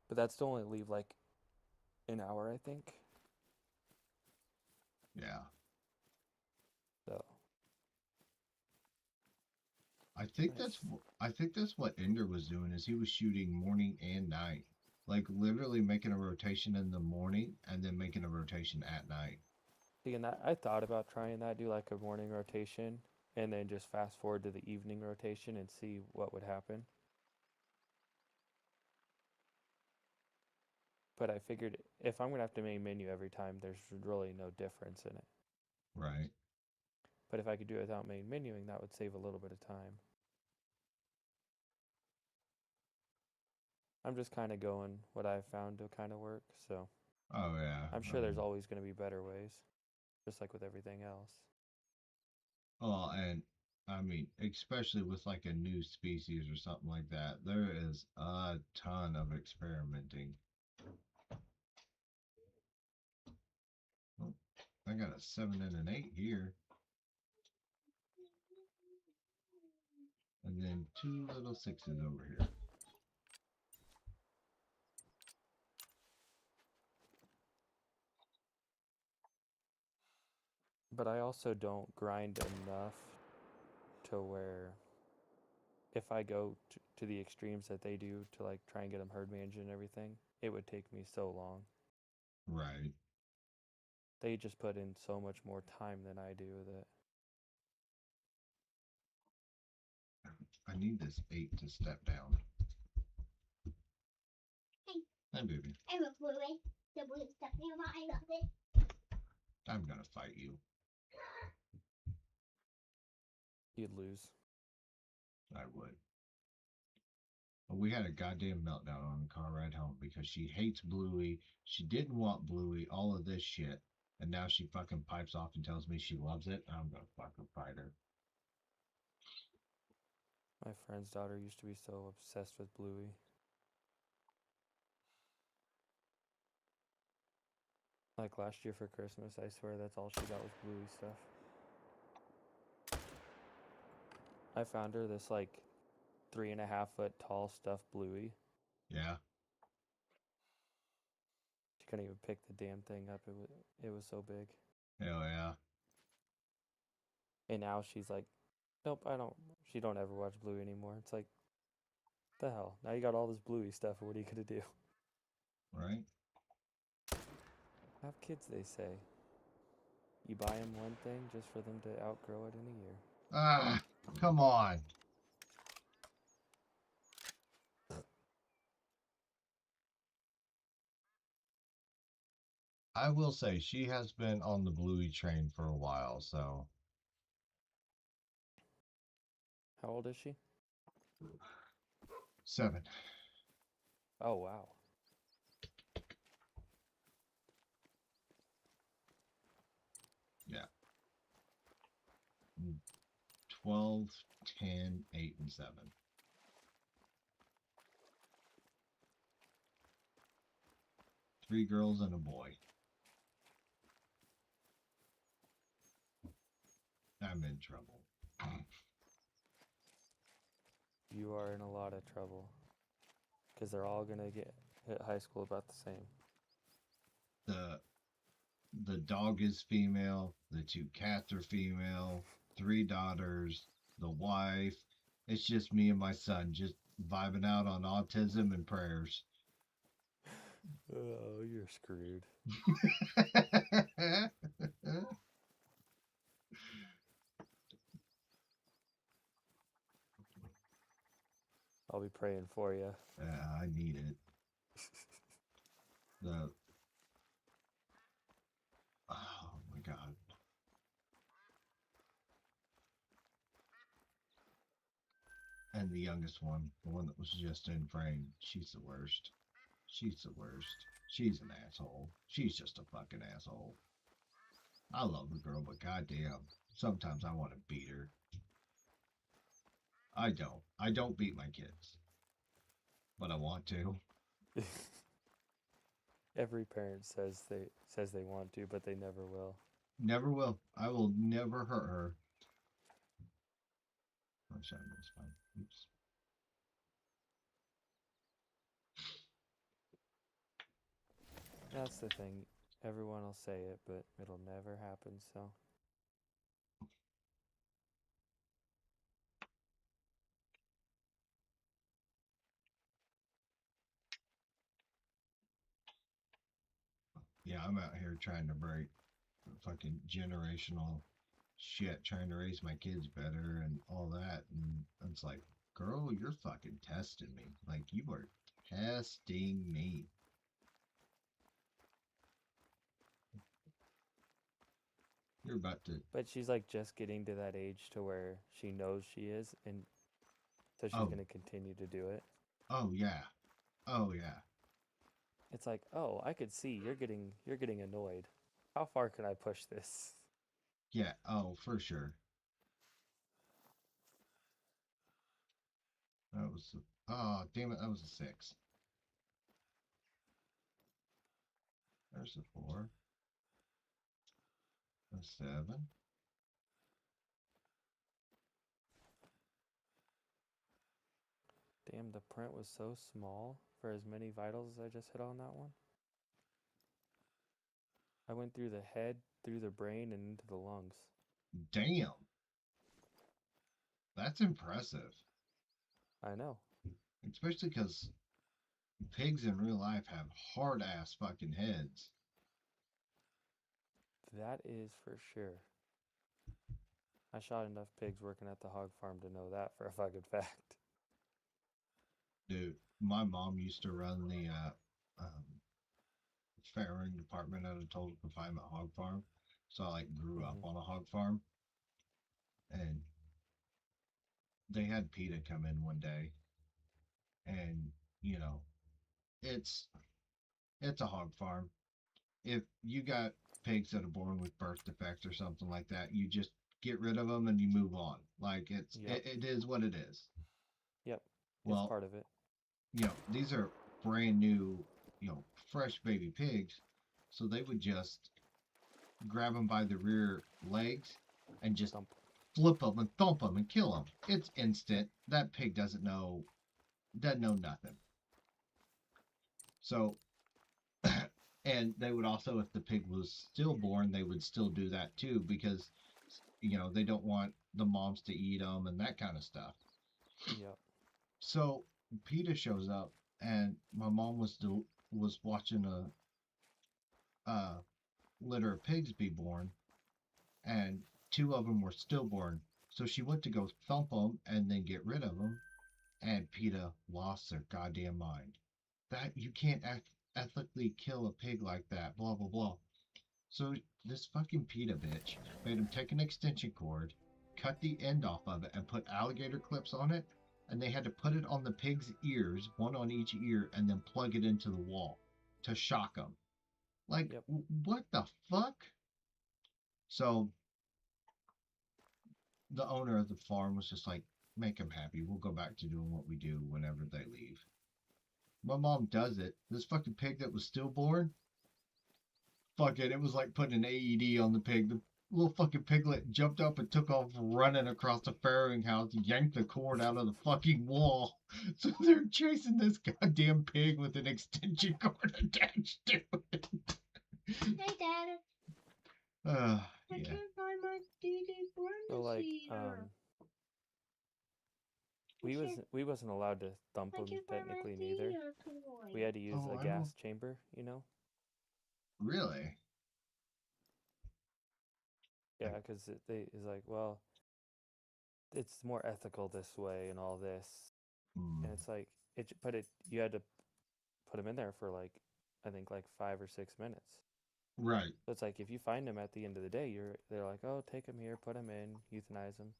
[SPEAKER 4] but that's still only leave like an hour I think.
[SPEAKER 1] yeah.
[SPEAKER 4] So nice.
[SPEAKER 1] I think that's what Ender was doing is he was shooting morning and night. Like literally making a rotation in the morning and then making a rotation at night.
[SPEAKER 4] See, and that I thought about trying that, do like a morning rotation, and then just fast forward to the evening rotation and see what would happen. But I figured if I'm gonna have to main menu every time, there's really no difference in it.
[SPEAKER 1] Right.
[SPEAKER 4] But if I could do it without main menuing, that would save a little bit of time. I'm just kind of going what I've found to kind of work, so
[SPEAKER 1] Oh yeah.
[SPEAKER 4] I'm sure there's always going to be better ways, just like with everything else.
[SPEAKER 1] Well, and I mean, especially with like a new species or something like that, there is a ton of experimenting. Oh, I got a 7 and an 8 here, and then two little 6s over here.
[SPEAKER 4] But I also don't grind enough to where if I go to the extremes that they do to like try and get them herd managed and everything, it would take me so long.
[SPEAKER 1] Right.
[SPEAKER 4] They just put in so much more time than I do that.
[SPEAKER 1] I need this 8 to step down.
[SPEAKER 2] Hey.
[SPEAKER 1] Hi, baby.
[SPEAKER 2] I love Bluey. The blue stuff nearby. I love it.
[SPEAKER 1] I'm gonna fight you.
[SPEAKER 4] You'd lose.
[SPEAKER 1] I would. But we had a goddamn meltdown on the car ride home because she hates Bluey. She didn't want Bluey, all of this shit. And now she fucking pipes off and tells me she loves it. I'm gonna fucking fight her.
[SPEAKER 4] My friend's daughter used to be so obsessed with Bluey. Like last year for Christmas, I swear that's all she got was Bluey stuff. I found her this like 3.5 foot tall stuffed Bluey.
[SPEAKER 1] Yeah.
[SPEAKER 4] She couldn't even pick the damn thing up. It was so big.
[SPEAKER 1] Hell yeah.
[SPEAKER 4] And now she's like, nope, I don't. She don't ever watch Bluey anymore. It's like, the hell? Now you got all this Bluey stuff. What are you gonna do?
[SPEAKER 1] Right?
[SPEAKER 4] Have kids, they say. You buy them one thing just for them to outgrow it in a year.
[SPEAKER 1] Ah, come on. I will say she has been on the Bluey train for a while, so
[SPEAKER 4] How old is she?
[SPEAKER 1] 7.
[SPEAKER 4] Oh wow.
[SPEAKER 1] Yeah. 12, 10, 8, and 7. Three girls and a boy. I'm in trouble.
[SPEAKER 4] You are in a lot of trouble. Because they're all gonna hit high school about the same.
[SPEAKER 1] The dog is female, the 2 cats are female, 3 daughters, the wife. It's just me and my son just vibing out on autism and prayers.
[SPEAKER 4] Oh, you're screwed. I'll be praying for you.
[SPEAKER 1] I need it. The Oh my god. And the youngest one, the one that was just in frame, she's the worst. She's the worst. She's an asshole. She's just a fucking asshole. I love the girl, but goddamn, sometimes I want to beat her. I don't. I don't beat my kids. But I want to.
[SPEAKER 4] Every parent says they want to, but they never will.
[SPEAKER 1] Never will. I will never hurt her. Oh, sorry, that's fine. Oops.
[SPEAKER 4] That's the thing. Everyone will say it, but it'll never happen, so.
[SPEAKER 1] Yeah, I'm out here trying to break fucking generational shit, trying to raise my kids better and all that. And it's like, girl, you're fucking testing me. Like, you are testing me. You're about to.
[SPEAKER 4] But she's like just getting to that age to where she knows she is, and so she's
[SPEAKER 1] Oh.
[SPEAKER 4] gonna continue to do it.
[SPEAKER 1] Oh, yeah. Oh, yeah.
[SPEAKER 4] It's like, oh, I could see you're getting annoyed. How far can I push this?
[SPEAKER 1] Yeah. Oh, for sure. That was. Oh, damn it. That was a 6. There's a 4. A 7.
[SPEAKER 4] Damn, the print was so small for as many vitals as I just hit on that one. I went through the head, through the brain, and into the lungs.
[SPEAKER 1] Damn. That's impressive.
[SPEAKER 4] I know.
[SPEAKER 1] Especially because pigs in real life have hard ass fucking heads.
[SPEAKER 4] That is for sure. I shot enough pigs working at the hog farm to know that for a fucking fact.
[SPEAKER 1] Dude, my mom used to run the farrowing department at a total confinement hog farm. So I like grew up on a hog farm. And they had PETA come in one day. And, you know, it's a hog farm. If you got pigs that are born with birth defects or something like that, you just get rid of them and you move on. Like
[SPEAKER 4] Yep.
[SPEAKER 1] it is what it is.
[SPEAKER 4] Yep.
[SPEAKER 1] Well,
[SPEAKER 4] It's part of it.
[SPEAKER 1] You know, these are brand new, you know, fresh baby pigs. So they would just grab them by the rear legs and just
[SPEAKER 4] Thump.
[SPEAKER 1] flip them and thump them and kill them. It's instant. That pig doesn't know nothing. So, and they would also, if the pig was stillborn, they would still do that too because, you know, they don't want the moms to eat them and that kind of stuff.
[SPEAKER 4] Yep.
[SPEAKER 1] So PETA shows up, and my mom was watching a litter of pigs be born, and 2 of them were stillborn. So she went to go thump them and then get rid of them, and PETA lost their goddamn mind. That you can't ethically kill a pig like that. Blah blah blah. So this fucking PETA bitch made him take an extension cord, cut the end off of it, and put alligator clips on it. And they had to put it on the pig's ears, one on each ear, and then plug it into the wall to shock them. Like,
[SPEAKER 4] Yep.
[SPEAKER 1] What the fuck? So the owner of the farm was just like, make them happy. We'll go back to doing what we do whenever they leave. My mom does it. This fucking pig that was stillborn, fuck it. It was like putting an AED on the pig. little fucking piglet jumped up and took off running across the farrowing house, yanked the cord out of the fucking wall. So they're chasing this goddamn pig with an extension cord attached to it.
[SPEAKER 2] Hey, Dad.
[SPEAKER 1] Uh,
[SPEAKER 2] I
[SPEAKER 1] yeah.
[SPEAKER 2] can't find my DD
[SPEAKER 4] So like,
[SPEAKER 2] here.
[SPEAKER 4] we wasn't allowed to thump
[SPEAKER 2] I
[SPEAKER 4] them
[SPEAKER 2] can't find my
[SPEAKER 4] technically neither.
[SPEAKER 2] toy.
[SPEAKER 4] We had to use
[SPEAKER 1] Oh,
[SPEAKER 4] a
[SPEAKER 1] I
[SPEAKER 4] gas chamber, you know?
[SPEAKER 1] Really?
[SPEAKER 4] Yeah, because they is like, well, it's more ethical this way and all this,
[SPEAKER 1] Hmm.
[SPEAKER 4] and it's like but you had to put them in there for like, I think like 5 or 6 minutes.
[SPEAKER 1] Right.
[SPEAKER 4] So it's like if you find them at the end of the day, they're like, oh, take them here, put them in, euthanize them.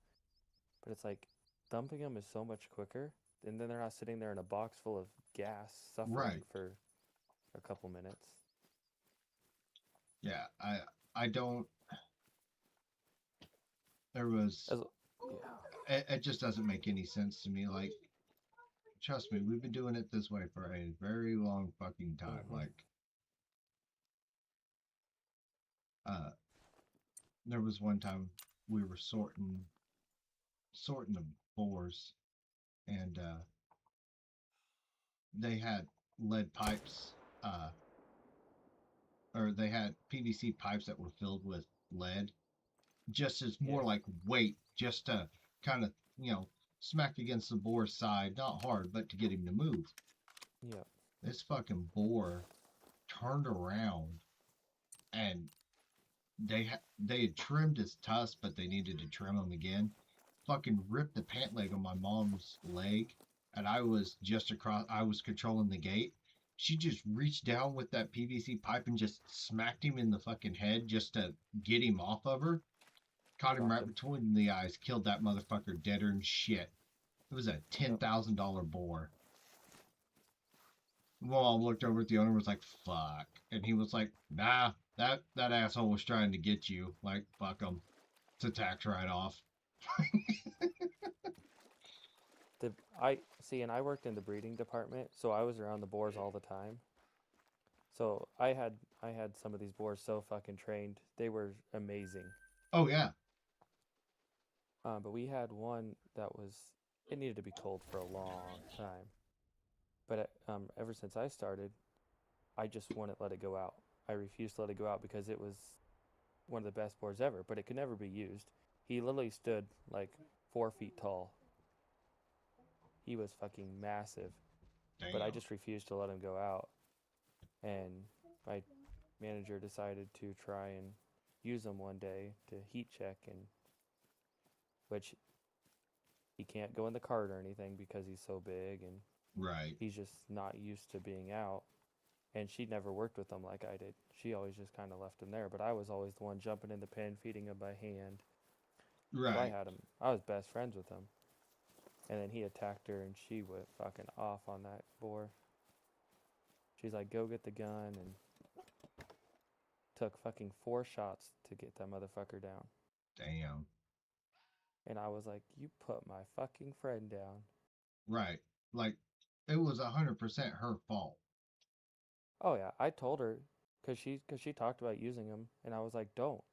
[SPEAKER 4] But it's like dumping them is so much quicker, and then they're not sitting there in a box full of gas suffering
[SPEAKER 1] Right.
[SPEAKER 4] for a couple minutes.
[SPEAKER 1] Yeah. I don't. There was.
[SPEAKER 4] Yeah.
[SPEAKER 1] It just doesn't make any sense to me. Like, trust me, we've been doing it this way for a very long fucking time.
[SPEAKER 4] Mhm.
[SPEAKER 1] Like, there was one time we were sorting the boars, and they had lead pipes, or they had PVC pipes that were filled with lead, just as more
[SPEAKER 4] Yeah.
[SPEAKER 1] like weight, just to kind of smack against the boar's side, not hard, but to get him to move.
[SPEAKER 4] Yeah.
[SPEAKER 1] This fucking boar turned around, and they had trimmed his tusks, but they needed to trim them again. Fucking ripped the pant leg on my mom's leg, and I was just across. I was controlling the gate. She just reached down with that PVC pipe and just smacked him in the fucking head just to get him off of her. Caught him
[SPEAKER 4] Dropped
[SPEAKER 1] right
[SPEAKER 4] him.
[SPEAKER 1] between the eyes. Killed that motherfucker deader than shit. It was a $10,000 boar. Mom looked over at the owner and was like, fuck. And he was like, nah, that asshole was trying to get you. Like, fuck him. It's a tax write-off.
[SPEAKER 4] I see, and I worked in the breeding department, so I was around the boars all the time. So I had some of these boars so fucking trained. They were amazing.
[SPEAKER 1] Oh, yeah.
[SPEAKER 4] But we had one that it needed to be cold for a long time. But ever since I started, I just wouldn't let it go out. I refused to let it go out because it was one of the best boars ever, but it could never be used. He literally stood like 4 feet tall. He was fucking massive,
[SPEAKER 1] Damn.
[SPEAKER 4] but I just refused to let him go out. And my manager decided to try and use him one day to heat check, and which he can't go in the cart or anything because he's so big and
[SPEAKER 1] Right.
[SPEAKER 4] he's just not used to being out. And she never worked with him like I did. She always just kind of left him there, but I was always the one jumping in the pen, feeding him by hand.
[SPEAKER 1] Right.
[SPEAKER 4] So I had him. I was best friends with him. And then he attacked her, and she went fucking off on that boar. She's like, go get the gun, and took fucking 4 shots to get that motherfucker down.
[SPEAKER 1] Damn.
[SPEAKER 4] And I was like, you put my fucking friend down.
[SPEAKER 1] Right. Like, it was 100% her fault.
[SPEAKER 4] Oh yeah, I told her, cause she talked about using him, and I was like, don't.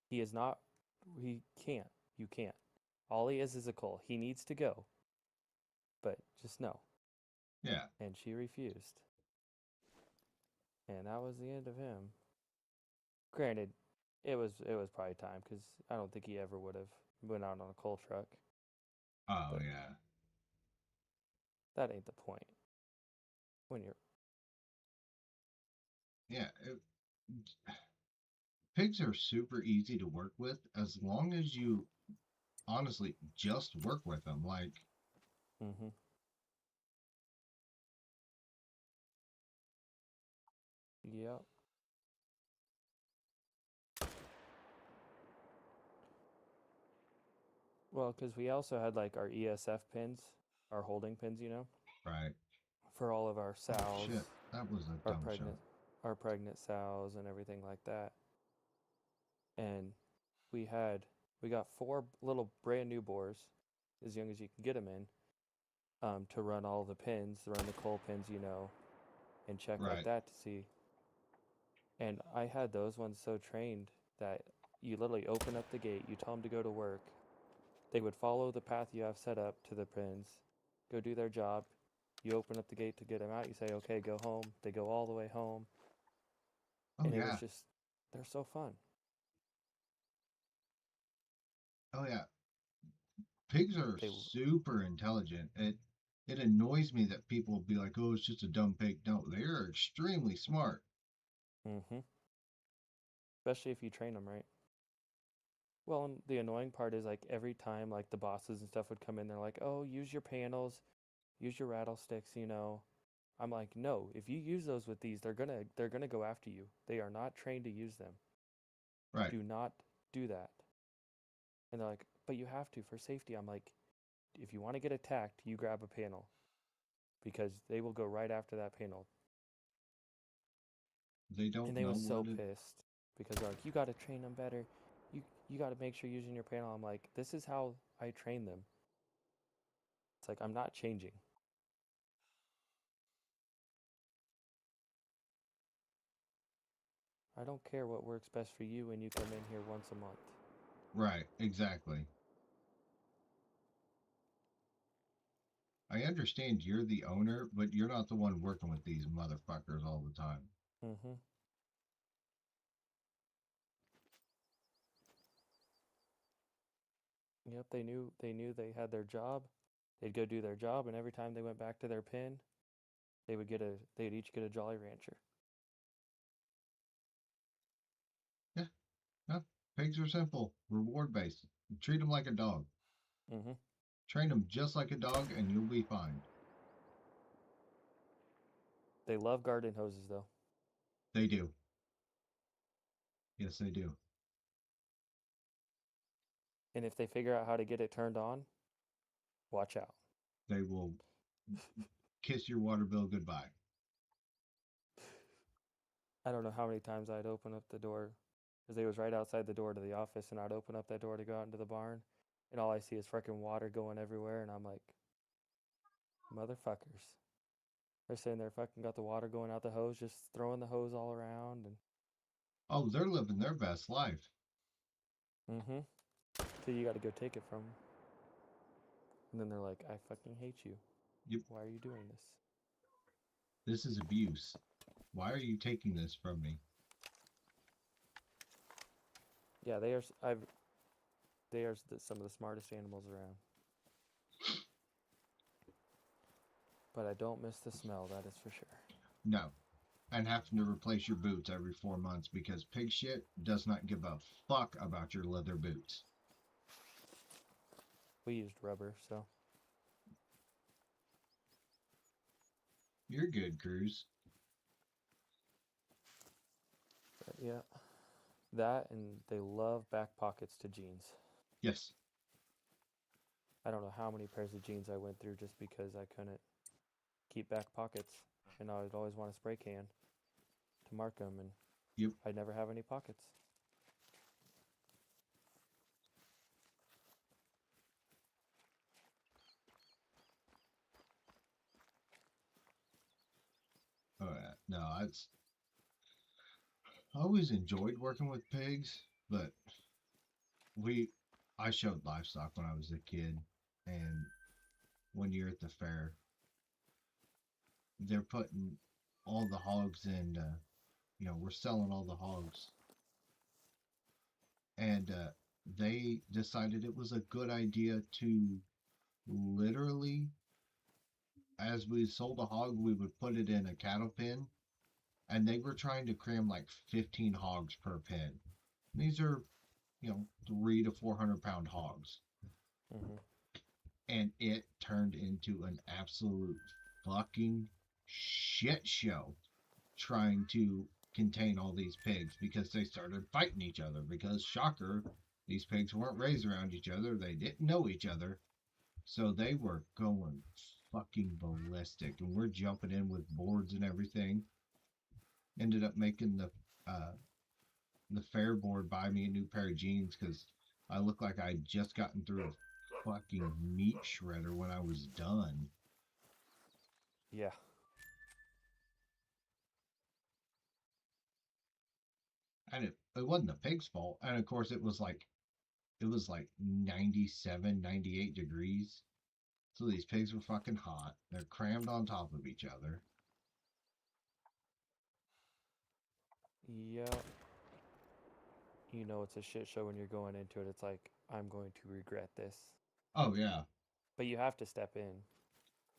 [SPEAKER 4] He is not. He can't. You can't. All he is a coal. He needs to go. But just no.
[SPEAKER 1] Yeah.
[SPEAKER 4] And she refused. And that was the end of him. Granted, it was probably time, because I don't think he ever would have went out on a coal truck.
[SPEAKER 1] Oh,
[SPEAKER 4] But
[SPEAKER 1] yeah.
[SPEAKER 4] that ain't the point. When you're
[SPEAKER 1] Yeah. Pigs are super easy to work with as long as you honestly just work with them. Like,
[SPEAKER 4] mm-hmm. Yep. Well, because we also had like our ESF pins, our holding pins,
[SPEAKER 1] right.
[SPEAKER 4] for all of our sows,
[SPEAKER 1] Shit. That was a dumb shot.
[SPEAKER 4] our pregnant sows and everything like that. And we got 4 little brand new boars, as young as you can get them in, to run all the pins, run the coal pins, and check
[SPEAKER 1] Right.
[SPEAKER 4] like that to see. And I had those ones so trained that you literally open up the gate, you tell them to go to work. They would follow the path you have set up to the pens, go do their job. You open up the gate to get them out. You say, okay, go home. They go all the way home.
[SPEAKER 1] Oh
[SPEAKER 4] And it
[SPEAKER 1] yeah.
[SPEAKER 4] was just, they're so fun.
[SPEAKER 1] Oh yeah. Pigs are
[SPEAKER 4] They,
[SPEAKER 1] super intelligent. It annoys me that people will be like, "Oh, it's just a dumb pig." No, they're extremely smart.
[SPEAKER 4] mm-hmm. Especially if you train them right. Well, and the annoying part is like every time like the bosses and stuff would come in, they're like, "Oh, use your panels, use your rattlesticks," you know. I'm like, "No, if you use those with these, they're gonna go after you. They are not trained to use them.
[SPEAKER 1] Right.
[SPEAKER 4] Do not do that." And they're like, "But you have to for safety." I'm like, "If you want to get attacked, you grab a panel because they will go right after that panel."
[SPEAKER 1] They don't
[SPEAKER 4] And they
[SPEAKER 1] know
[SPEAKER 4] was so
[SPEAKER 1] what it.
[SPEAKER 4] pissed because they're like, "You got to train them better. You got to make sure you're using your panel." I'm like, "This is how I train them." It's like I'm not changing. I don't care what works best for you when you come in here once a month.
[SPEAKER 1] Right. Exactly. I understand you're the owner, but you're not the one working with these motherfuckers all the time.
[SPEAKER 4] Mm-hmm. Yep, they knew they had their job. They'd go do their job, and every time they went back to their pen, they'd each get a Jolly Rancher.
[SPEAKER 1] Yeah. No. Pigs are simple, reward based. Treat them like a dog.
[SPEAKER 4] Mm-hmm.
[SPEAKER 1] Train them just like a dog, and you'll be fine.
[SPEAKER 4] They love garden hoses though.
[SPEAKER 1] They do. Yes, they do.
[SPEAKER 4] And if they figure out how to get it turned on, watch out.
[SPEAKER 1] They will kiss your water bill goodbye.
[SPEAKER 4] I don't know how many times I'd open up the door because they was right outside the door to the office, and I'd open up that door to go out into the barn, and all I see is freaking water going everywhere, and I'm like, motherfuckers. They're sitting there fucking got the water going out the hose, just throwing the hose all around, and
[SPEAKER 1] Oh, they're living their best life.
[SPEAKER 4] mm-hmm. So you got to go take it from them. And then they're like, I fucking hate you.
[SPEAKER 1] Yep.
[SPEAKER 4] Why are you doing this?
[SPEAKER 1] This is abuse. Why are you taking this from me?
[SPEAKER 4] Yeah, they are some of the smartest animals around. But I don't miss the smell, that is for sure.
[SPEAKER 1] No. And having to replace your boots every 4 months because pig shit does not give a fuck about your leather boots.
[SPEAKER 4] We used rubber, so
[SPEAKER 1] You're good, Cruz.
[SPEAKER 4] but yeah. That and they love back pockets to jeans.
[SPEAKER 1] Yes.
[SPEAKER 4] I don't know how many pairs of jeans I went through just because I couldn't keep back pockets, and I would always want a spray can to mark them, and
[SPEAKER 1] Yep.
[SPEAKER 4] I'd never have any pockets.
[SPEAKER 1] Oh, yeah. No, I always enjoyed working with pigs, but I showed livestock when I was a kid, and one year at the fair, they're putting all the hogs in, we're selling all the hogs. And they decided it was a good idea to literally, as we sold a hog, we would put it in a cattle pen, and they were trying to cram like 15 hogs per pen. These are, 300 to 400 pound hogs.
[SPEAKER 4] Mm-hmm.
[SPEAKER 1] And it turned into an absolute fucking shit show trying to contain all these pigs because they started fighting each other. Because, shocker, these pigs weren't raised around each other, they didn't know each other, so they were going fucking ballistic. And we're jumping in with boards and everything. Ended up making the fair board buy me a new pair of jeans because I looked like I'd just gotten through a fucking meat shredder when I was done.
[SPEAKER 4] Yeah.
[SPEAKER 1] And it wasn't the pig's fault. And of course, it was like 97, 98 degrees. So these pigs were fucking hot. They're crammed on top of each other.
[SPEAKER 4] Yeah, you know it's a shit show when you're going into it. It's like, I'm going to regret this.
[SPEAKER 1] Oh yeah.
[SPEAKER 4] But you have to step in,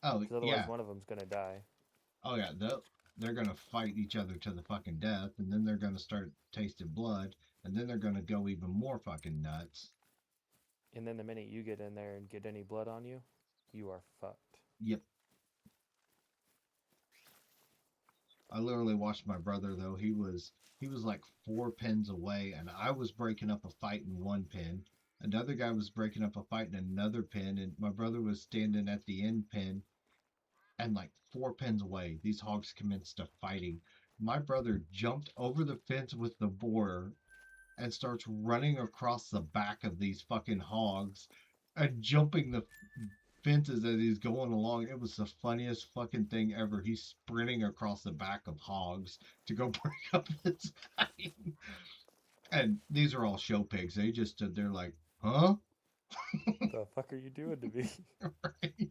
[SPEAKER 1] Oh
[SPEAKER 4] because otherwise
[SPEAKER 1] yeah.
[SPEAKER 4] one of them's gonna die.
[SPEAKER 1] Oh yeah. They're gonna fight each other to the fucking death, and then they're gonna start tasting blood, and then they're gonna go even more fucking nuts.
[SPEAKER 4] And then the minute you get in there and get any blood on you, you are fucked.
[SPEAKER 1] Yep. I literally watched my brother though. He was like 4 pins away, and I was breaking up a fight in one pin. Another guy was breaking up a fight in another pin, and my brother was standing at the end pin, and like 4 pins away, these hogs commenced a fighting. My brother jumped over the fence with the boar and starts running across the back of these fucking hogs and jumping the fences as he's going along. It was the funniest fucking thing ever. He's sprinting across the back of hogs to go break up this fight. And these are all show pigs. They just stood there like, huh?
[SPEAKER 4] The fuck are you doing to me?
[SPEAKER 1] Right?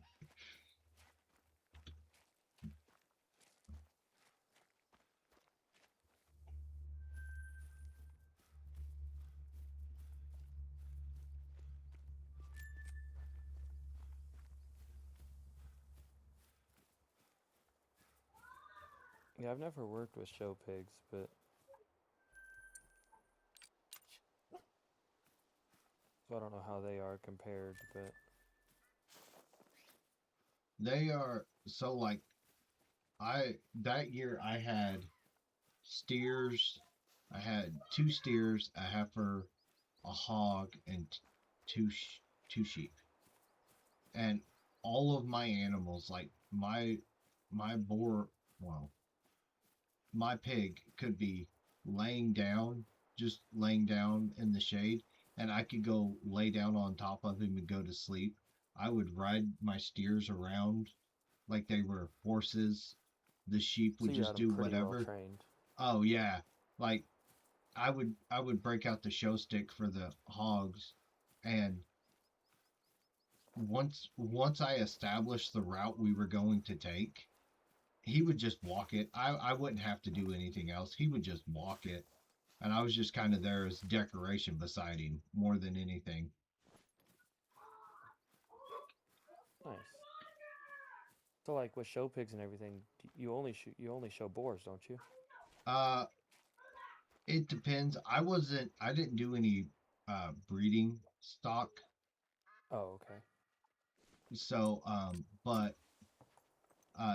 [SPEAKER 4] Yeah, I've never worked with show pigs, but so I don't know how they are compared, but
[SPEAKER 1] They are so like that year I had steers. I had 2 steers, a heifer, a hog, and two sheep. And all of my animals, like my boar, well, my pig could be laying down, just laying down in the shade, and I could go lay down on top of him and go to sleep. I would ride my steers around like they were horses. The sheep
[SPEAKER 4] so
[SPEAKER 1] would
[SPEAKER 4] you
[SPEAKER 1] just
[SPEAKER 4] had them
[SPEAKER 1] do
[SPEAKER 4] pretty well
[SPEAKER 1] whatever.
[SPEAKER 4] trained.
[SPEAKER 1] Oh yeah, like I would break out the show stick for the hogs, and once I established the route we were going to take, he would just walk it. I wouldn't have to do anything else. He would just walk it, and I was just kind of there as decoration beside him more than anything.
[SPEAKER 4] Nice. So like with show pigs and everything, you only show boars, don't you?
[SPEAKER 1] Uh, it depends. I didn't do any breeding stock,
[SPEAKER 4] Oh, okay.
[SPEAKER 1] so but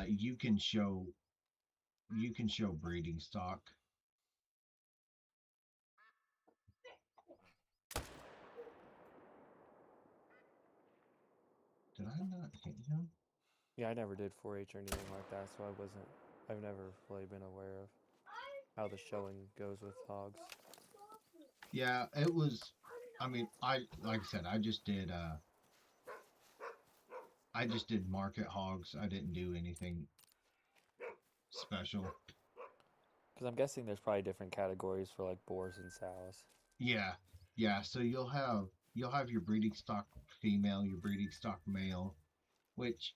[SPEAKER 1] you can show breeding stock. Did I not hit him?
[SPEAKER 4] Yeah, I never did 4-H or anything like that, so I've never really been aware of how the showing goes with hogs.
[SPEAKER 1] Yeah, it was. I mean, like I said, I just did market hogs. I didn't do anything special.
[SPEAKER 4] Because I'm guessing there's probably different categories for like boars and sows.
[SPEAKER 1] Yeah, yeah. So you'll have your breeding stock female, your breeding stock male, which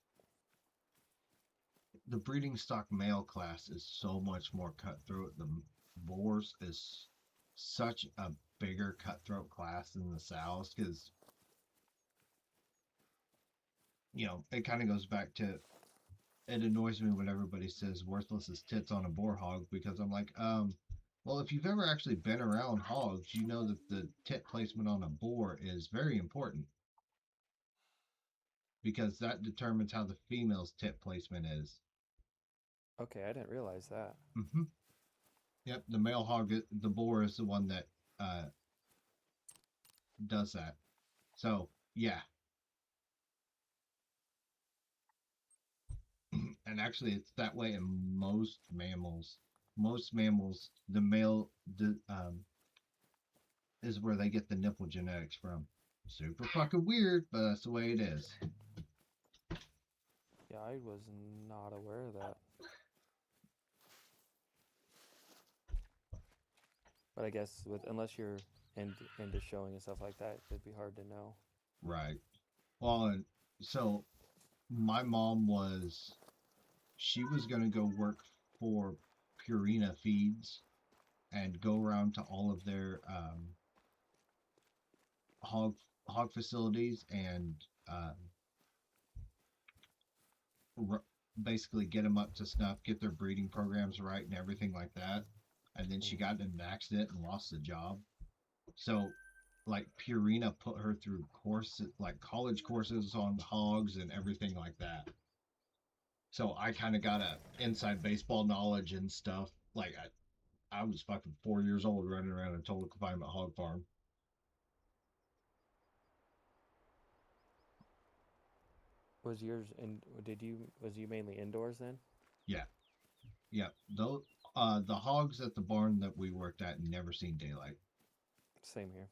[SPEAKER 1] the breeding stock male class is so much more cutthroat. The boars is such a bigger cutthroat class than the sows because it kind of goes back to it annoys me when everybody says worthless as tits on a boar hog because I'm like, well, if you've ever actually been around hogs, you know that the tit placement on a boar is very important because that determines how the female's tit placement is.
[SPEAKER 4] Okay, I didn't realize that.
[SPEAKER 1] Mm-hmm. Yep, the male hog, the boar is the one that does that. So, yeah. And actually, it's that way in most mammals. Most mammals, the male is where they get the nipple genetics from. Super fucking weird, but that's the way it is.
[SPEAKER 4] Yeah, I was not aware of that. But I guess with unless you're into showing and stuff like that, it'd be hard to know.
[SPEAKER 1] Right. Well, and so my mom she was going to go work for Purina Feeds and go around to all of their hog hog facilities and r- basically get them up to snuff, get their breeding programs right and everything like that. And then she
[SPEAKER 4] Mhm.
[SPEAKER 1] got in an accident and lost the job. So, like Purina put her through courses, like college courses on hogs and everything like that. So I kind of got a inside baseball knowledge and stuff. Like I was fucking 4 years old running around a total confinement hog farm.
[SPEAKER 4] Was yours in? Was you mainly indoors then?
[SPEAKER 1] Yeah, yeah. Those the hogs at the barn that we worked at never seen daylight.
[SPEAKER 4] Same here.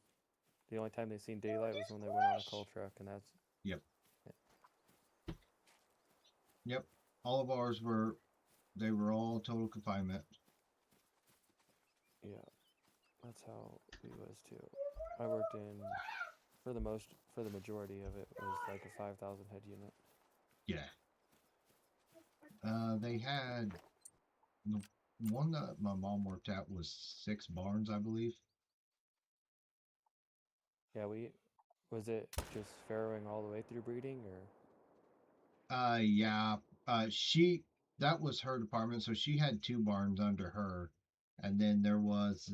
[SPEAKER 4] The only time they seen daylight was when they went on a coal truck, and that's
[SPEAKER 1] Yep,
[SPEAKER 4] yeah.
[SPEAKER 1] yep. All of ours they were all total confinement.
[SPEAKER 4] Yeah, that's how we was too. I worked in for the majority of it was like a 5,000 head unit.
[SPEAKER 1] Yeah. They had the one that my mom worked at was 6 barns, I believe.
[SPEAKER 4] Yeah, we was it just farrowing all the way through breeding or
[SPEAKER 1] Yeah. She that was her department, so she had 2 barns under her, and then there was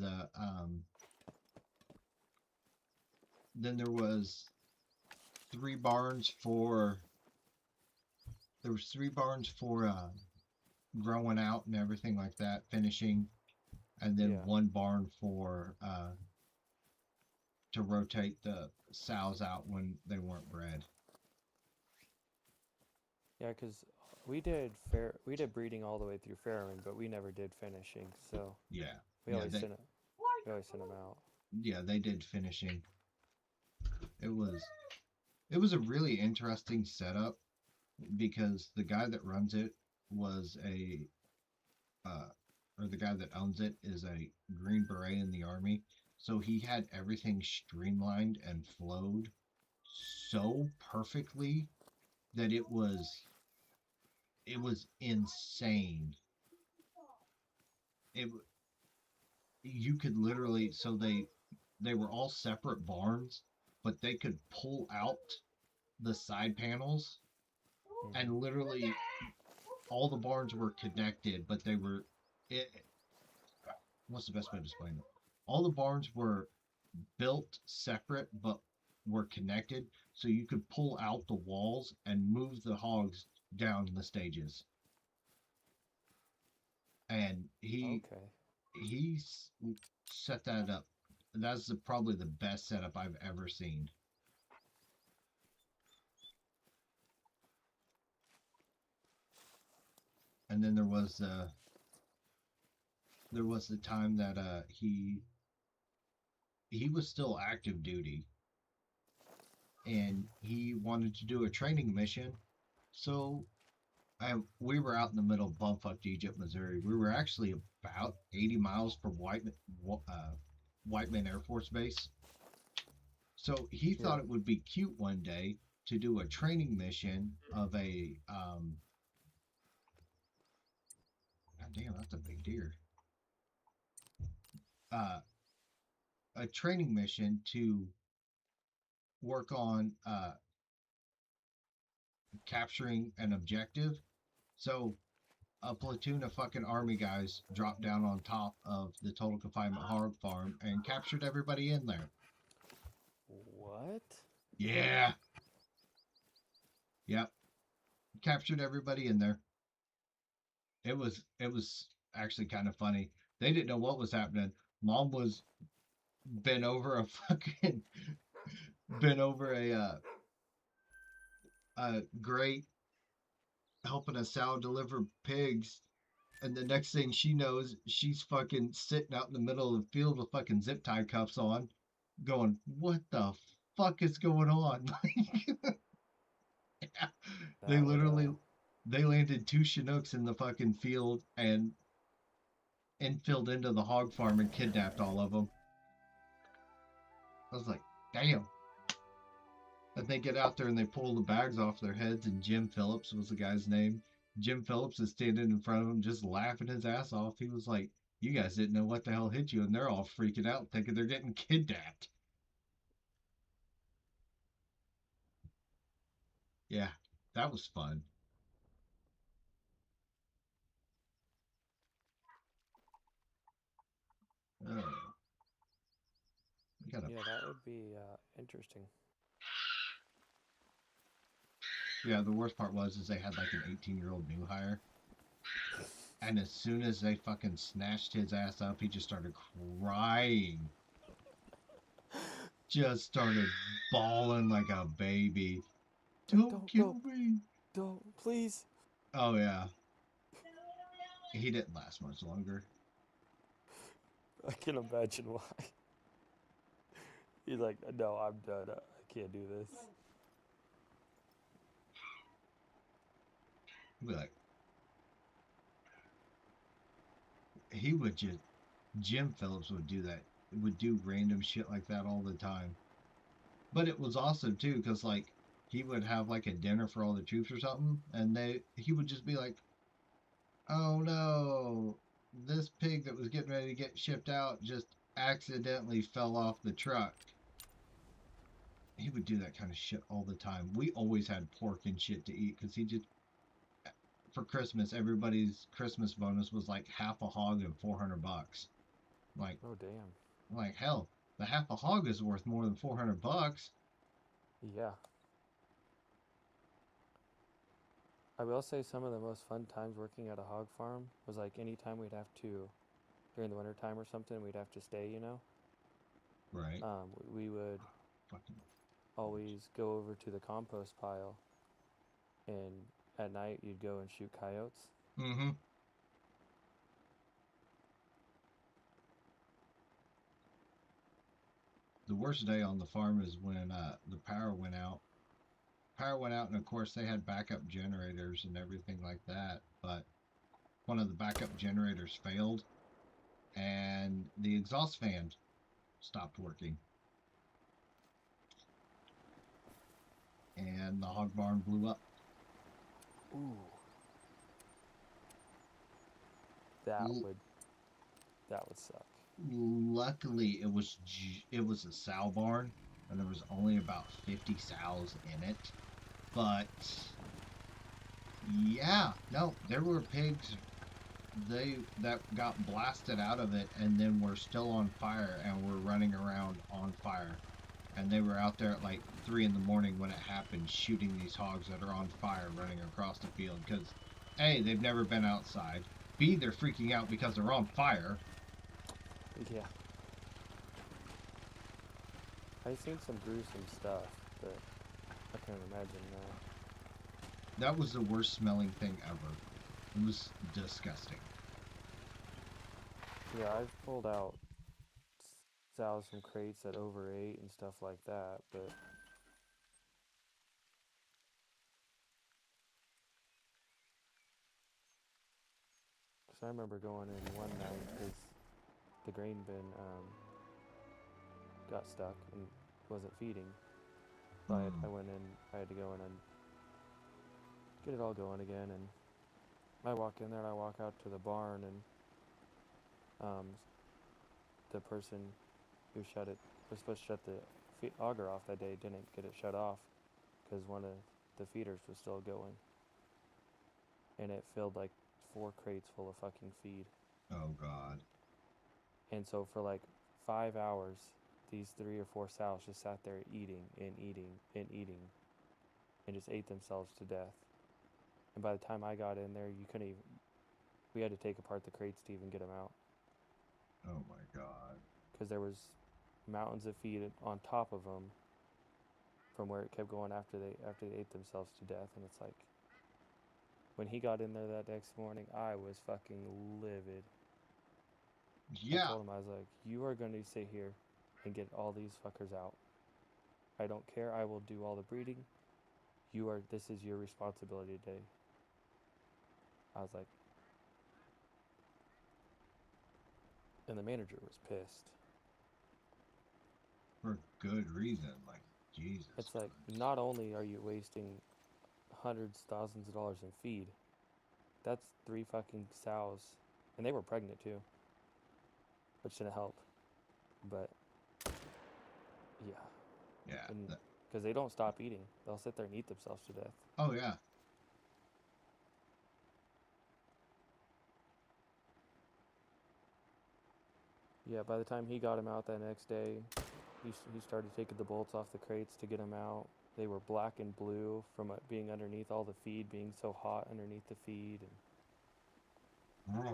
[SPEAKER 1] 3 barns for there was 3 barns for growing out and everything like that, finishing, and then
[SPEAKER 4] yeah.
[SPEAKER 1] 1 barn for to rotate the sows out when they weren't bred.
[SPEAKER 4] Yeah, because we did breeding all the way through farrowing, but we never did finishing. So
[SPEAKER 1] Yeah,
[SPEAKER 4] we
[SPEAKER 1] yeah,
[SPEAKER 4] always sent it. We always sent them out.
[SPEAKER 1] they did finishing. It was it was a really interesting setup because the guy that runs it was a uh, or the guy that owns it is a Green Beret in the Army. So he had everything streamlined and flowed so perfectly that it was insane. It you could literally they were all separate barns, but they could pull out the side panels and
[SPEAKER 4] Hmm.
[SPEAKER 1] literally all the barns were connected, but they were it. What's the best way to explain it? All the barns were built separate, but were connected, so you could pull out the walls and move the hogs down the stages. And
[SPEAKER 4] Okay.
[SPEAKER 1] he set that up. Probably the best setup I've ever seen. And then there was the time that he was still active duty and he wanted to do a training mission. So we were out in the middle of bumfuck Egypt, Missouri. We were actually about 80 miles from Whiteman Air Force Base. So he
[SPEAKER 4] Yeah.
[SPEAKER 1] thought it would be cute one day to do a training mission of God damn, that's a big deer. Uh, a training mission to work on capturing an objective. So a platoon of fucking army guys dropped down on top of the total confinement hog farm and captured everybody in there.
[SPEAKER 4] What?
[SPEAKER 1] Yeah. Yep. Captured everybody in there. It was actually kind of funny. They didn't know what was happening. Mom was bent over a fucking bent over a grate helping a sow deliver pigs. And the next thing she knows, she's fucking sitting out in the middle of the field with fucking zip tie cuffs on, going, "What the fuck is going on?" they
[SPEAKER 4] That would
[SPEAKER 1] literally they landed 2 Chinooks in the fucking field, and infilled into the hog farm and kidnapped all of them. I was like, damn. And they get out there and they pull the bags off their heads, and Jim Phillips was the guy's name. Jim Phillips is standing in front of them just laughing his ass off. He was like, you guys didn't know what the hell hit you, and they're all freaking out thinking they're getting kidnapped. Yeah, that was fun. Oh, we got a
[SPEAKER 4] Yeah, that would be interesting.
[SPEAKER 1] yeah. The worst part was is they had like an 18-year-old new hire, and as soon as they fucking snatched his ass up, he just started crying. Just started bawling like a baby. Don't kill me.
[SPEAKER 4] Don't, please.
[SPEAKER 1] Oh yeah, he didn't last much longer.
[SPEAKER 4] I can imagine why. He's like, no, I'm done. I can't do this.
[SPEAKER 1] He'd be like, he would just Jim Phillips would do that. Would do random shit like that all the time. But it was awesome too, because like he would have like a dinner for all the troops or something, and he would just be like, "Oh no, this pig that was getting ready to get shipped out just accidentally fell off the truck." He would do that kind of shit all the time. We always had pork and shit to eat because he just for Christmas everybody's Christmas bonus was like half a hog and $400. Like
[SPEAKER 4] Oh, damn.
[SPEAKER 1] like hell, the half a hog is worth more than $400.
[SPEAKER 4] Yeah. I will say some of the most fun times working at a hog farm was like anytime we'd have to, during the winter time or something, we'd have to stay, you know?
[SPEAKER 1] Right.
[SPEAKER 4] We would
[SPEAKER 1] Fucking.
[SPEAKER 4] always go over to the compost pile, and at night you'd go and shoot coyotes.
[SPEAKER 1] Mm-hmm. The worst day on the farm is when the power went out. Power went out, and of course they had backup generators and everything like that. But one of the backup generators failed, and the exhaust fan stopped working, and the hog barn blew up.
[SPEAKER 4] Ooh. That
[SPEAKER 1] L-
[SPEAKER 4] would suck.
[SPEAKER 1] Luckily, it was a sow barn, and there was only about 50 sows in it. But yeah, no, there were pigs that got blasted out of it and then were still on fire and were running around on fire. And they were out there at like 3 in the morning when it happened, shooting these hogs that are on fire running across the field. Because A, they've never been outside. B, they're freaking out because they're on fire.
[SPEAKER 4] Yeah. I've seen some gruesome stuff, but I can't imagine that.
[SPEAKER 1] That was the worst smelling thing ever. It was disgusting.
[SPEAKER 4] Yeah, I've pulled out sows from crates that overate and stuff like that, but cause I remember going in one night because the grain bin got stuck and wasn't feeding. So I went in, I had to go in and get it all going again, and I walk in there and I walk out to the barn, and the person who was supposed to shut the auger off that day didn't get it shut off because one of the feeders was still going, and it filled like 4 crates full of fucking feed.
[SPEAKER 1] Oh God.
[SPEAKER 4] And so for like 5 hours, these 3 or 4 sows just sat there eating and eating and eating, and just ate themselves to death. And by the time I got in there, you couldn't even. We had to take apart the crates to even get them out
[SPEAKER 1] Oh my God.
[SPEAKER 4] because there was mountains of feed on top of them from where it kept going after they ate themselves to death. And it's like, when he got in there that next morning, I was fucking livid. I
[SPEAKER 1] Yeah.
[SPEAKER 4] told him, I was like, you are going to sit here and get all these fuckers out. I don't care. I will do all the breeding. This is your responsibility today. I was like, And the manager was pissed.
[SPEAKER 1] For good reason. Like, Jesus.
[SPEAKER 4] It's like, not only are you wasting hundreds, thousands of dollars in feed, that's 3 fucking sows. And they were pregnant too, which didn't help. But, yeah.
[SPEAKER 1] Yeah.
[SPEAKER 4] And because they don't stop eating. They'll sit there and eat themselves to death.
[SPEAKER 1] Oh, yeah.
[SPEAKER 4] Yeah, by the time he got him out that next day, he started taking the bolts off the crates to get them out. They were black and blue from it being underneath all the feed, being so hot underneath the feed. And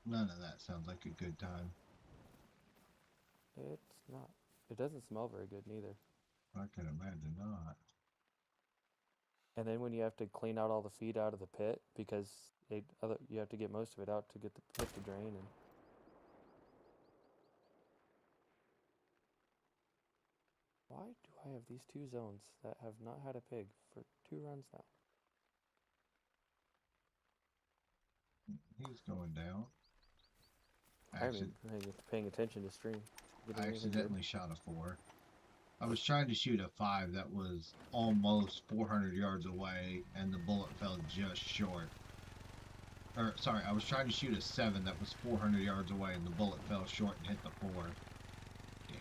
[SPEAKER 1] None of that sounds like a good time.
[SPEAKER 4] it's not. It doesn't smell very good neither.
[SPEAKER 1] I can imagine not.
[SPEAKER 4] And then when you have to clean out all the feed out of the pit because you have to get most of it out to get the pit to drain. And why do I have these 2 zones that have not had a pig for 2 runs now?
[SPEAKER 1] He's going down.
[SPEAKER 4] I haven't been paying attention to stream.
[SPEAKER 1] I accidentally shot a 4. I was trying to shoot a 5 that was almost 400 yards away, and the bullet fell just short. Or, sorry, I was trying to shoot a 7 that was 400 yards away, and the bullet fell short and hit the 4. Damn.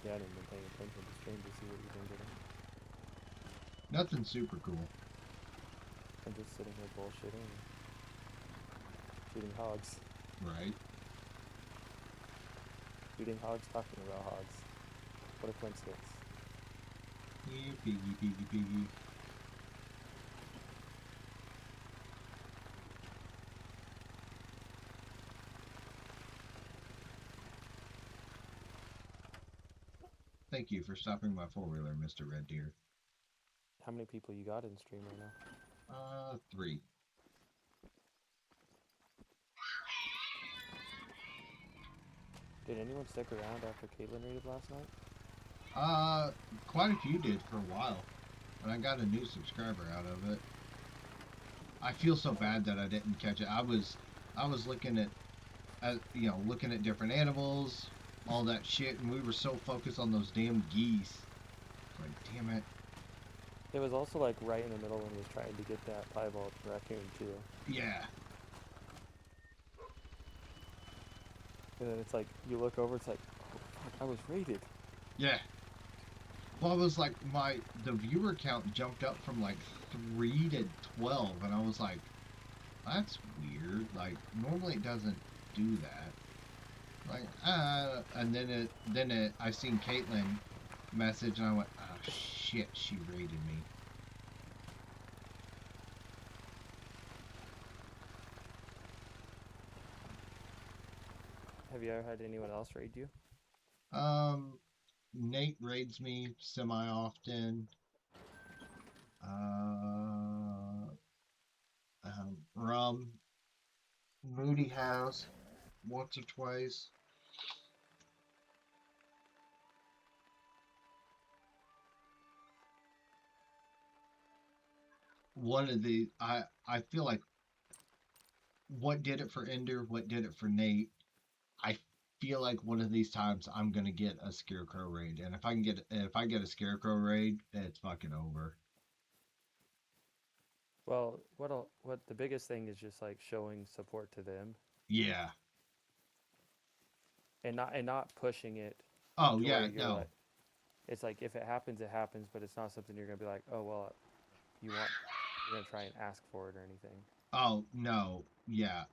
[SPEAKER 4] Yeah, I haven't been paying attention to stream to see what you've been getting.
[SPEAKER 1] Nothing super cool.
[SPEAKER 4] I'm just sitting here bullshitting and shooting hogs.
[SPEAKER 1] Right.
[SPEAKER 4] Shooting hogs, talking about hogs. What a coincidence.
[SPEAKER 1] Yeah, piggy, piggy, piggy. Thank you for stopping my 4-wheeler, Mr. Red Deer.
[SPEAKER 4] How many people you got in stream right now?
[SPEAKER 1] 3.
[SPEAKER 4] Did anyone stick around after Caitlyn raided last night?
[SPEAKER 1] Quite a few did for a while, and I got a new subscriber out of it. I feel so bad that I didn't catch it. I was looking looking at different animals, all that shit, and we were so focused on those damn geese. Like, damn it.
[SPEAKER 4] It was also like right in the middle when he was trying to get that piebald raccoon too.
[SPEAKER 1] Yeah.
[SPEAKER 4] And then it's like, you look over, it's like, oh fuck, I was raided.
[SPEAKER 1] Yeah. Well, I was like, the viewer count jumped up from like 3 to 12, and I was like, that's weird. Like, normally it doesn't do that. Like, and then I seen Caitlyn message, and I went, oh shit, she raided me.
[SPEAKER 4] Have you ever had anyone else raid you?
[SPEAKER 1] Nate raids me semi-often. Moody has once or twice. One of the I feel like what did it for Ender, what did it for Nate, I feel like one of these times I'm gonna get a Scarecrow raid, and if I get a Scarecrow raid, it's fucking over.
[SPEAKER 4] Well, what the biggest thing is just like showing support to them.
[SPEAKER 1] Yeah.
[SPEAKER 4] And not pushing it.
[SPEAKER 1] Oh yeah, no.
[SPEAKER 4] Like, it's like if it happens, it happens, but it's not something you're gonna be like, oh well, you're gonna try and ask for it or anything.
[SPEAKER 1] Oh no, yeah,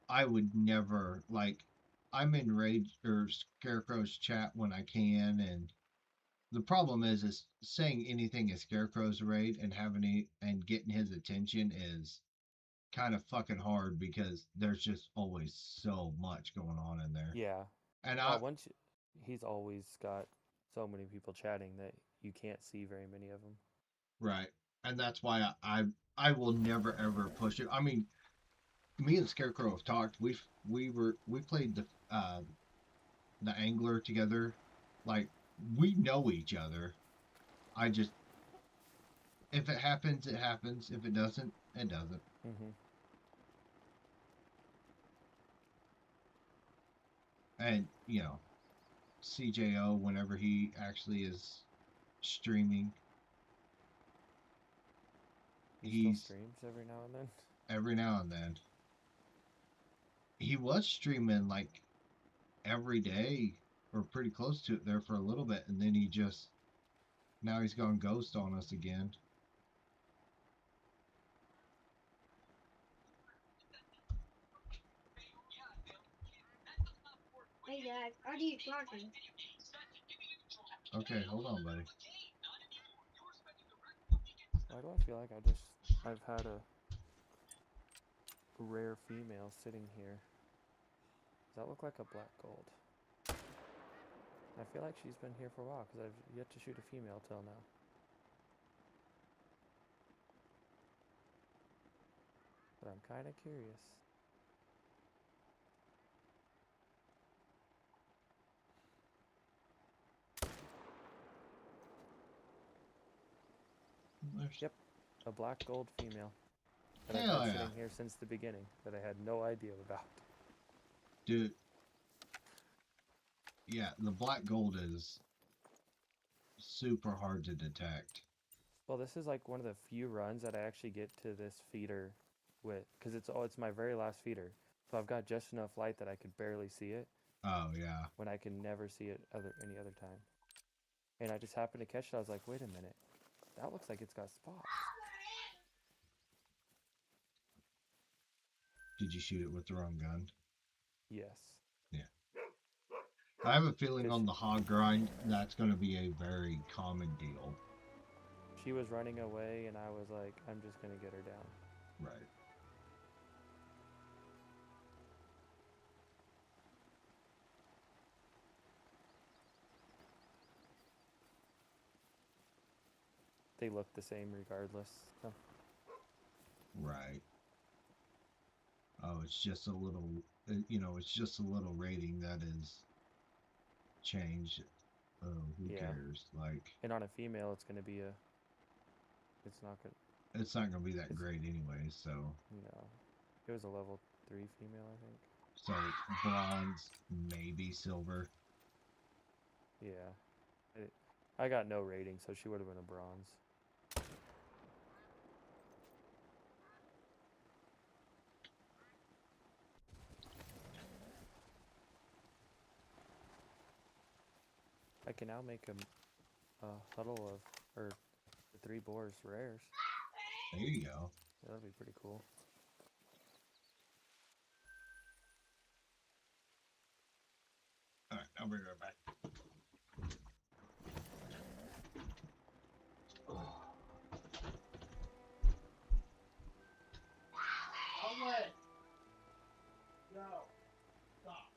[SPEAKER 1] I would never, like, I'm in Raid or Scarecrow's chat when I can, and the problem is saying anything is Scarecrow's raid and getting his attention is kind of fucking hard because there's just always so much going on in there.
[SPEAKER 4] Yeah.
[SPEAKER 1] And
[SPEAKER 4] he's always got so many people chatting that you can't see very many of them.
[SPEAKER 1] Right. And that's why I will never ever push it. I mean, me and Scarecrow have talked. We played the Angler together. Like, we know each other. If it happens, it happens. If it doesn't, it doesn't.
[SPEAKER 4] Mm-hmm.
[SPEAKER 1] And CJO, whenever he actually is streaming,
[SPEAKER 4] He still
[SPEAKER 1] he's
[SPEAKER 4] streams every now and then.
[SPEAKER 1] every now and then. He was streaming like every day or pretty close to it there for a little bit, and then now he's gone ghost on us again.
[SPEAKER 2] Hey, Dad, are you talking?
[SPEAKER 1] Okay, hold on, buddy.
[SPEAKER 4] Why do I feel like I've had a rare female sitting here? Does that look like a black gold? I feel like she's been here for a while because I've yet to shoot a female till now. But I'm kind of curious. Yep, a black gold female that I've
[SPEAKER 1] Hell
[SPEAKER 4] had
[SPEAKER 1] yeah.
[SPEAKER 4] sitting here since the beginning that I had no idea about.
[SPEAKER 1] Dude. Yeah, the black gold is super hard to detect.
[SPEAKER 4] Well, this is like one of the few runs that I actually get to this feeder with, because it's my very last feeder. So I've got just enough light that I could barely see it
[SPEAKER 1] Oh yeah.
[SPEAKER 4] when I can never see it any other time. And I just happened to catch it. I was like, wait a minute, that looks like it's got spots.
[SPEAKER 1] Did you shoot it with the wrong gun?
[SPEAKER 4] Yes.
[SPEAKER 1] I have a feeling
[SPEAKER 4] 'Cause
[SPEAKER 1] on the hog grind that's going to be a very common deal.
[SPEAKER 4] she was running away, and I was like, I'm just gonna get her down.
[SPEAKER 1] Right.
[SPEAKER 4] They look the same regardless. So.
[SPEAKER 1] Right. Oh, it's just a little, it's just a little rating that is changed. Oh, who
[SPEAKER 4] Yeah.
[SPEAKER 1] cares? Like,
[SPEAKER 4] And on a female, it's not gonna.
[SPEAKER 1] it's not going to be that
[SPEAKER 4] It's-
[SPEAKER 1] great anyway, so.
[SPEAKER 4] No. It was a level 3 female, I think.
[SPEAKER 1] So, bronze, maybe silver.
[SPEAKER 4] Yeah. I got no rating, so she would have been a bronze. I can now make a huddle of, or the 3 boars rares.
[SPEAKER 1] There you go.
[SPEAKER 4] Yeah, that'd be pretty cool.
[SPEAKER 1] Alright, I'll be right back. Outlet! No. Stop.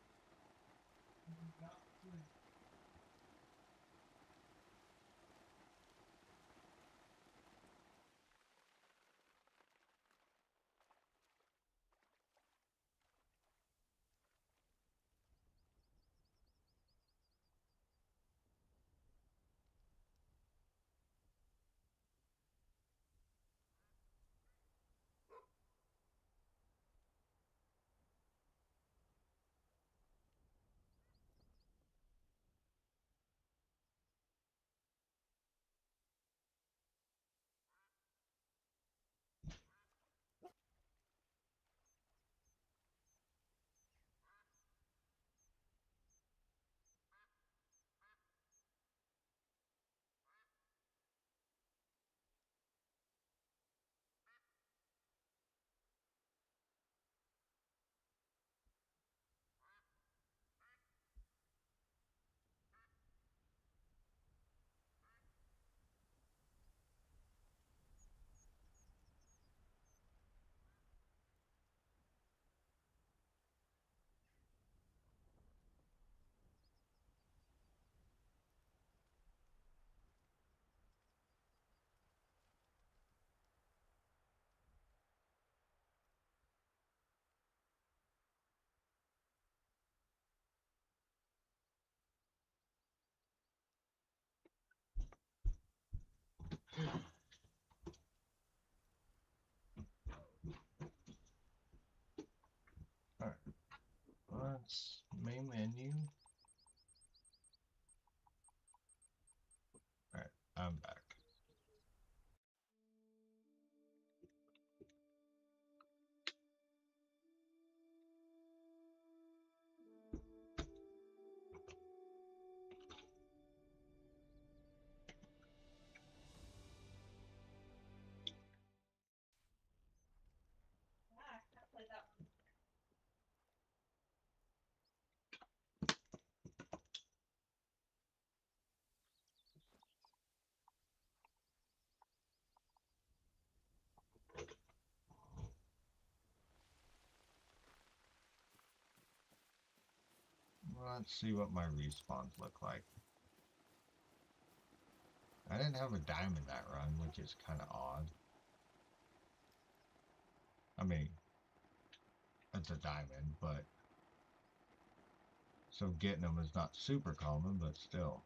[SPEAKER 1] Let's see what my respawns look like. I didn't have a diamond that run, which is kind of odd. I mean, it's a diamond, but so getting them is not super common, but still.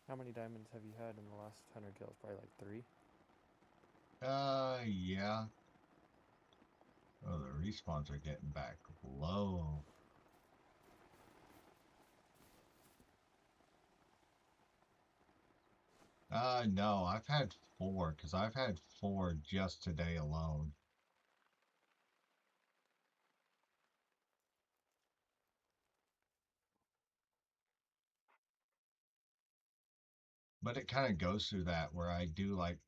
[SPEAKER 4] How many diamonds have you had in the last 100 kills? Probably like 3.
[SPEAKER 1] Yeah. Oh, the respawns are getting back low. No, I've had 4, because I've had 4 just today alone. But it kind of goes through that where I do like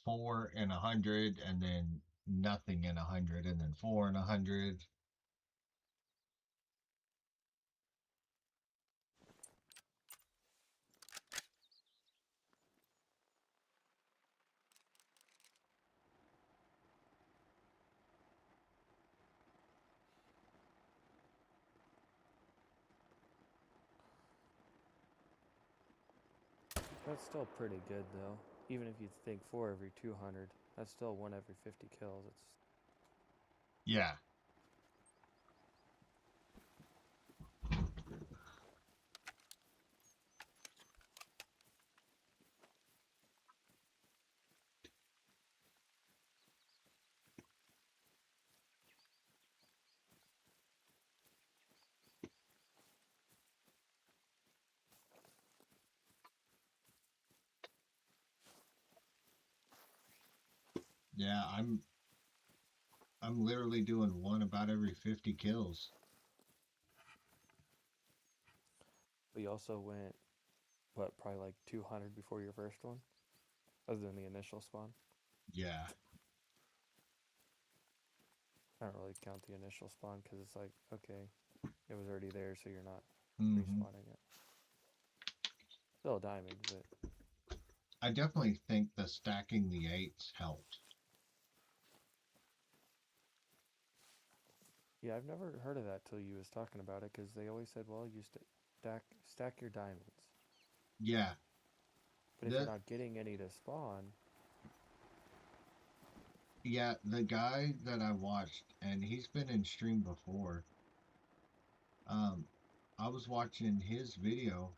[SPEAKER 1] 4 in 100 and then nothing in 100 and then 4 in 100.
[SPEAKER 4] That's still pretty good though. Even if you think 4 every 200, that's still 1 every 50 kills. It's
[SPEAKER 1] Yeah. Yeah, I'm literally doing 1 about every 50 kills.
[SPEAKER 4] But you also went, what, probably like 200 before your first one? Other than the initial spawn?
[SPEAKER 1] Yeah.
[SPEAKER 4] I don't really count the initial spawn because it's like, okay, it was already there, so you're not
[SPEAKER 1] Hmm.
[SPEAKER 4] respawning it. Still a diamond, but
[SPEAKER 1] I definitely think the stacking the 8s helped.
[SPEAKER 4] yeah, I've never heard of that till you was talking about it because they always said, well, you stack your diamonds.
[SPEAKER 1] Yeah.
[SPEAKER 4] But if you're not getting any to spawn,
[SPEAKER 1] Yeah, the guy that I watched, and he's been in stream before. I was watching his video,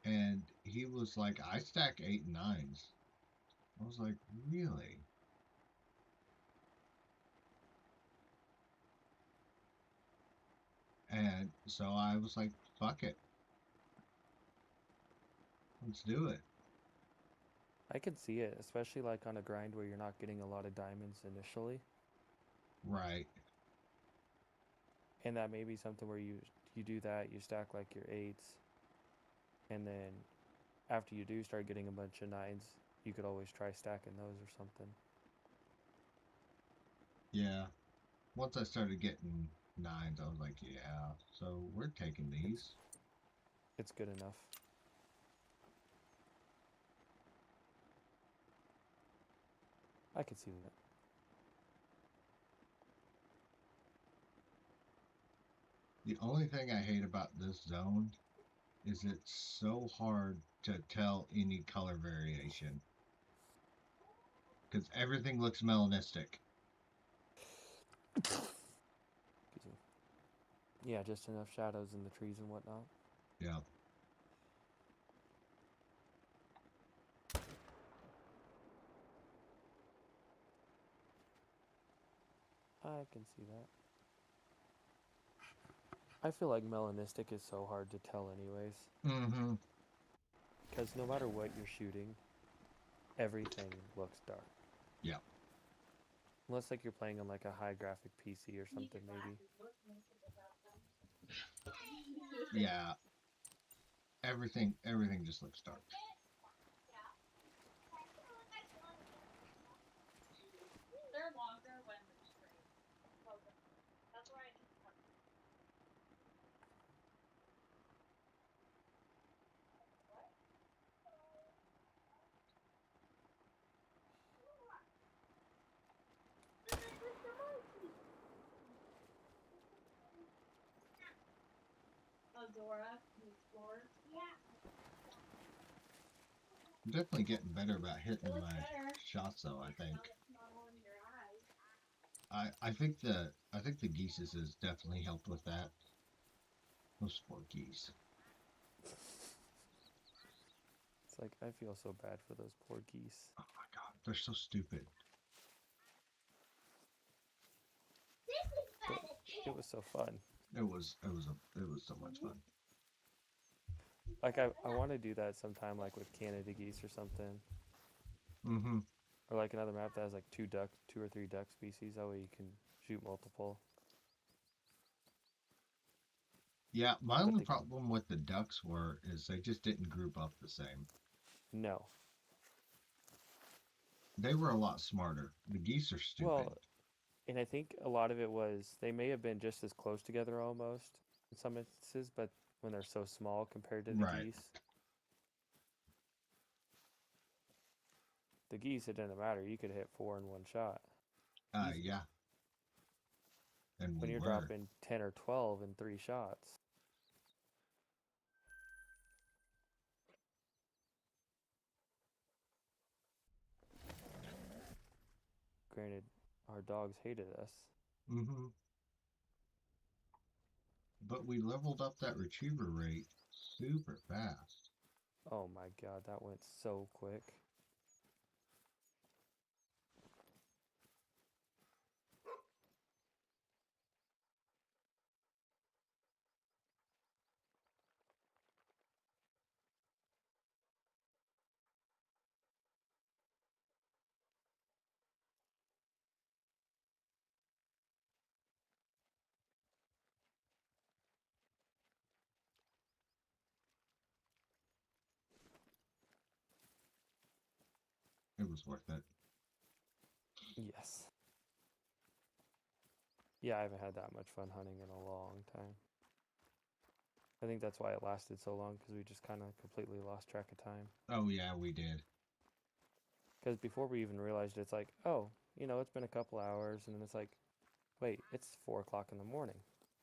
[SPEAKER 1] and he was like, "I stack 8 and 9s." I was like, "Really?" And so I was like, "Fuck it, let's do it."
[SPEAKER 4] I could see it, especially like on a grind where you're not getting a lot of diamonds initially.
[SPEAKER 1] Right.
[SPEAKER 4] And that may be something where you do that, you stack like your 8s, and then after you do start getting a bunch of 9s, you could always try stacking those or something.
[SPEAKER 1] Yeah. Once I started getting 9s, I was like, "Yeah." So we're taking these.
[SPEAKER 4] It's good enough. I could see that.
[SPEAKER 1] The only thing I hate about this zone is it's so hard to tell any color variation because everything looks melanistic.
[SPEAKER 4] Excuse me. Yeah, just enough shadows in the trees and whatnot.
[SPEAKER 1] Yeah.
[SPEAKER 4] I can see that. I feel like melanistic is so hard to tell anyways.
[SPEAKER 1] Mm-hmm.
[SPEAKER 4] Because no matter what you're shooting, everything looks dark.
[SPEAKER 1] Yeah.
[SPEAKER 4] Unless like you're playing on like a high graphic PC or something, maybe.
[SPEAKER 1] Yeah, everything just looks dark.
[SPEAKER 3] They're longer when they're straight. That's why I just cut them. Dora, the floor.
[SPEAKER 1] I'm definitely getting better about hitting
[SPEAKER 3] It looks
[SPEAKER 1] my
[SPEAKER 3] better.
[SPEAKER 1] shots, though. I think.
[SPEAKER 3] Now it's not all in your eyes.
[SPEAKER 1] I think the geeses has definitely helped with that. Those poor geese.
[SPEAKER 4] It's like I feel so bad for those poor geese.
[SPEAKER 1] Oh my god, they're so stupid.
[SPEAKER 4] But it was so fun.
[SPEAKER 1] It was so much fun.
[SPEAKER 4] Like I want to do that sometime, like with Canada geese or something,
[SPEAKER 1] Mm-hmm.
[SPEAKER 4] or like another map that has like two or three duck species. That way you can shoot multiple.
[SPEAKER 1] Yeah, my
[SPEAKER 4] But
[SPEAKER 1] only
[SPEAKER 4] they-
[SPEAKER 1] problem with the ducks is they just didn't group up the same.
[SPEAKER 4] No.
[SPEAKER 1] They were a lot smarter. The geese are stupid.
[SPEAKER 4] Well, and I think a lot of it was they may have been just as close together almost in some instances, but when they're so small compared to
[SPEAKER 1] Right.
[SPEAKER 4] the geese, it didn't matter. You could hit 4 in one shot. easy.
[SPEAKER 1] Yeah. And
[SPEAKER 4] When
[SPEAKER 1] we
[SPEAKER 4] you're
[SPEAKER 1] were.
[SPEAKER 4] dropping 10 or 12 in 3 shots. Granted, our dogs hated us.
[SPEAKER 1] Mm-hmm. But we leveled up that retriever rate super fast.
[SPEAKER 4] Oh my god, that went so quick.
[SPEAKER 1] It was worth it.
[SPEAKER 4] Yes. Yeah, I haven't had that much fun hunting in a long time. I think that's why it lasted so long, because we just kind of completely lost track of time.
[SPEAKER 1] Oh yeah, we did.
[SPEAKER 4] Because before we even realized it, it's like, oh, it's been a couple hours, and then it's like, wait, it's 4 o'clock in the morning.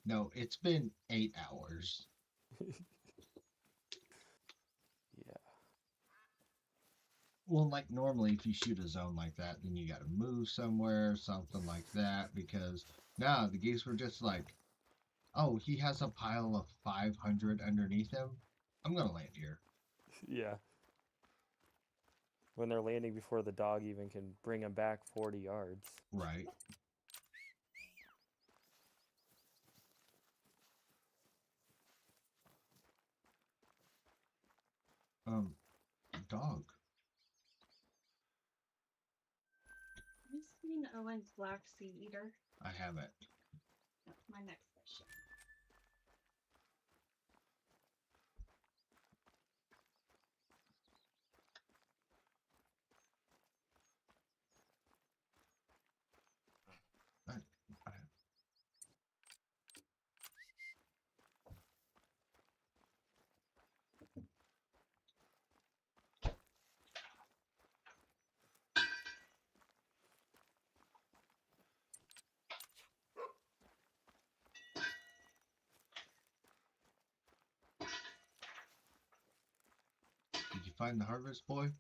[SPEAKER 1] No, it's been 8 hours.
[SPEAKER 4] Yeah.
[SPEAKER 1] Well, like normally if you shoot a zone like that, then you gotta move somewhere, something like that, because now the geese were just like, oh, he has a pile of 500 underneath him. I'm gonna land here.
[SPEAKER 4] Yeah. When they're landing before the dog even can bring them back 40 yards.
[SPEAKER 1] Right. Dog.
[SPEAKER 3] Have you seen Owen's Black Sea Eater?
[SPEAKER 1] I haven't.
[SPEAKER 3] That's my next question.
[SPEAKER 1] Did you find the harvest boy?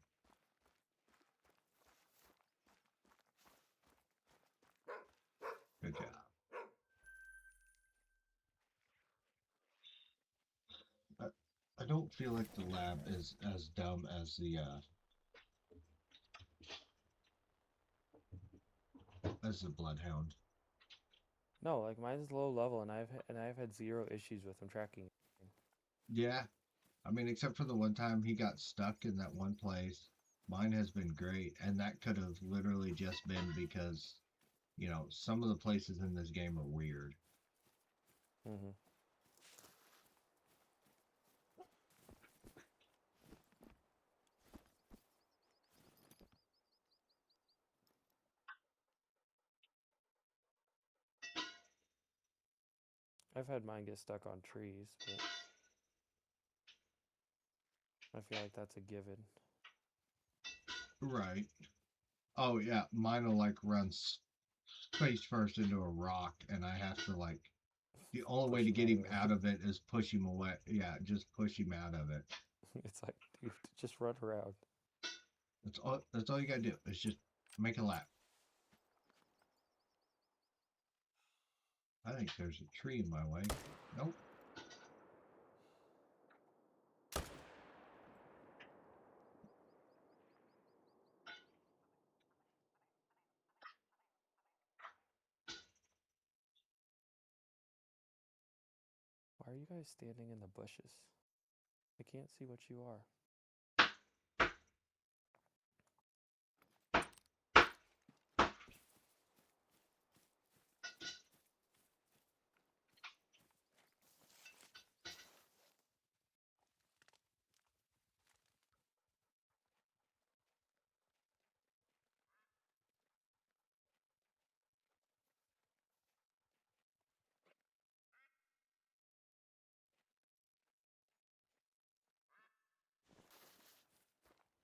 [SPEAKER 1] Good job. I don't feel like the lab is as dumb as the bloodhound.
[SPEAKER 4] No, like mine's low level, and I've had 0 issues with them tracking.
[SPEAKER 1] Yeah. I mean, except for the one time he got stuck in that one place. Mine has been great, and that could have literally just been because You know, some of the places in this game are weird.
[SPEAKER 4] Mm-hmm. I've had mine get stuck on trees, but I feel like that's a given.
[SPEAKER 1] Right. Oh yeah, mine will like run face first into a rock, and I have to like the only way
[SPEAKER 4] Push
[SPEAKER 1] to
[SPEAKER 4] him
[SPEAKER 1] get
[SPEAKER 4] out of
[SPEAKER 1] him
[SPEAKER 4] it.
[SPEAKER 1] out of it is push him away. Yeah, just push him out of it.
[SPEAKER 4] It's like, dude, just run around.
[SPEAKER 1] That's all you gotta do. Is just make a lap. I think there's a tree in my way. Nope.
[SPEAKER 4] Why are you guys standing in the bushes? I can't see what you are.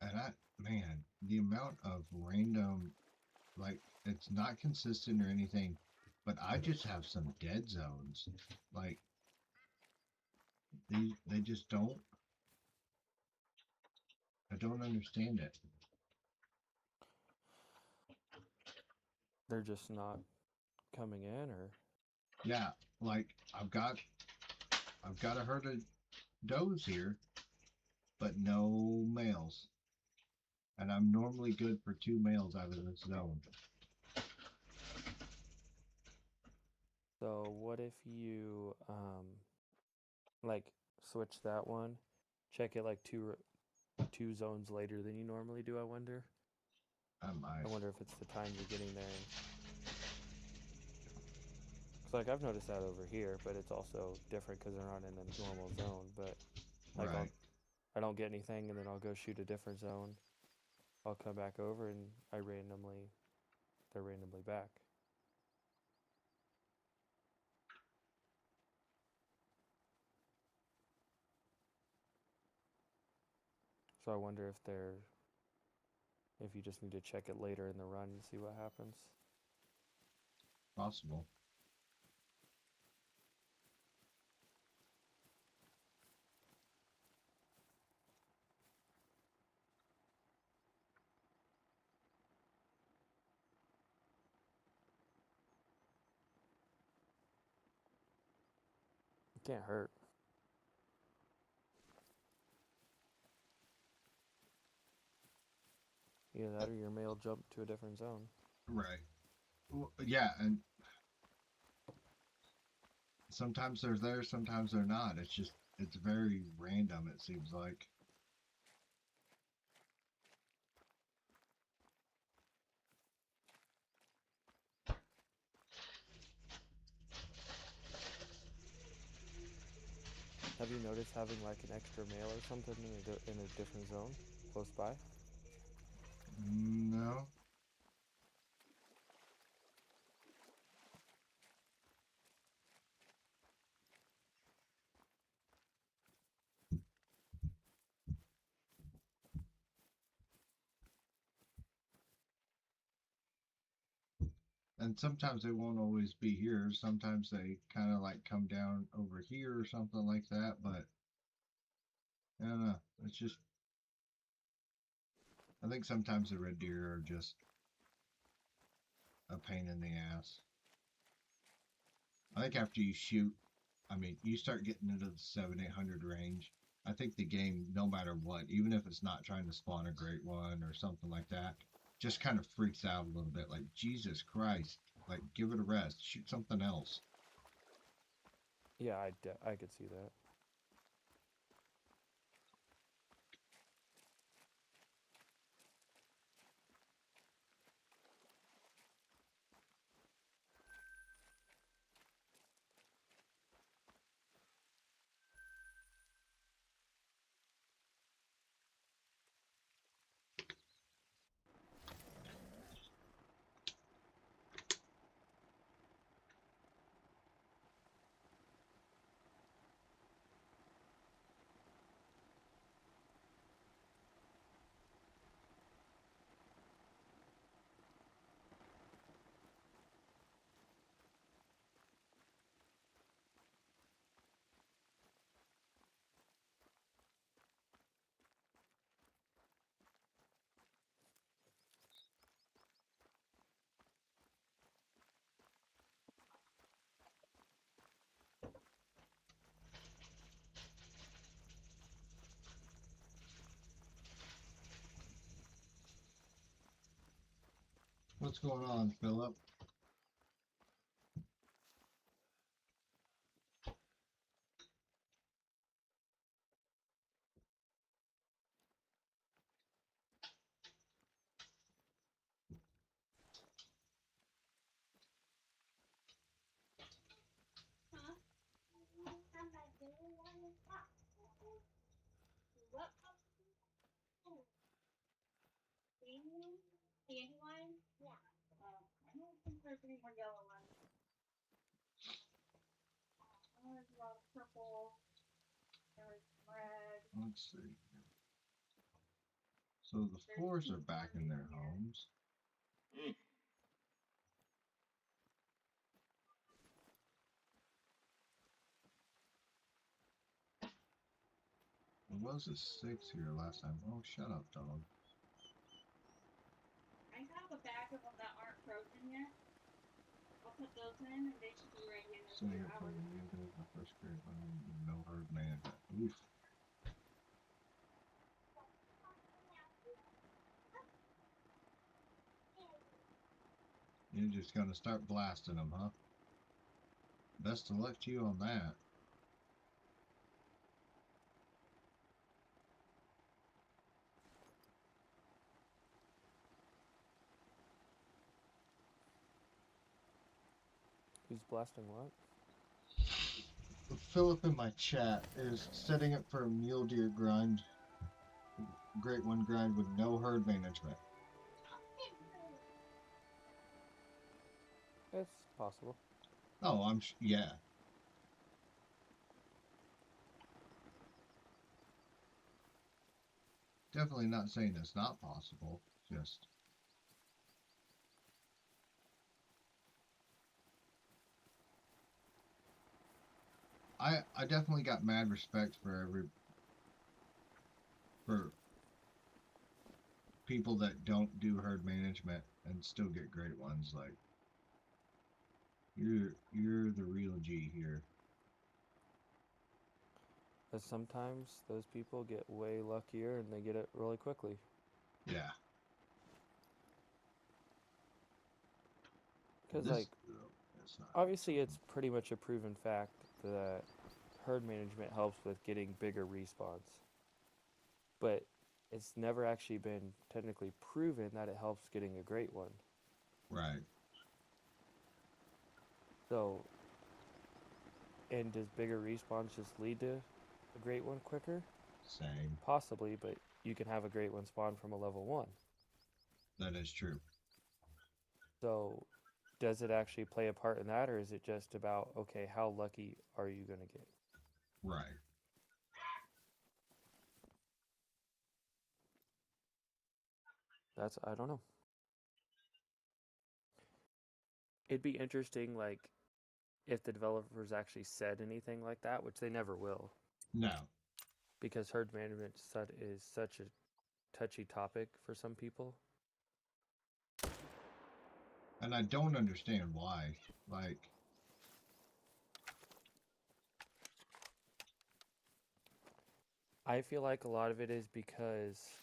[SPEAKER 1] And man, the amount of random, like, it's not consistent or anything, but I just have some dead zones. Like, they just don't. I don't understand it.
[SPEAKER 4] They're just not coming in, or
[SPEAKER 1] Yeah, like I've got a herd of does here, but no males. And I'm normally good for 2 males out of this zone.
[SPEAKER 4] so what if you like switch that one, check it like two zones later than you normally do, I wonder. I wonder if it's the time you're getting there. Cause like I've noticed that over here, but it's also different because they're not in a normal zone. But like
[SPEAKER 1] Right.
[SPEAKER 4] I don't get anything, and then I'll go shoot a different zone. I'll come back over, and they're randomly back. So I wonder if you just need to check it later in the run and see what happens.
[SPEAKER 1] Possible.
[SPEAKER 4] It can't hurt. Either that or your male jump to a different zone.
[SPEAKER 1] Right. Well, yeah, and sometimes they're there, sometimes they're not. It's very random, it seems like.
[SPEAKER 4] Have you noticed having like an extra male or something in a different zone close by?
[SPEAKER 1] No. And sometimes they won't always be here. Sometimes they kind of like come down over here or something like that. But I don't know. It's just, I think sometimes the red deer are just a pain in the ass. I think after you shoot, I mean, you start getting into the 700-800 range. I think the game, no matter what, even if it's not trying to spawn a great one or something like that, just kind of freaks out a little bit. Like, Jesus Christ, like, give it a rest. Shoot something else.
[SPEAKER 4] Yeah, I could see that.
[SPEAKER 1] What's going on, Philip?
[SPEAKER 2] Huh? What? Dandelion? Yeah.
[SPEAKER 3] I don't think there's any more yellow ones. There's a lot of purple. There's red.
[SPEAKER 1] Let's see. So the fours are back in their homes. There was a 6 here last time. Oh, shut up, dog.
[SPEAKER 3] I have a bag of them that aren't frozen yet. I'll put those in and they should be ready in a
[SPEAKER 1] Sitting
[SPEAKER 3] few
[SPEAKER 1] up for
[SPEAKER 3] hours.
[SPEAKER 1] the end of my first grade, no herd management. Oof. You're just gonna start blasting them, huh? Best of luck to you on that.
[SPEAKER 4] Who's blasting what?
[SPEAKER 1] Philip in my chat is setting up for a mule deer grind. Great one grind with no herd management.
[SPEAKER 4] It's possible.
[SPEAKER 1] Oh, yeah. Definitely not saying it's not possible. Just I definitely got mad respect for people that don't do herd management and still get great ones. Like you're the real G here.
[SPEAKER 4] But sometimes those people get way luckier and they get it really quickly.
[SPEAKER 1] Yeah.
[SPEAKER 4] Because,
[SPEAKER 1] This,
[SPEAKER 4] like,
[SPEAKER 1] it's not.
[SPEAKER 4] obviously it's pretty much a proven fact that herd management helps with getting bigger respawns. But it's never actually been technically proven that it helps getting a great one.
[SPEAKER 1] Right.
[SPEAKER 4] So, and does bigger respawns just lead to a great one quicker?
[SPEAKER 1] Same.
[SPEAKER 4] Possibly, but you can have a great one spawn from a level 1.
[SPEAKER 1] That is true.
[SPEAKER 4] So, does it actually play a part in that, or is it just about, okay, how lucky are you going to get?
[SPEAKER 1] Right.
[SPEAKER 4] I don't know. It'd be interesting, like, if the developers actually said anything like that, which they never will,
[SPEAKER 1] No.
[SPEAKER 4] because herd management is such a touchy topic for some people.
[SPEAKER 1] And I don't understand why. Like,
[SPEAKER 4] I feel like a lot of it is because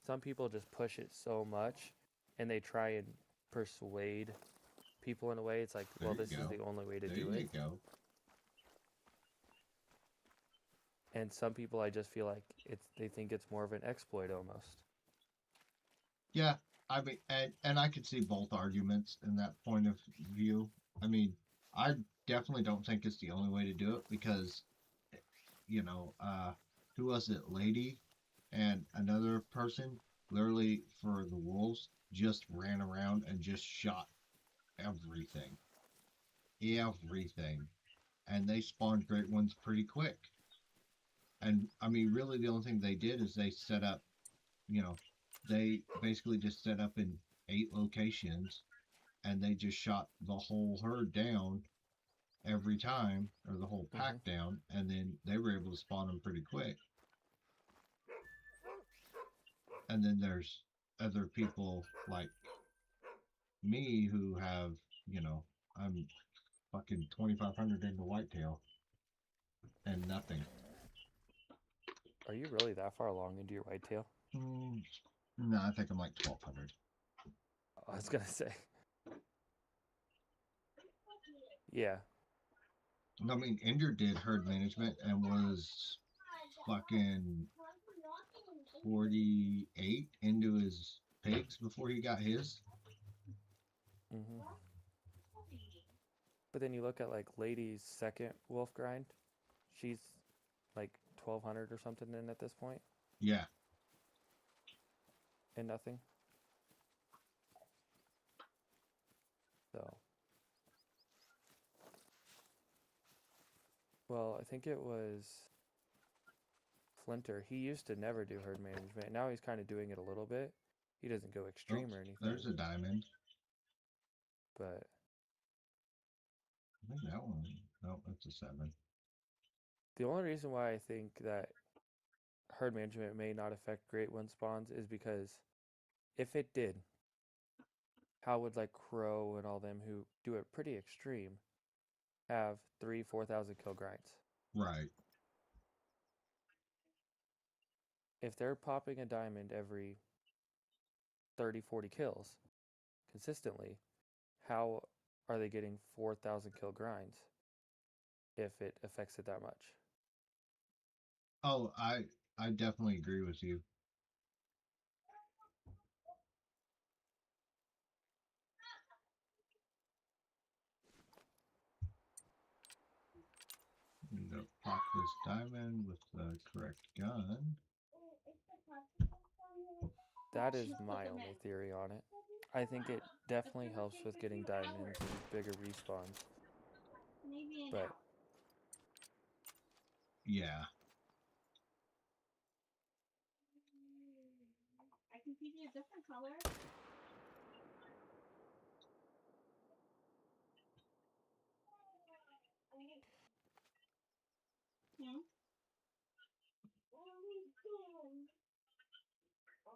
[SPEAKER 4] some people just push it so much and they try and persuade people in a way. It's like, well, this is the only way to do it.
[SPEAKER 1] There you go.
[SPEAKER 4] And some people, I just feel like they think it's more of an exploit almost.
[SPEAKER 1] Yeah, I mean, and I could see both arguments in that point of view. I mean, I definitely don't think it's the only way to do it because, you know, who was it, Lady, and another person, literally for the wolves, just ran around and just shot everything, and they spawned great ones pretty quick. And I mean, really, the only thing they did is they set up, you know, they basically just set up in 8 locations and they just shot the whole herd down every time, or the whole pack down, and then they were able to spawn them pretty quick. And then there's other people like me who have, you know, I'm fucking 2,500 into whitetail and nothing.
[SPEAKER 4] Are you really that far along into your whitetail?
[SPEAKER 1] No, I think I'm like 1200.
[SPEAKER 4] I was gonna say. Yeah.
[SPEAKER 1] I mean, Ender did herd management and was fucking 48 into his pigs before he got his.
[SPEAKER 4] Hmm. But then you look at like Lady's second wolf grind. She's like 1200 or something in at this point,
[SPEAKER 1] Yeah.
[SPEAKER 4] and nothing. So, well, I think it was Flinter. He used to never do herd management. Now he's kind of doing it a little bit. He doesn't go extreme
[SPEAKER 1] Oops,
[SPEAKER 4] or anything,
[SPEAKER 1] there's a diamond.
[SPEAKER 4] but
[SPEAKER 1] I think that one. No, that's a 7.
[SPEAKER 4] the only reason why I think that herd management may not affect great one spawns is because if it did, how would like Crow and all them who do it pretty extreme have 3,000-4,000 kill grinds?
[SPEAKER 1] Right.
[SPEAKER 4] If they're popping a diamond every 30-40 kills consistently, how are they getting 4,000 kill grinds if it affects it that much?
[SPEAKER 1] Oh, I definitely agree with you. I'm gonna pop this diamond with the correct gun.
[SPEAKER 4] That is my only theory on it. I think it definitely helps with getting diamonds and bigger respawns,
[SPEAKER 3] Maybe an
[SPEAKER 4] but
[SPEAKER 3] hour.
[SPEAKER 1] Yeah.
[SPEAKER 3] I can give you a different color. Hmm?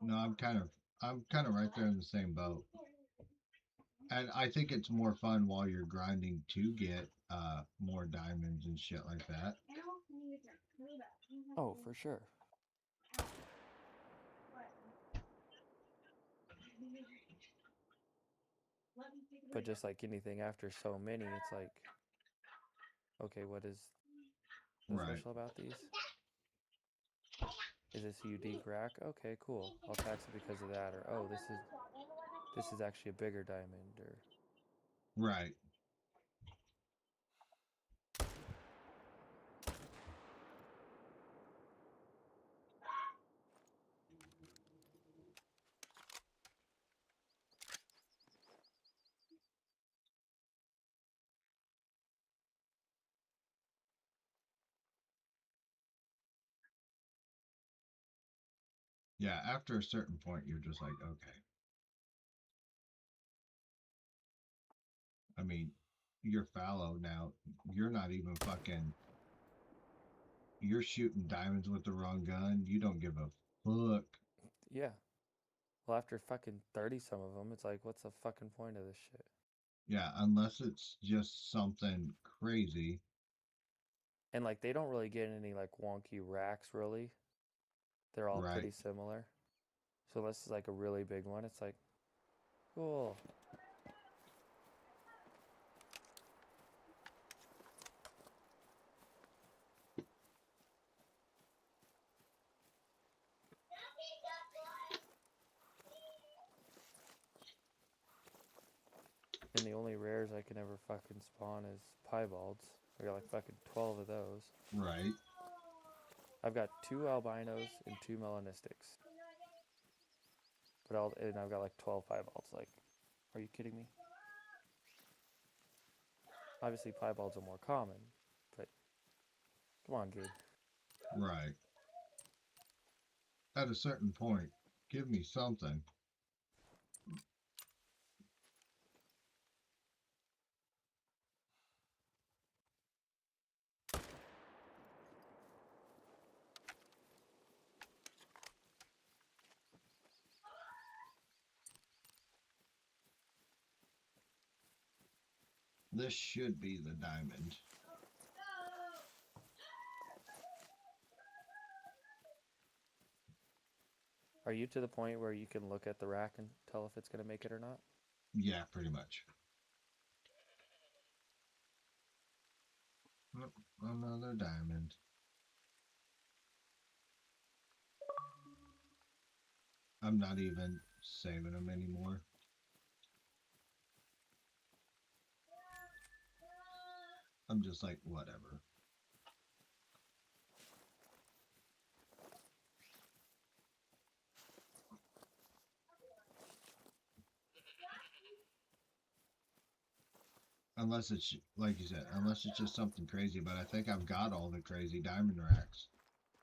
[SPEAKER 1] No, I'm kind of right there in the same boat. And I think it's more fun while you're grinding to get more diamonds and shit like that.
[SPEAKER 4] oh, for sure. But just like anything after so many, it's like, okay, what is so
[SPEAKER 1] Right.
[SPEAKER 4] special about these? Is this a unique rack? Okay, cool. I'll tax it because of that. Or oh, this is actually a bigger diamond. Or
[SPEAKER 1] Right. Yeah, after a certain point, you're just like, okay. I mean, you're fallow now. You're not even fucking. You're shooting diamonds with the wrong gun. You don't give a fuck.
[SPEAKER 4] yeah. Well, after fucking 30 some of them, it's like, what's the fucking point of this shit?
[SPEAKER 1] Yeah, unless it's just something crazy.
[SPEAKER 4] And like, they don't really get any like wonky racks, really. They're all
[SPEAKER 1] Right.
[SPEAKER 4] pretty similar. So unless it's like a really big one, it's like, cool. And the only rares I can ever fucking spawn is piebalds. I got like fucking 12 of those.
[SPEAKER 1] Right.
[SPEAKER 4] I've got 2 albinos and 2 melanistics. And I've got like 12 piebalds. Like, are you kidding me? Obviously, piebalds are more common, but come on, dude.
[SPEAKER 1] Right. At a certain point, give me something. This should be the diamond.
[SPEAKER 4] Are you to the point where you can look at the rack and tell if it's gonna make it or not?
[SPEAKER 1] Yeah, pretty much. Oh, another diamond. I'm not even saving them anymore. I'm just like, whatever. Unless it's, like you said, unless it's just something crazy, but I think I've got all the crazy diamond racks.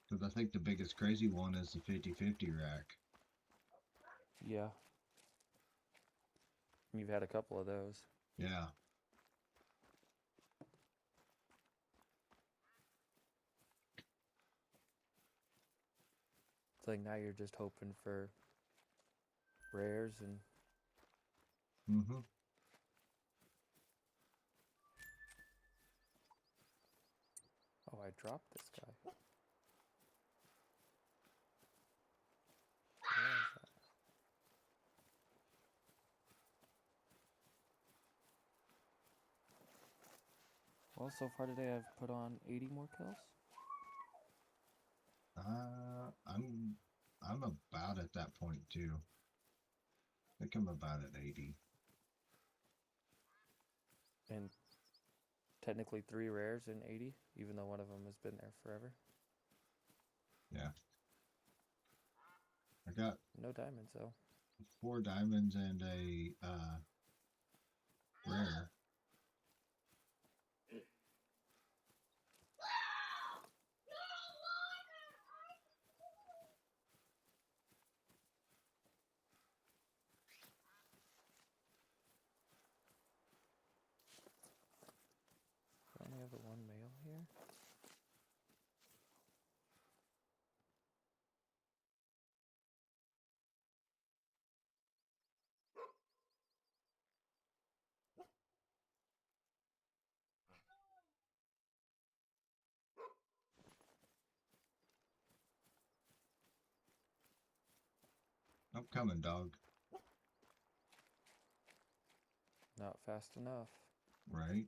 [SPEAKER 1] Because I think the biggest crazy one is the 50-50 rack.
[SPEAKER 4] Yeah. You've had a couple of those.
[SPEAKER 1] Yeah.
[SPEAKER 4] It's like now you're just hoping for rares and
[SPEAKER 1] Mm-hmm.
[SPEAKER 4] oh, I dropped this guy. Where is that? Well, so far today I've put on 80 more kills.
[SPEAKER 1] I'm about at that point too. I think I'm about at 80.
[SPEAKER 4] And technically 3 rares in 80, even though one of them has been there forever.
[SPEAKER 1] Yeah. I got
[SPEAKER 4] No diamonds though.
[SPEAKER 1] 4 diamonds and a rare.
[SPEAKER 4] I only have the one male here.
[SPEAKER 1] I'm coming, dog.
[SPEAKER 4] Not fast enough.
[SPEAKER 1] Right?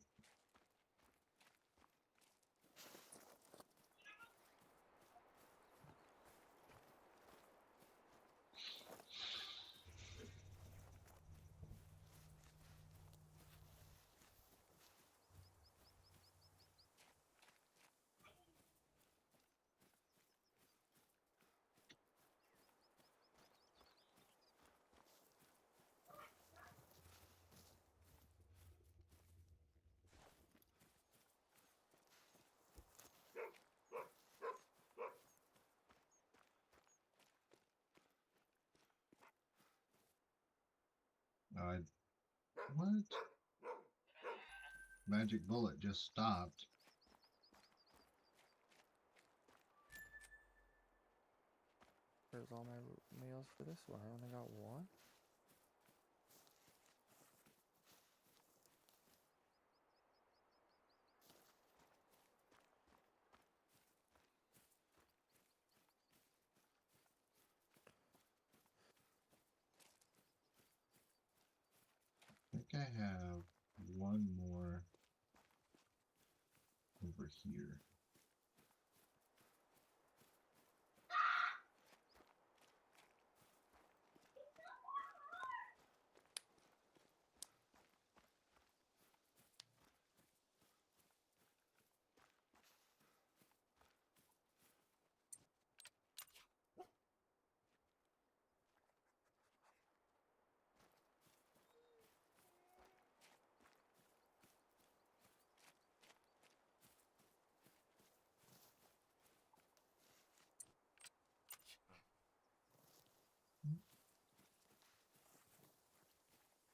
[SPEAKER 1] What? Magic bullet just stopped.
[SPEAKER 4] Where's all my males for this one? I only got one.
[SPEAKER 1] I think I have one more over here.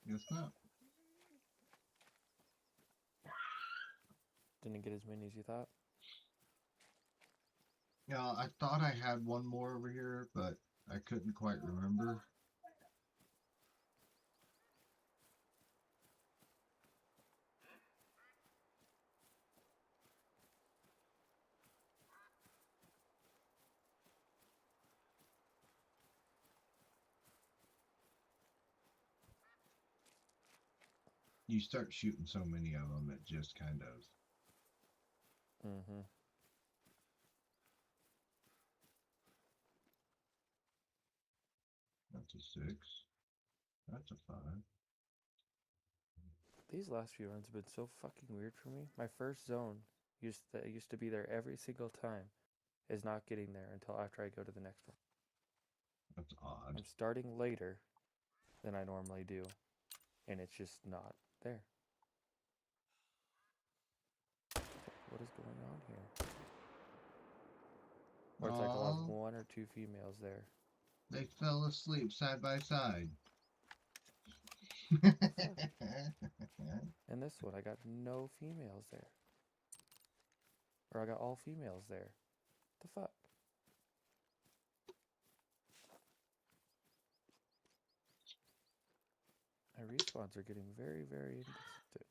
[SPEAKER 1] Guess not.
[SPEAKER 4] Didn't get as many as you thought.
[SPEAKER 1] Yeah, I thought I had one more over here, but I couldn't quite remember. you start shooting so many of them, it just kind of.
[SPEAKER 4] Mm-hmm.
[SPEAKER 1] That's a 6. That's a 5.
[SPEAKER 4] These last few runs have been so fucking weird for me. My first zone used to be there every single time is not getting there until after I go to the next one.
[SPEAKER 1] That's odd.
[SPEAKER 4] I'm starting later than I normally do, and it's just not there. What is going on here? Or it's like I'll have
[SPEAKER 1] Aw,
[SPEAKER 4] one or two females there.
[SPEAKER 1] they fell asleep side by side.
[SPEAKER 4] And this one, I got no females there. Or I got all females there. The fuck? My respawns are getting very, very inconsistent.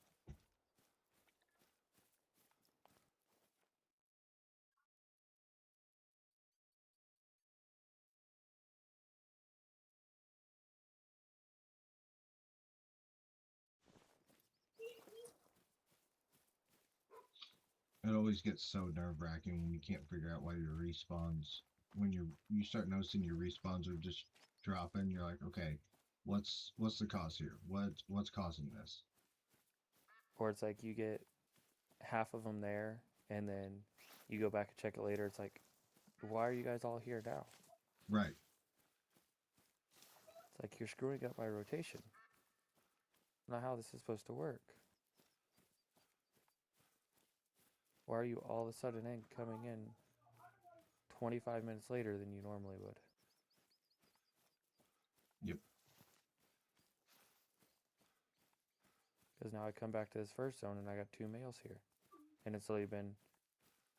[SPEAKER 1] It always gets so nerve-wracking when you can't figure out why your respawns. When you start noticing your respawns are just dropping, you're like, okay, what's the cause here? What's causing this?
[SPEAKER 4] Or it's like you get half of them there, and then you go back and check it later. It's like, why are you guys all here now?
[SPEAKER 1] Right.
[SPEAKER 4] It's like you're screwing up my rotation. Not how this is supposed to work. Why are you all of a sudden coming in 25 minutes later than you normally would?
[SPEAKER 1] Yep.
[SPEAKER 4] Because now I come back to this first zone and I got two males here. And it's only been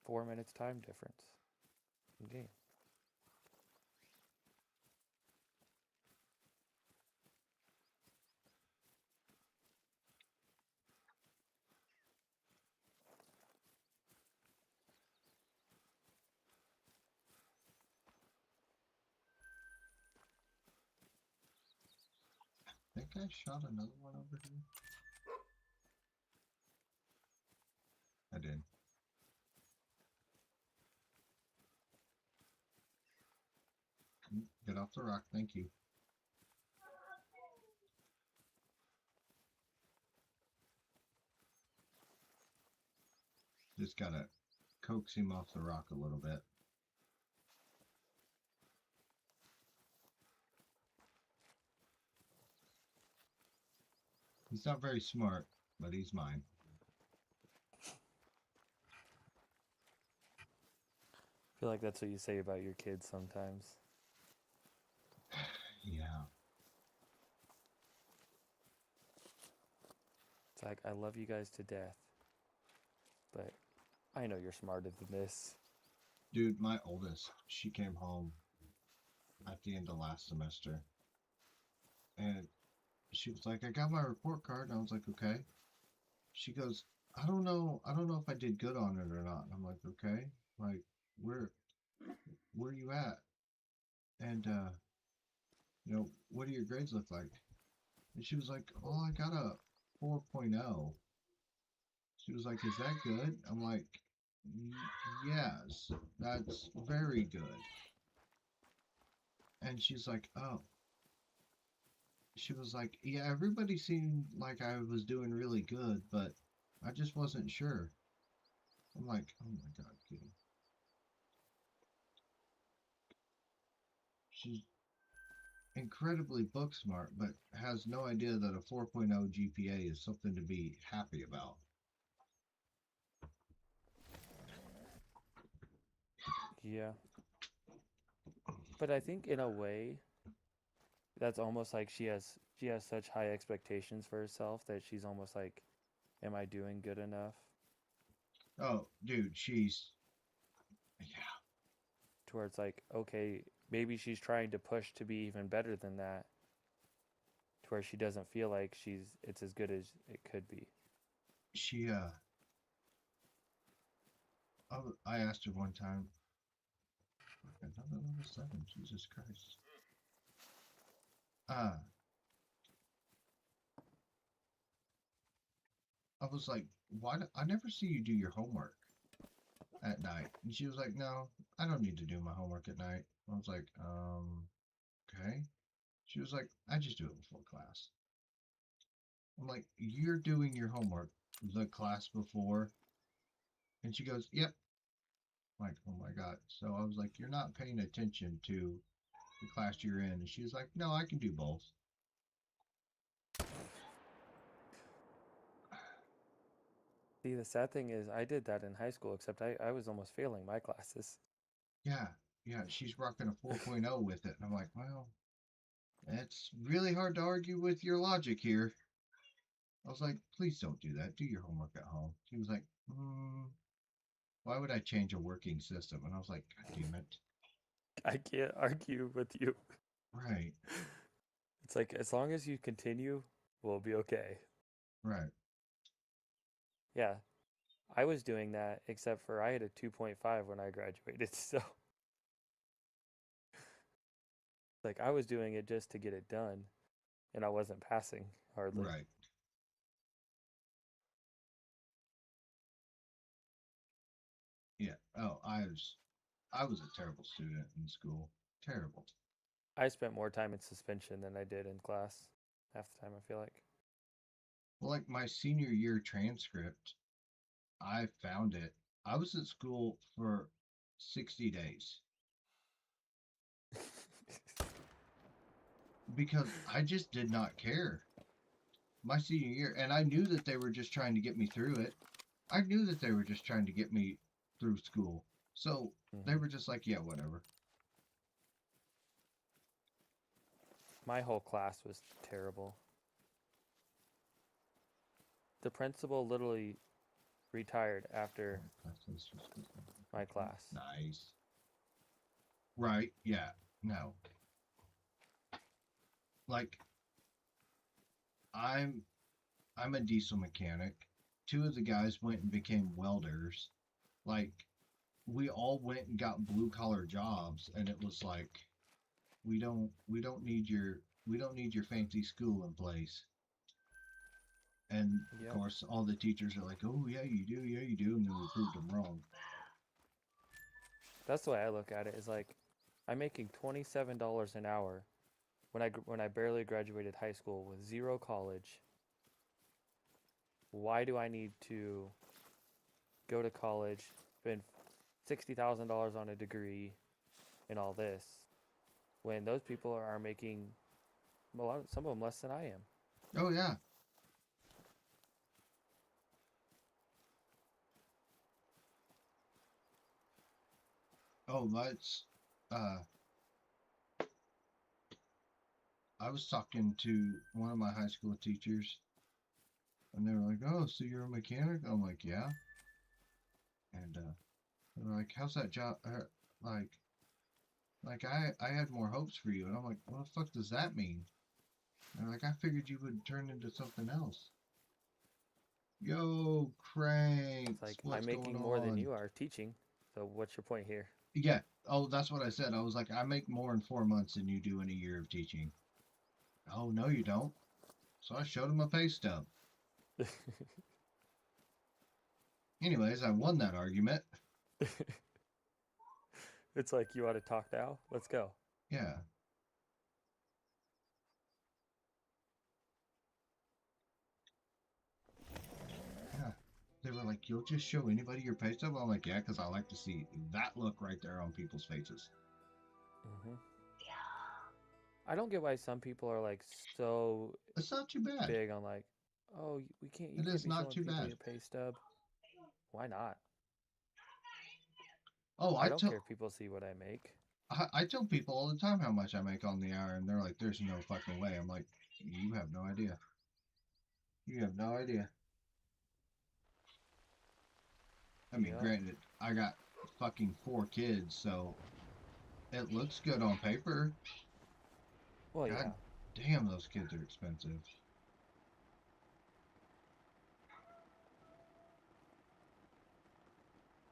[SPEAKER 4] 4 minutes time difference in game.
[SPEAKER 1] I think I shot another one over here. I did. Get off the rock, thank you. Just gotta coax him off the rock a little bit. He's not very smart, but he's mine.
[SPEAKER 4] I feel like that's what you say about your kids sometimes.
[SPEAKER 1] Yeah.
[SPEAKER 4] It's like, I love you guys to death, but I know you're smarter than this.
[SPEAKER 1] Dude, my oldest, she came home at the end of last semester. And she was like, I got my report card. And I was like, okay. She goes, I don't know if I did good on it or not. And I'm like, okay. Like, where are you at? And what do your grades look like? And she was like, oh, I got a 4.0. She was like, is that good? I'm like, yes, that's very good. And she's like, oh. She was like, yeah, everybody seemed like I was doing really good, but I just wasn't sure. I'm like, oh my God, Kitty. She's incredibly book smart, but has no idea that a 4.0 GPA is something to be happy about.
[SPEAKER 4] Yeah. But I think in a way, that's almost like she has such high expectations for herself that she's almost like, am I doing good enough?
[SPEAKER 1] Oh, dude, yeah.
[SPEAKER 4] To where it's like, okay, maybe she's trying to push to be even better than that. To where she doesn't feel like it's as good as it could be.
[SPEAKER 1] I asked her one time, another level 7, Jesus Christ. was like, I never see you do your homework at night. And she was like, no, I don't need to do my homework at night. I was like, okay. She was like, I just do it before class. I'm like, you're doing your homework the class before? And she goes, yep. I'm like, oh my God. So I was like, you're not paying attention to the class you're in. And she was like, no, I can do both.
[SPEAKER 4] See, the sad thing is, I did that in high school, except I was almost failing my classes.
[SPEAKER 1] Yeah, yeah, she's rocking a 4.0 with it. And I'm like, well, it's really hard to argue with your logic here. I was like, please don't do that. Do your homework at home. She was like, why would I change a working system? And I was like, God damn it.
[SPEAKER 4] I can't argue with you.
[SPEAKER 1] Right,
[SPEAKER 4] It's like, as long as you continue, we'll be okay.
[SPEAKER 1] right.
[SPEAKER 4] Yeah, I was doing that, except for I had a 2.5 when I graduated, so like I was doing it just to get it done, and I wasn't passing hardly.
[SPEAKER 1] Right. Yeah. Oh, I was a terrible student in school. Terrible.
[SPEAKER 4] I spent more time in suspension than I did in class, half the time, I feel like.
[SPEAKER 1] Well, like my senior year transcript, I found it. I was at school for 60 days because I just did not care. My senior year, and I knew that they were just trying to get me through it. I knew that they were just trying to get me through school. So they were just like, yeah, whatever.
[SPEAKER 4] My whole class was terrible. The principal literally retired after my class.
[SPEAKER 1] Nice. Right, yeah. No. Like I'm a diesel mechanic. Two of the guys went and became welders. Like we all went and got blue collar jobs, and it was like we don't need your fancy schooling place. And
[SPEAKER 4] Yep.
[SPEAKER 1] of course, all the teachers are like, "Oh yeah, you do, and then we proved them wrong.
[SPEAKER 4] That's the way I look at it. Is like, I'm making $27 an hour when I barely graduated high school with zero college. Why do I need to go to college, spend $60,000 on a degree, and all this, when those people are making some of them less than I am?
[SPEAKER 1] Oh yeah, oh that's uh I was talking to one of my high school teachers, and they were like, "Oh, so you're a mechanic?" I'm like, "Yeah." And they're like, "How's that job? Like, I had more hopes for you." And I'm like, "What the fuck does that mean?" And they're like, "I figured you would turn into something else." Yo,
[SPEAKER 4] It's
[SPEAKER 1] Cranks,
[SPEAKER 4] like,
[SPEAKER 1] what's
[SPEAKER 4] I'm
[SPEAKER 1] going
[SPEAKER 4] making more than
[SPEAKER 1] on?
[SPEAKER 4] you are teaching. So what's your point here?
[SPEAKER 1] Yeah. Oh, that's what I said. I was like, I make more in 4 months than you do in a year of teaching. Oh, no, you don't. So I showed him a pay stub. Anyways, I won that argument.
[SPEAKER 4] It's like, you ought to talk now. Let's go.
[SPEAKER 1] Yeah. Yeah. They were like, you'll just show anybody your pay stub? I'm like, yeah, because I like to see that look right there on people's faces.
[SPEAKER 4] hmm I don't get why some people are like so
[SPEAKER 1] It's not too bad.
[SPEAKER 4] big on like, oh, you
[SPEAKER 1] It
[SPEAKER 4] can't
[SPEAKER 1] is
[SPEAKER 4] be
[SPEAKER 1] not
[SPEAKER 4] showing
[SPEAKER 1] too
[SPEAKER 4] people
[SPEAKER 1] bad.
[SPEAKER 4] your pay stub. Why not?
[SPEAKER 1] Oh,
[SPEAKER 4] I don't care if people see what I make.
[SPEAKER 1] I tell people all the time how much I make on the hour, and they're like, there's no fucking way. I'm like, you have no idea. You have no idea. I mean,
[SPEAKER 4] Yep.
[SPEAKER 1] granted, I got fucking 4 kids, so it looks good on paper.
[SPEAKER 4] Well,
[SPEAKER 1] God
[SPEAKER 4] yeah.
[SPEAKER 1] damn, those kids are expensive.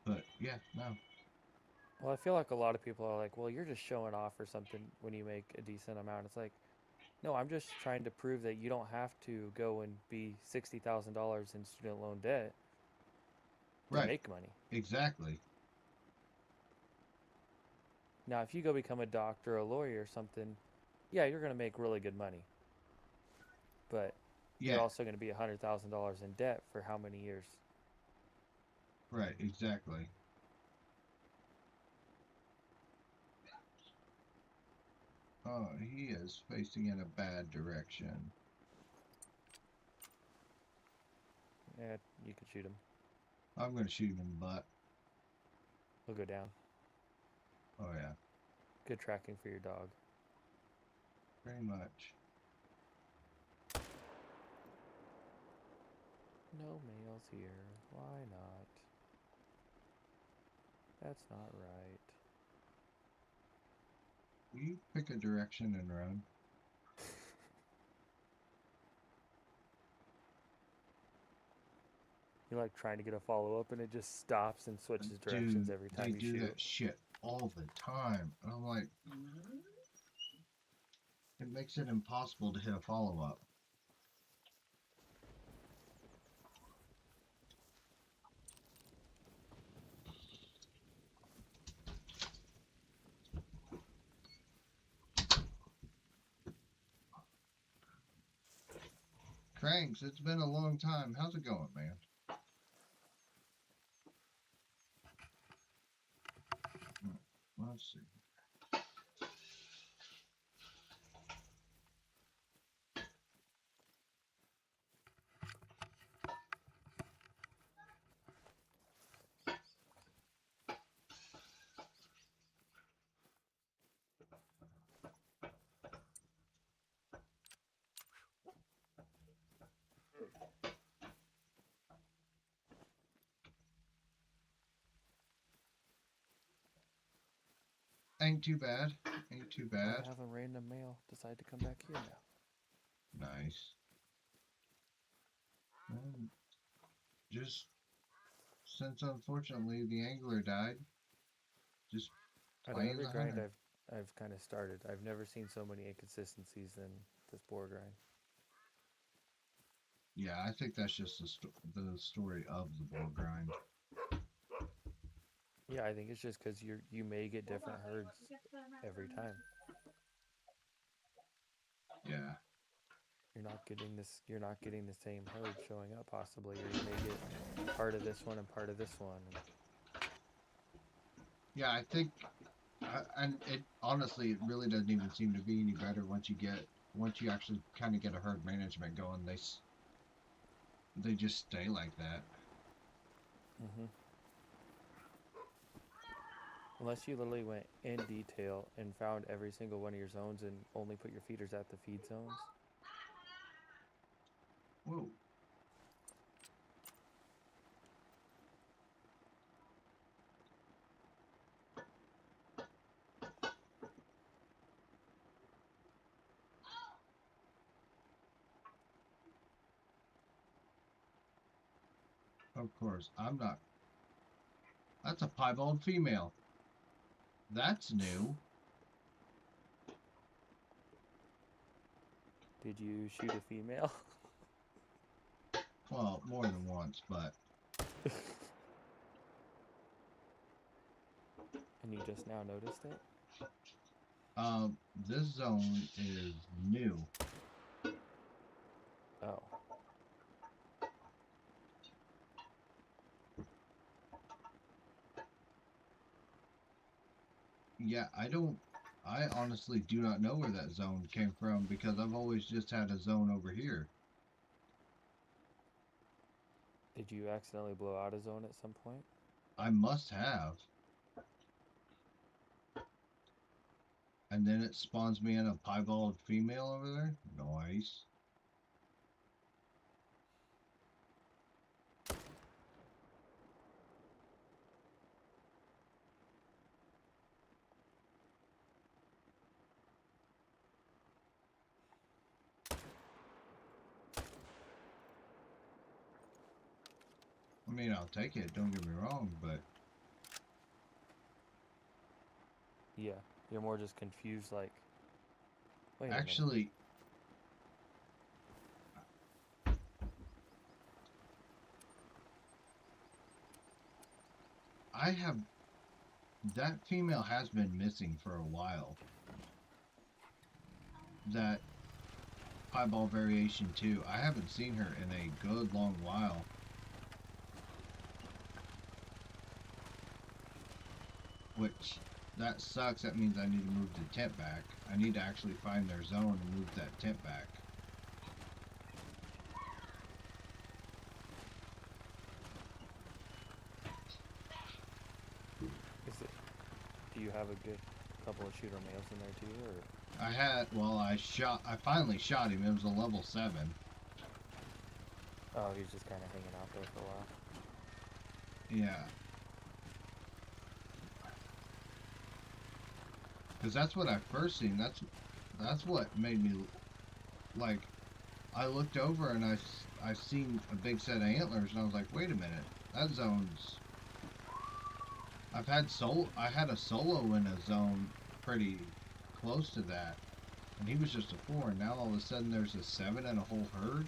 [SPEAKER 1] But yeah, no.
[SPEAKER 4] Well, I feel like a lot of people are like, well, you're just showing off or something when you make a decent amount. It's like, No, I'm just trying to prove that you don't have to go and be $60,000 in student loan debt to
[SPEAKER 1] Right.
[SPEAKER 4] make money.
[SPEAKER 1] Exactly.
[SPEAKER 4] Now, if you go become a doctor, a lawyer, or something, yeah, you're going to make really good money. But you're
[SPEAKER 1] Yeah.
[SPEAKER 4] also going to be $100,000 in debt for how many years?
[SPEAKER 1] Right. Exactly. Oh, he is facing in a bad direction.
[SPEAKER 4] Yeah, you could shoot him.
[SPEAKER 1] I'm gonna shoot him in the butt.
[SPEAKER 4] He'll go down.
[SPEAKER 1] Oh yeah,
[SPEAKER 4] Good tracking for your dog.
[SPEAKER 1] very much.
[SPEAKER 4] No males here. Why not? That's not right.
[SPEAKER 1] Will you pick a direction and run?
[SPEAKER 4] You're like trying to get a follow up and it just stops and switches directions
[SPEAKER 1] Dude,
[SPEAKER 4] every
[SPEAKER 1] they
[SPEAKER 4] time you
[SPEAKER 1] do
[SPEAKER 4] shoot.
[SPEAKER 1] that shit all the time. And I'm like, it makes it impossible to hit a follow up. Cranks, it's been a long time. How's it going, man? Let's see. Ain't too bad. Ain't too
[SPEAKER 4] Might
[SPEAKER 1] bad.
[SPEAKER 4] have a random male decide to come back here now.
[SPEAKER 1] Nice. Just since unfortunately the angler died, just
[SPEAKER 4] Out of
[SPEAKER 1] playing
[SPEAKER 4] every
[SPEAKER 1] the
[SPEAKER 4] grind
[SPEAKER 1] hunter.
[SPEAKER 4] I've kind of started, I've never seen so many inconsistencies than this boar grind.
[SPEAKER 1] Yeah, I think that's just the story of the bull grind.
[SPEAKER 4] Yeah, I think it's just because you may get different herds every time.
[SPEAKER 1] Yeah.
[SPEAKER 4] You're not getting the same herd showing up possibly, or you may get part of this one and part of this one.
[SPEAKER 1] Yeah, I think, and it honestly, it really doesn't even seem to be any better once you actually kind of get a herd management going. They just stay like that.
[SPEAKER 4] Mm-hmm. Unless you literally went in detail and found every single one of your zones and only put your feeders at the feed zones.
[SPEAKER 1] Whoa. Of course, I'm not. That's a piebald female. That's new.
[SPEAKER 4] Did you shoot a female?
[SPEAKER 1] Well, more than once, but
[SPEAKER 4] And you just now noticed it?
[SPEAKER 1] this zone is new.
[SPEAKER 4] Oh.
[SPEAKER 1] Yeah, I honestly do not know where that zone came from because I've always just had a zone over here.
[SPEAKER 4] Did you accidentally blow out a zone at some point?
[SPEAKER 1] I must have. And then it spawns me in a piebald female over there. Nice. I mean, I'll take it, don't get me wrong, but
[SPEAKER 4] Yeah. You're more just confused like, wait a minute.
[SPEAKER 1] actually, I have that female has been missing for a while. That Piebald Variation 2. I haven't seen her in a good long while. Which, that sucks. That means I need to move the tent back. I need to actually find their zone and move that tent back.
[SPEAKER 4] Is it? Do you have a good couple of shooter males in there too, or?
[SPEAKER 1] I had, well, I finally shot him. It was a level 7.
[SPEAKER 4] Oh, he's just kind of hanging out there for a while.
[SPEAKER 1] Yeah. Because that's what I first seen. That's what made me, like, I looked over and I seen a big set of antlers and I was like, wait a minute, that zone's. I had a solo in a zone pretty close to that, and he was just a 4. And now all of a sudden there's a 7 and a whole herd.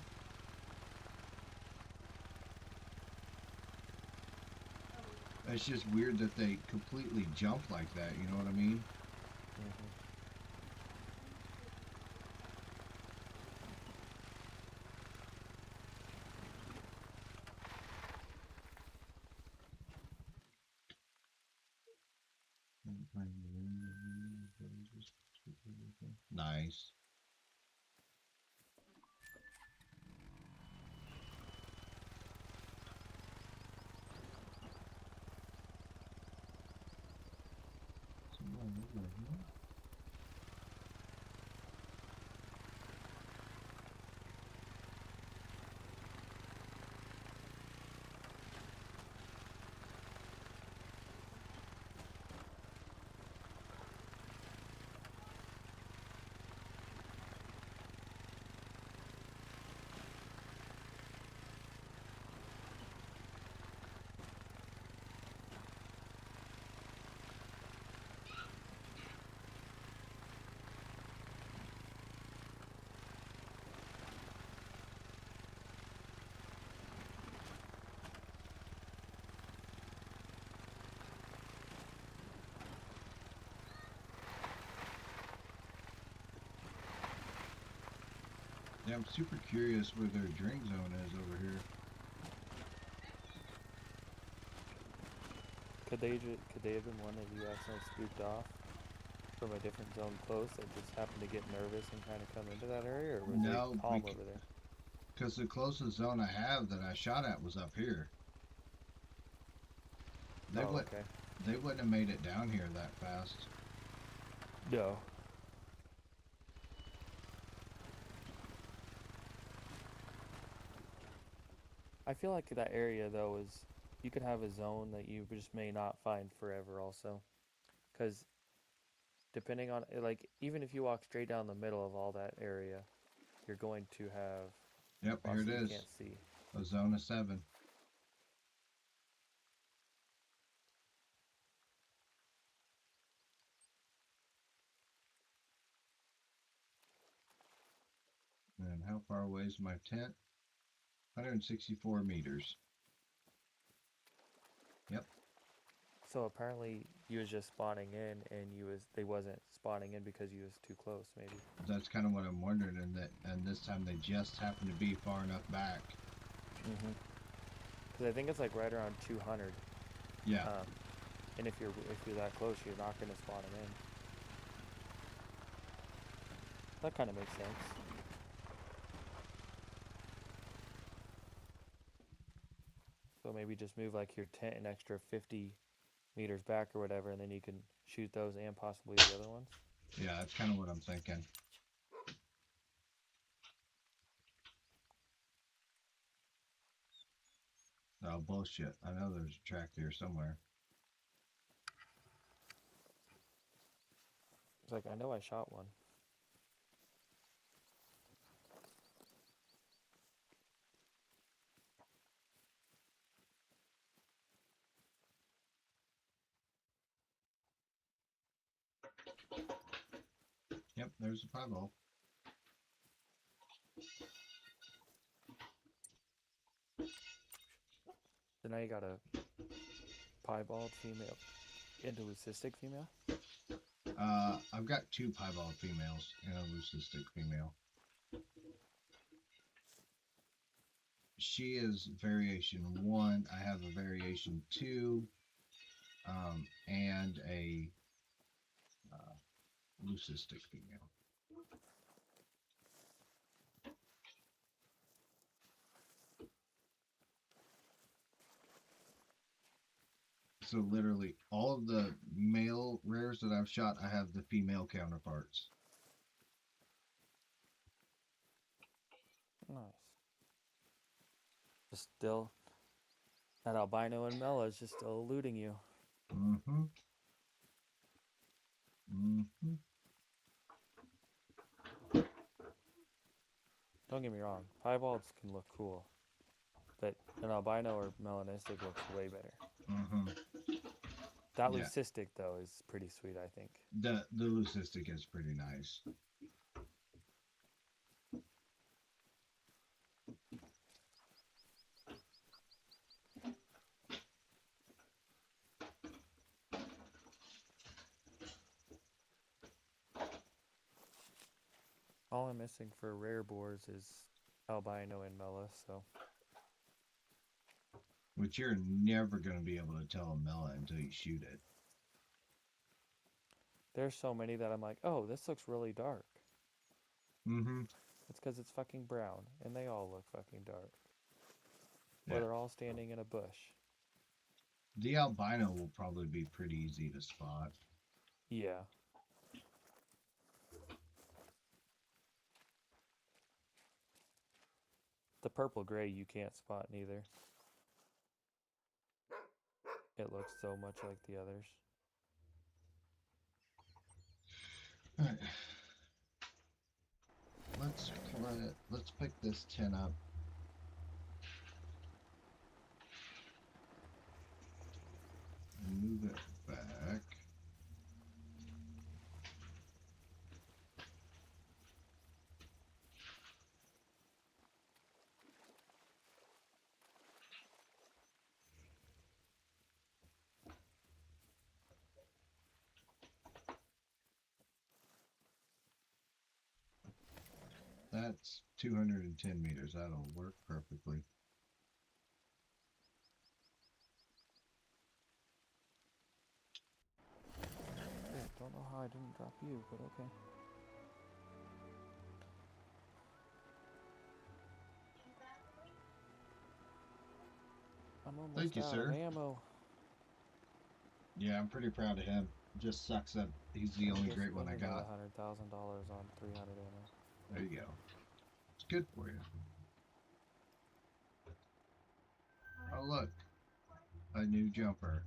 [SPEAKER 1] It's just weird that they completely jump like that. You know what I mean?
[SPEAKER 4] Mm-hmm.
[SPEAKER 1] Nice. Yeah, I'm super curious where their drink zone is over here.
[SPEAKER 4] Could they have been one that you accidentally spooked off from a different zone close that just happened to get nervous and kind of come into that area, or was
[SPEAKER 1] No,
[SPEAKER 4] they calm over there?
[SPEAKER 1] because the closest zone I have that I shot at was up here. They
[SPEAKER 4] Oh, okay.
[SPEAKER 1] They wouldn't have made it down here that fast.
[SPEAKER 4] No. I feel like that area though is you could have a zone that you just may not find forever also, because depending on like even if you walk straight down the middle of all that area, you're going to have
[SPEAKER 1] Yep, here
[SPEAKER 4] spots
[SPEAKER 1] it
[SPEAKER 4] that you
[SPEAKER 1] is.
[SPEAKER 4] can't see.
[SPEAKER 1] A zone of 7. And how far away is my tent? 164 meters. Yep.
[SPEAKER 4] So apparently you was just spawning in, and they wasn't spawning in because you was too close, maybe.
[SPEAKER 1] That's kind of what I'm wondering, and this time they just happen to be far enough back.
[SPEAKER 4] Mm-hmm. Because I think it's like right around 200.
[SPEAKER 1] Yeah.
[SPEAKER 4] And if you're that close, you're not gonna spawn them in. That kind of makes sense. So maybe just move like your tent an extra 50 meters back or whatever, and then you can shoot those and possibly the other ones.
[SPEAKER 1] Yeah, that's kind of what I'm thinking. Oh, bullshit. I know there's a track there somewhere.
[SPEAKER 4] It's like, I know I shot one.
[SPEAKER 1] Yep, there's a piebald.
[SPEAKER 4] So now you gotta piebald female into leucistic female?
[SPEAKER 1] I've got 2 piebald females and a leucistic female. She is variation 1. I have a variation 2, and a leucistic female. So literally all of the male rares that I've shot, I have the female counterparts.
[SPEAKER 4] Nice. Just still, that albino and Mela is just still eluding you.
[SPEAKER 1] Mm-hmm. Mm-hmm.
[SPEAKER 4] Don't get me wrong, piebalds can look cool, but an albino or melanistic looks way better.
[SPEAKER 1] Mm-hmm.
[SPEAKER 4] That
[SPEAKER 1] Yeah.
[SPEAKER 4] leucistic though is pretty sweet, I think.
[SPEAKER 1] The leucistic is pretty nice.
[SPEAKER 4] All I'm missing for rare boars is albino and Mela, so
[SPEAKER 1] Which you're never going to be able to tell a Mela until you shoot it.
[SPEAKER 4] there's so many that I'm like, oh, this looks really dark.
[SPEAKER 1] Mm-hmm.
[SPEAKER 4] It's because it's fucking brown, and they all look fucking dark. Or
[SPEAKER 1] Yeah.
[SPEAKER 4] they're all standing in a bush.
[SPEAKER 1] The albino will probably be pretty easy to spot.
[SPEAKER 4] Yeah. The purple gray you can't spot neither. It looks so much like the others.
[SPEAKER 1] All right. Let's pick this 10 up. And move it back. That's 210 meters. That'll work perfectly.
[SPEAKER 4] Yeah, don't know how I didn't drop you, but okay. I'm almost
[SPEAKER 1] Thank you,
[SPEAKER 4] out
[SPEAKER 1] sir.
[SPEAKER 4] of ammo.
[SPEAKER 1] Yeah, I'm pretty proud of him. Just sucks that he's the only
[SPEAKER 4] Just
[SPEAKER 1] great one I
[SPEAKER 4] spending
[SPEAKER 1] got.
[SPEAKER 4] $100,000 on 300 ammo.
[SPEAKER 1] There you go. It's good for you. Oh, look. A new jumper.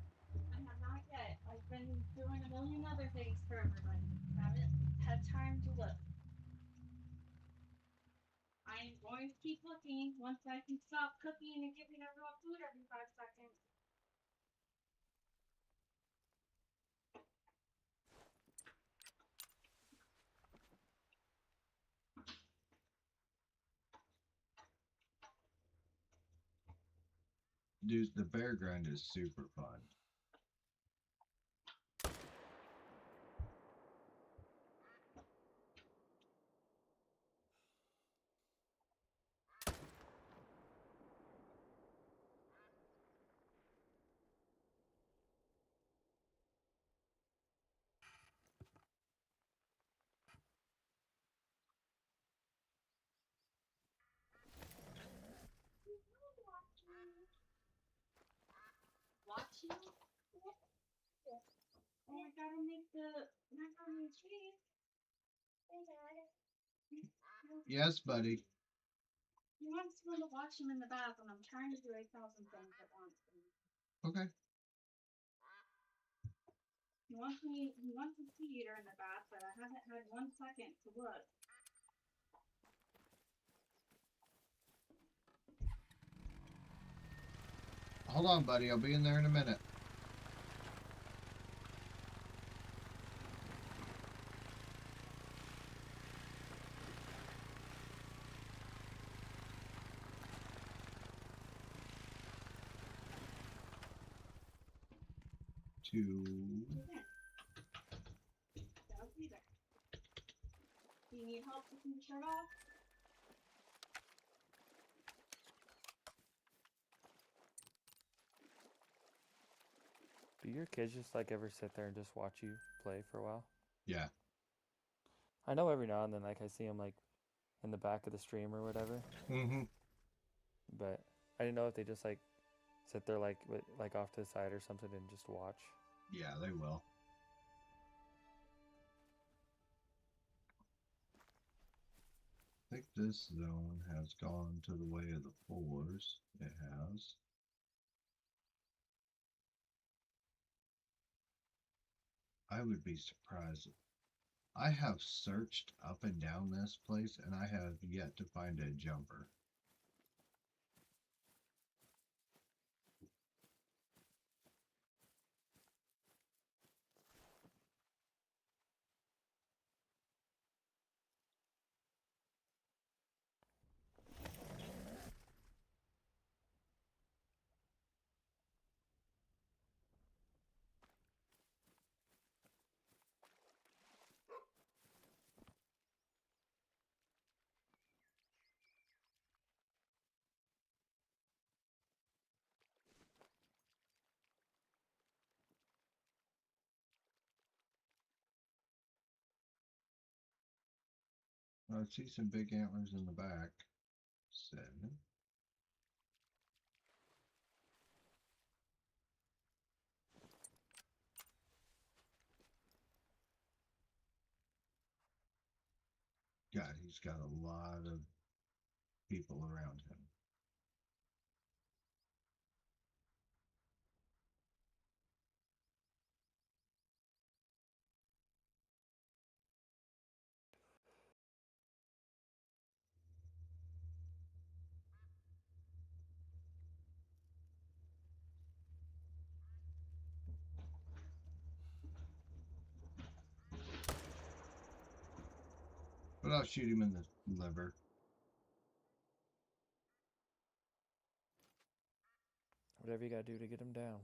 [SPEAKER 3] Not yet. I've been doing a million other things for everybody. Haven't had time to look. I'm going to keep looking once I can stop cooking and giving everyone food every 5 seconds.
[SPEAKER 1] Dude, the bear grind is super fun.
[SPEAKER 3] Watch you? Oh, I gotta make the macaroni and cheese.
[SPEAKER 1] Yes, buddy.
[SPEAKER 3] He wants someone to watch him in the bath, and I'm trying to do 8,000 things at once.
[SPEAKER 1] Okay.
[SPEAKER 3] He wants a tea heater in the bath, but I haven't had 1 second to look.
[SPEAKER 1] Hold on, buddy. I'll be in there in a minute. to.
[SPEAKER 3] That'll be there. Do you need help taking your shirt off?
[SPEAKER 4] Do your kids just like ever sit there and just watch you play for a while?
[SPEAKER 1] Yeah.
[SPEAKER 4] I know every now and then, like I see them like in the back of the stream or whatever,
[SPEAKER 1] Mm-hmm.
[SPEAKER 4] but I didn't know if they just like sit there like with, like off to the side or something and just watch.
[SPEAKER 1] Yeah, they will. I think this zone has gone to the way of the fours. It has. I would be surprised. I have searched up and down this place and I have yet to find a jumper. I see some big antlers in the back. 7. God, he's got a lot of people around him. But I'll shoot him in the liver.
[SPEAKER 4] Whatever you gotta do to get them down.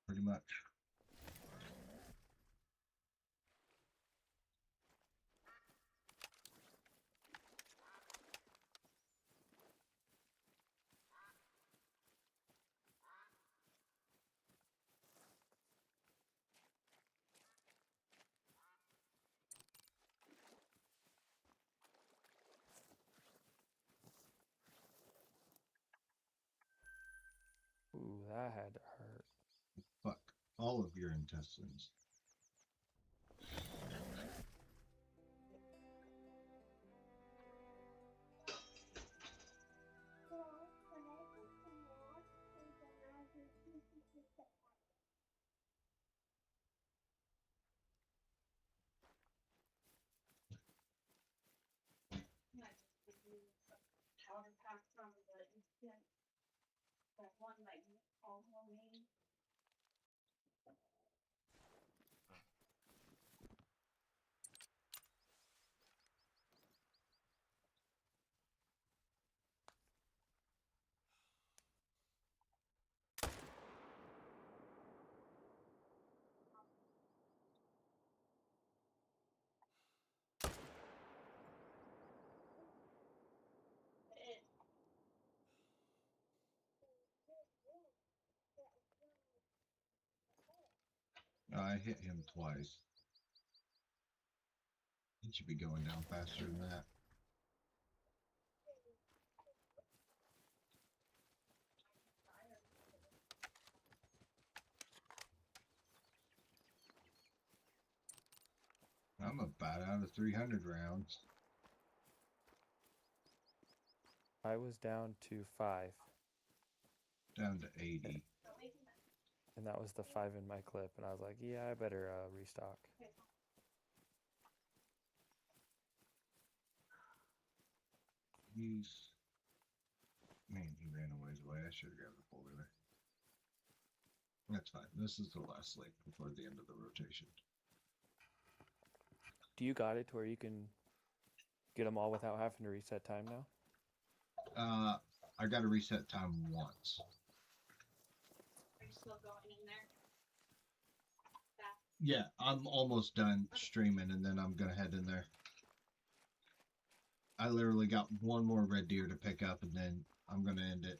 [SPEAKER 1] Pretty much.
[SPEAKER 4] Ooh, that had to hurt.
[SPEAKER 1] Fuck all of your intestines.
[SPEAKER 3] Yeah, just give you some powder pack from the instant. That one that you call homemade. It
[SPEAKER 1] I hit him twice. He should be going down faster than that. I'm about out of 300 rounds.
[SPEAKER 4] I was down to 5,
[SPEAKER 1] Down to 80.
[SPEAKER 4] and that was the 5 in my clip, and I was like, yeah, I better restock.
[SPEAKER 1] He's. Man, he ran a ways away. I should have grabbed the folder there. That's fine. This is the last link before the end of the rotation.
[SPEAKER 4] Do you got it to where you can get them all without having to reset time now?
[SPEAKER 1] I got to reset time once.
[SPEAKER 3] Are you still going in there?
[SPEAKER 1] Yeah, I'm almost done streaming, and then I'm gonna head in there. I literally got one more red deer to pick up, and then I'm gonna end it.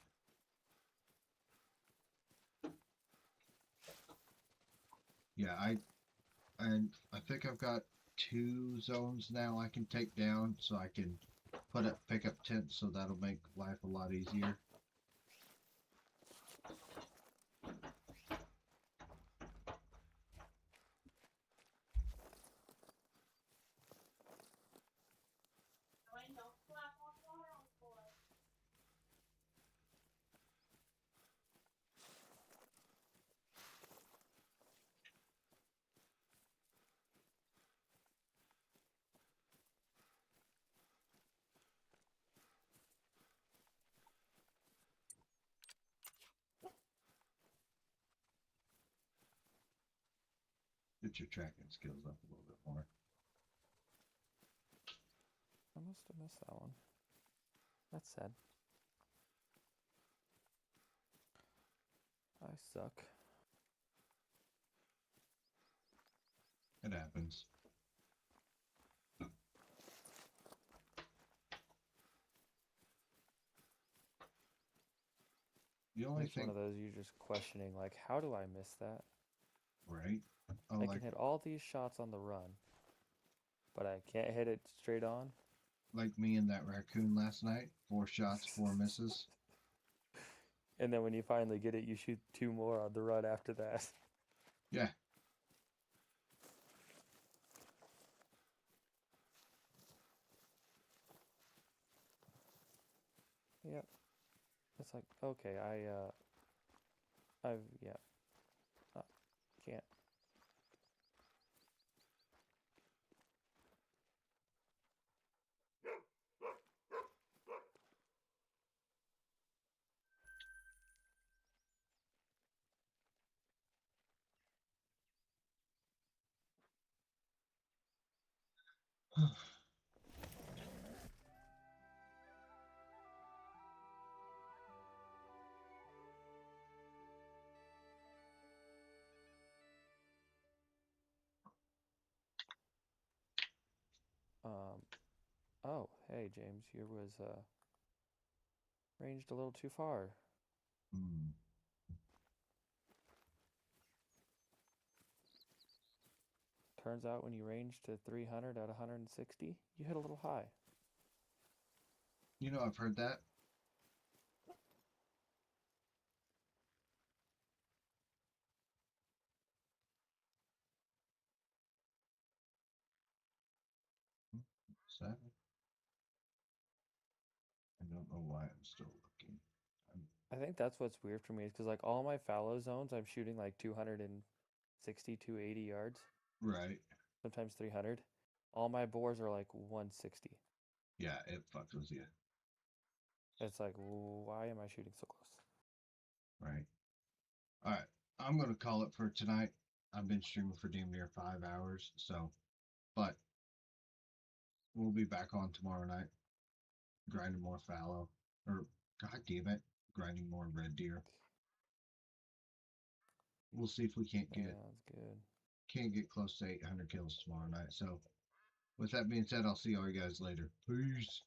[SPEAKER 1] Yeah, I think I've got 2 zones now I can take down, so I can pick up tents, so that'll make life a lot easier. Get your tracking skills up a little bit more.
[SPEAKER 4] I must have missed that one. That's sad. I suck.
[SPEAKER 1] It happens. The only
[SPEAKER 4] It's one
[SPEAKER 1] thing,
[SPEAKER 4] of those you're just questioning, like, how do I miss that?
[SPEAKER 1] right? Oh,
[SPEAKER 4] I
[SPEAKER 1] like
[SPEAKER 4] can hit all these shots on the run, but I can't hit it straight on.
[SPEAKER 1] me and that raccoon last night. 4 shots, 4 misses.
[SPEAKER 4] And then when you finally get it, you shoot 2 more on the run after that.
[SPEAKER 1] Yeah.
[SPEAKER 4] Yep. It's like, okay, yeah, can't. Um, oh, hey, James, you was, ranged a little too far.
[SPEAKER 1] Hmm.
[SPEAKER 4] Turns out when you range to 300 at 160, you hit a little high.
[SPEAKER 1] You know, I've heard that. Seven. I don't know why I'm still looking.
[SPEAKER 4] I think that's what's weird for me is because, like, all my fallow zones, I'm shooting like 260, 280 yards,
[SPEAKER 1] Right.
[SPEAKER 4] sometimes 300. All my bores are like 160.
[SPEAKER 1] Yeah, it fucks with you.
[SPEAKER 4] It's like, why am I shooting so close?
[SPEAKER 1] Right. All right. I'm gonna call it for tonight. I've been streaming for damn near 5 hours, so but we'll be back on tomorrow night, grinding more fallow. Or god damn it, grinding more red deer. We'll see if we
[SPEAKER 4] Sounds good.
[SPEAKER 1] can't get close to 800 kills tomorrow night. So with that being said, I'll see all you guys later. Peace.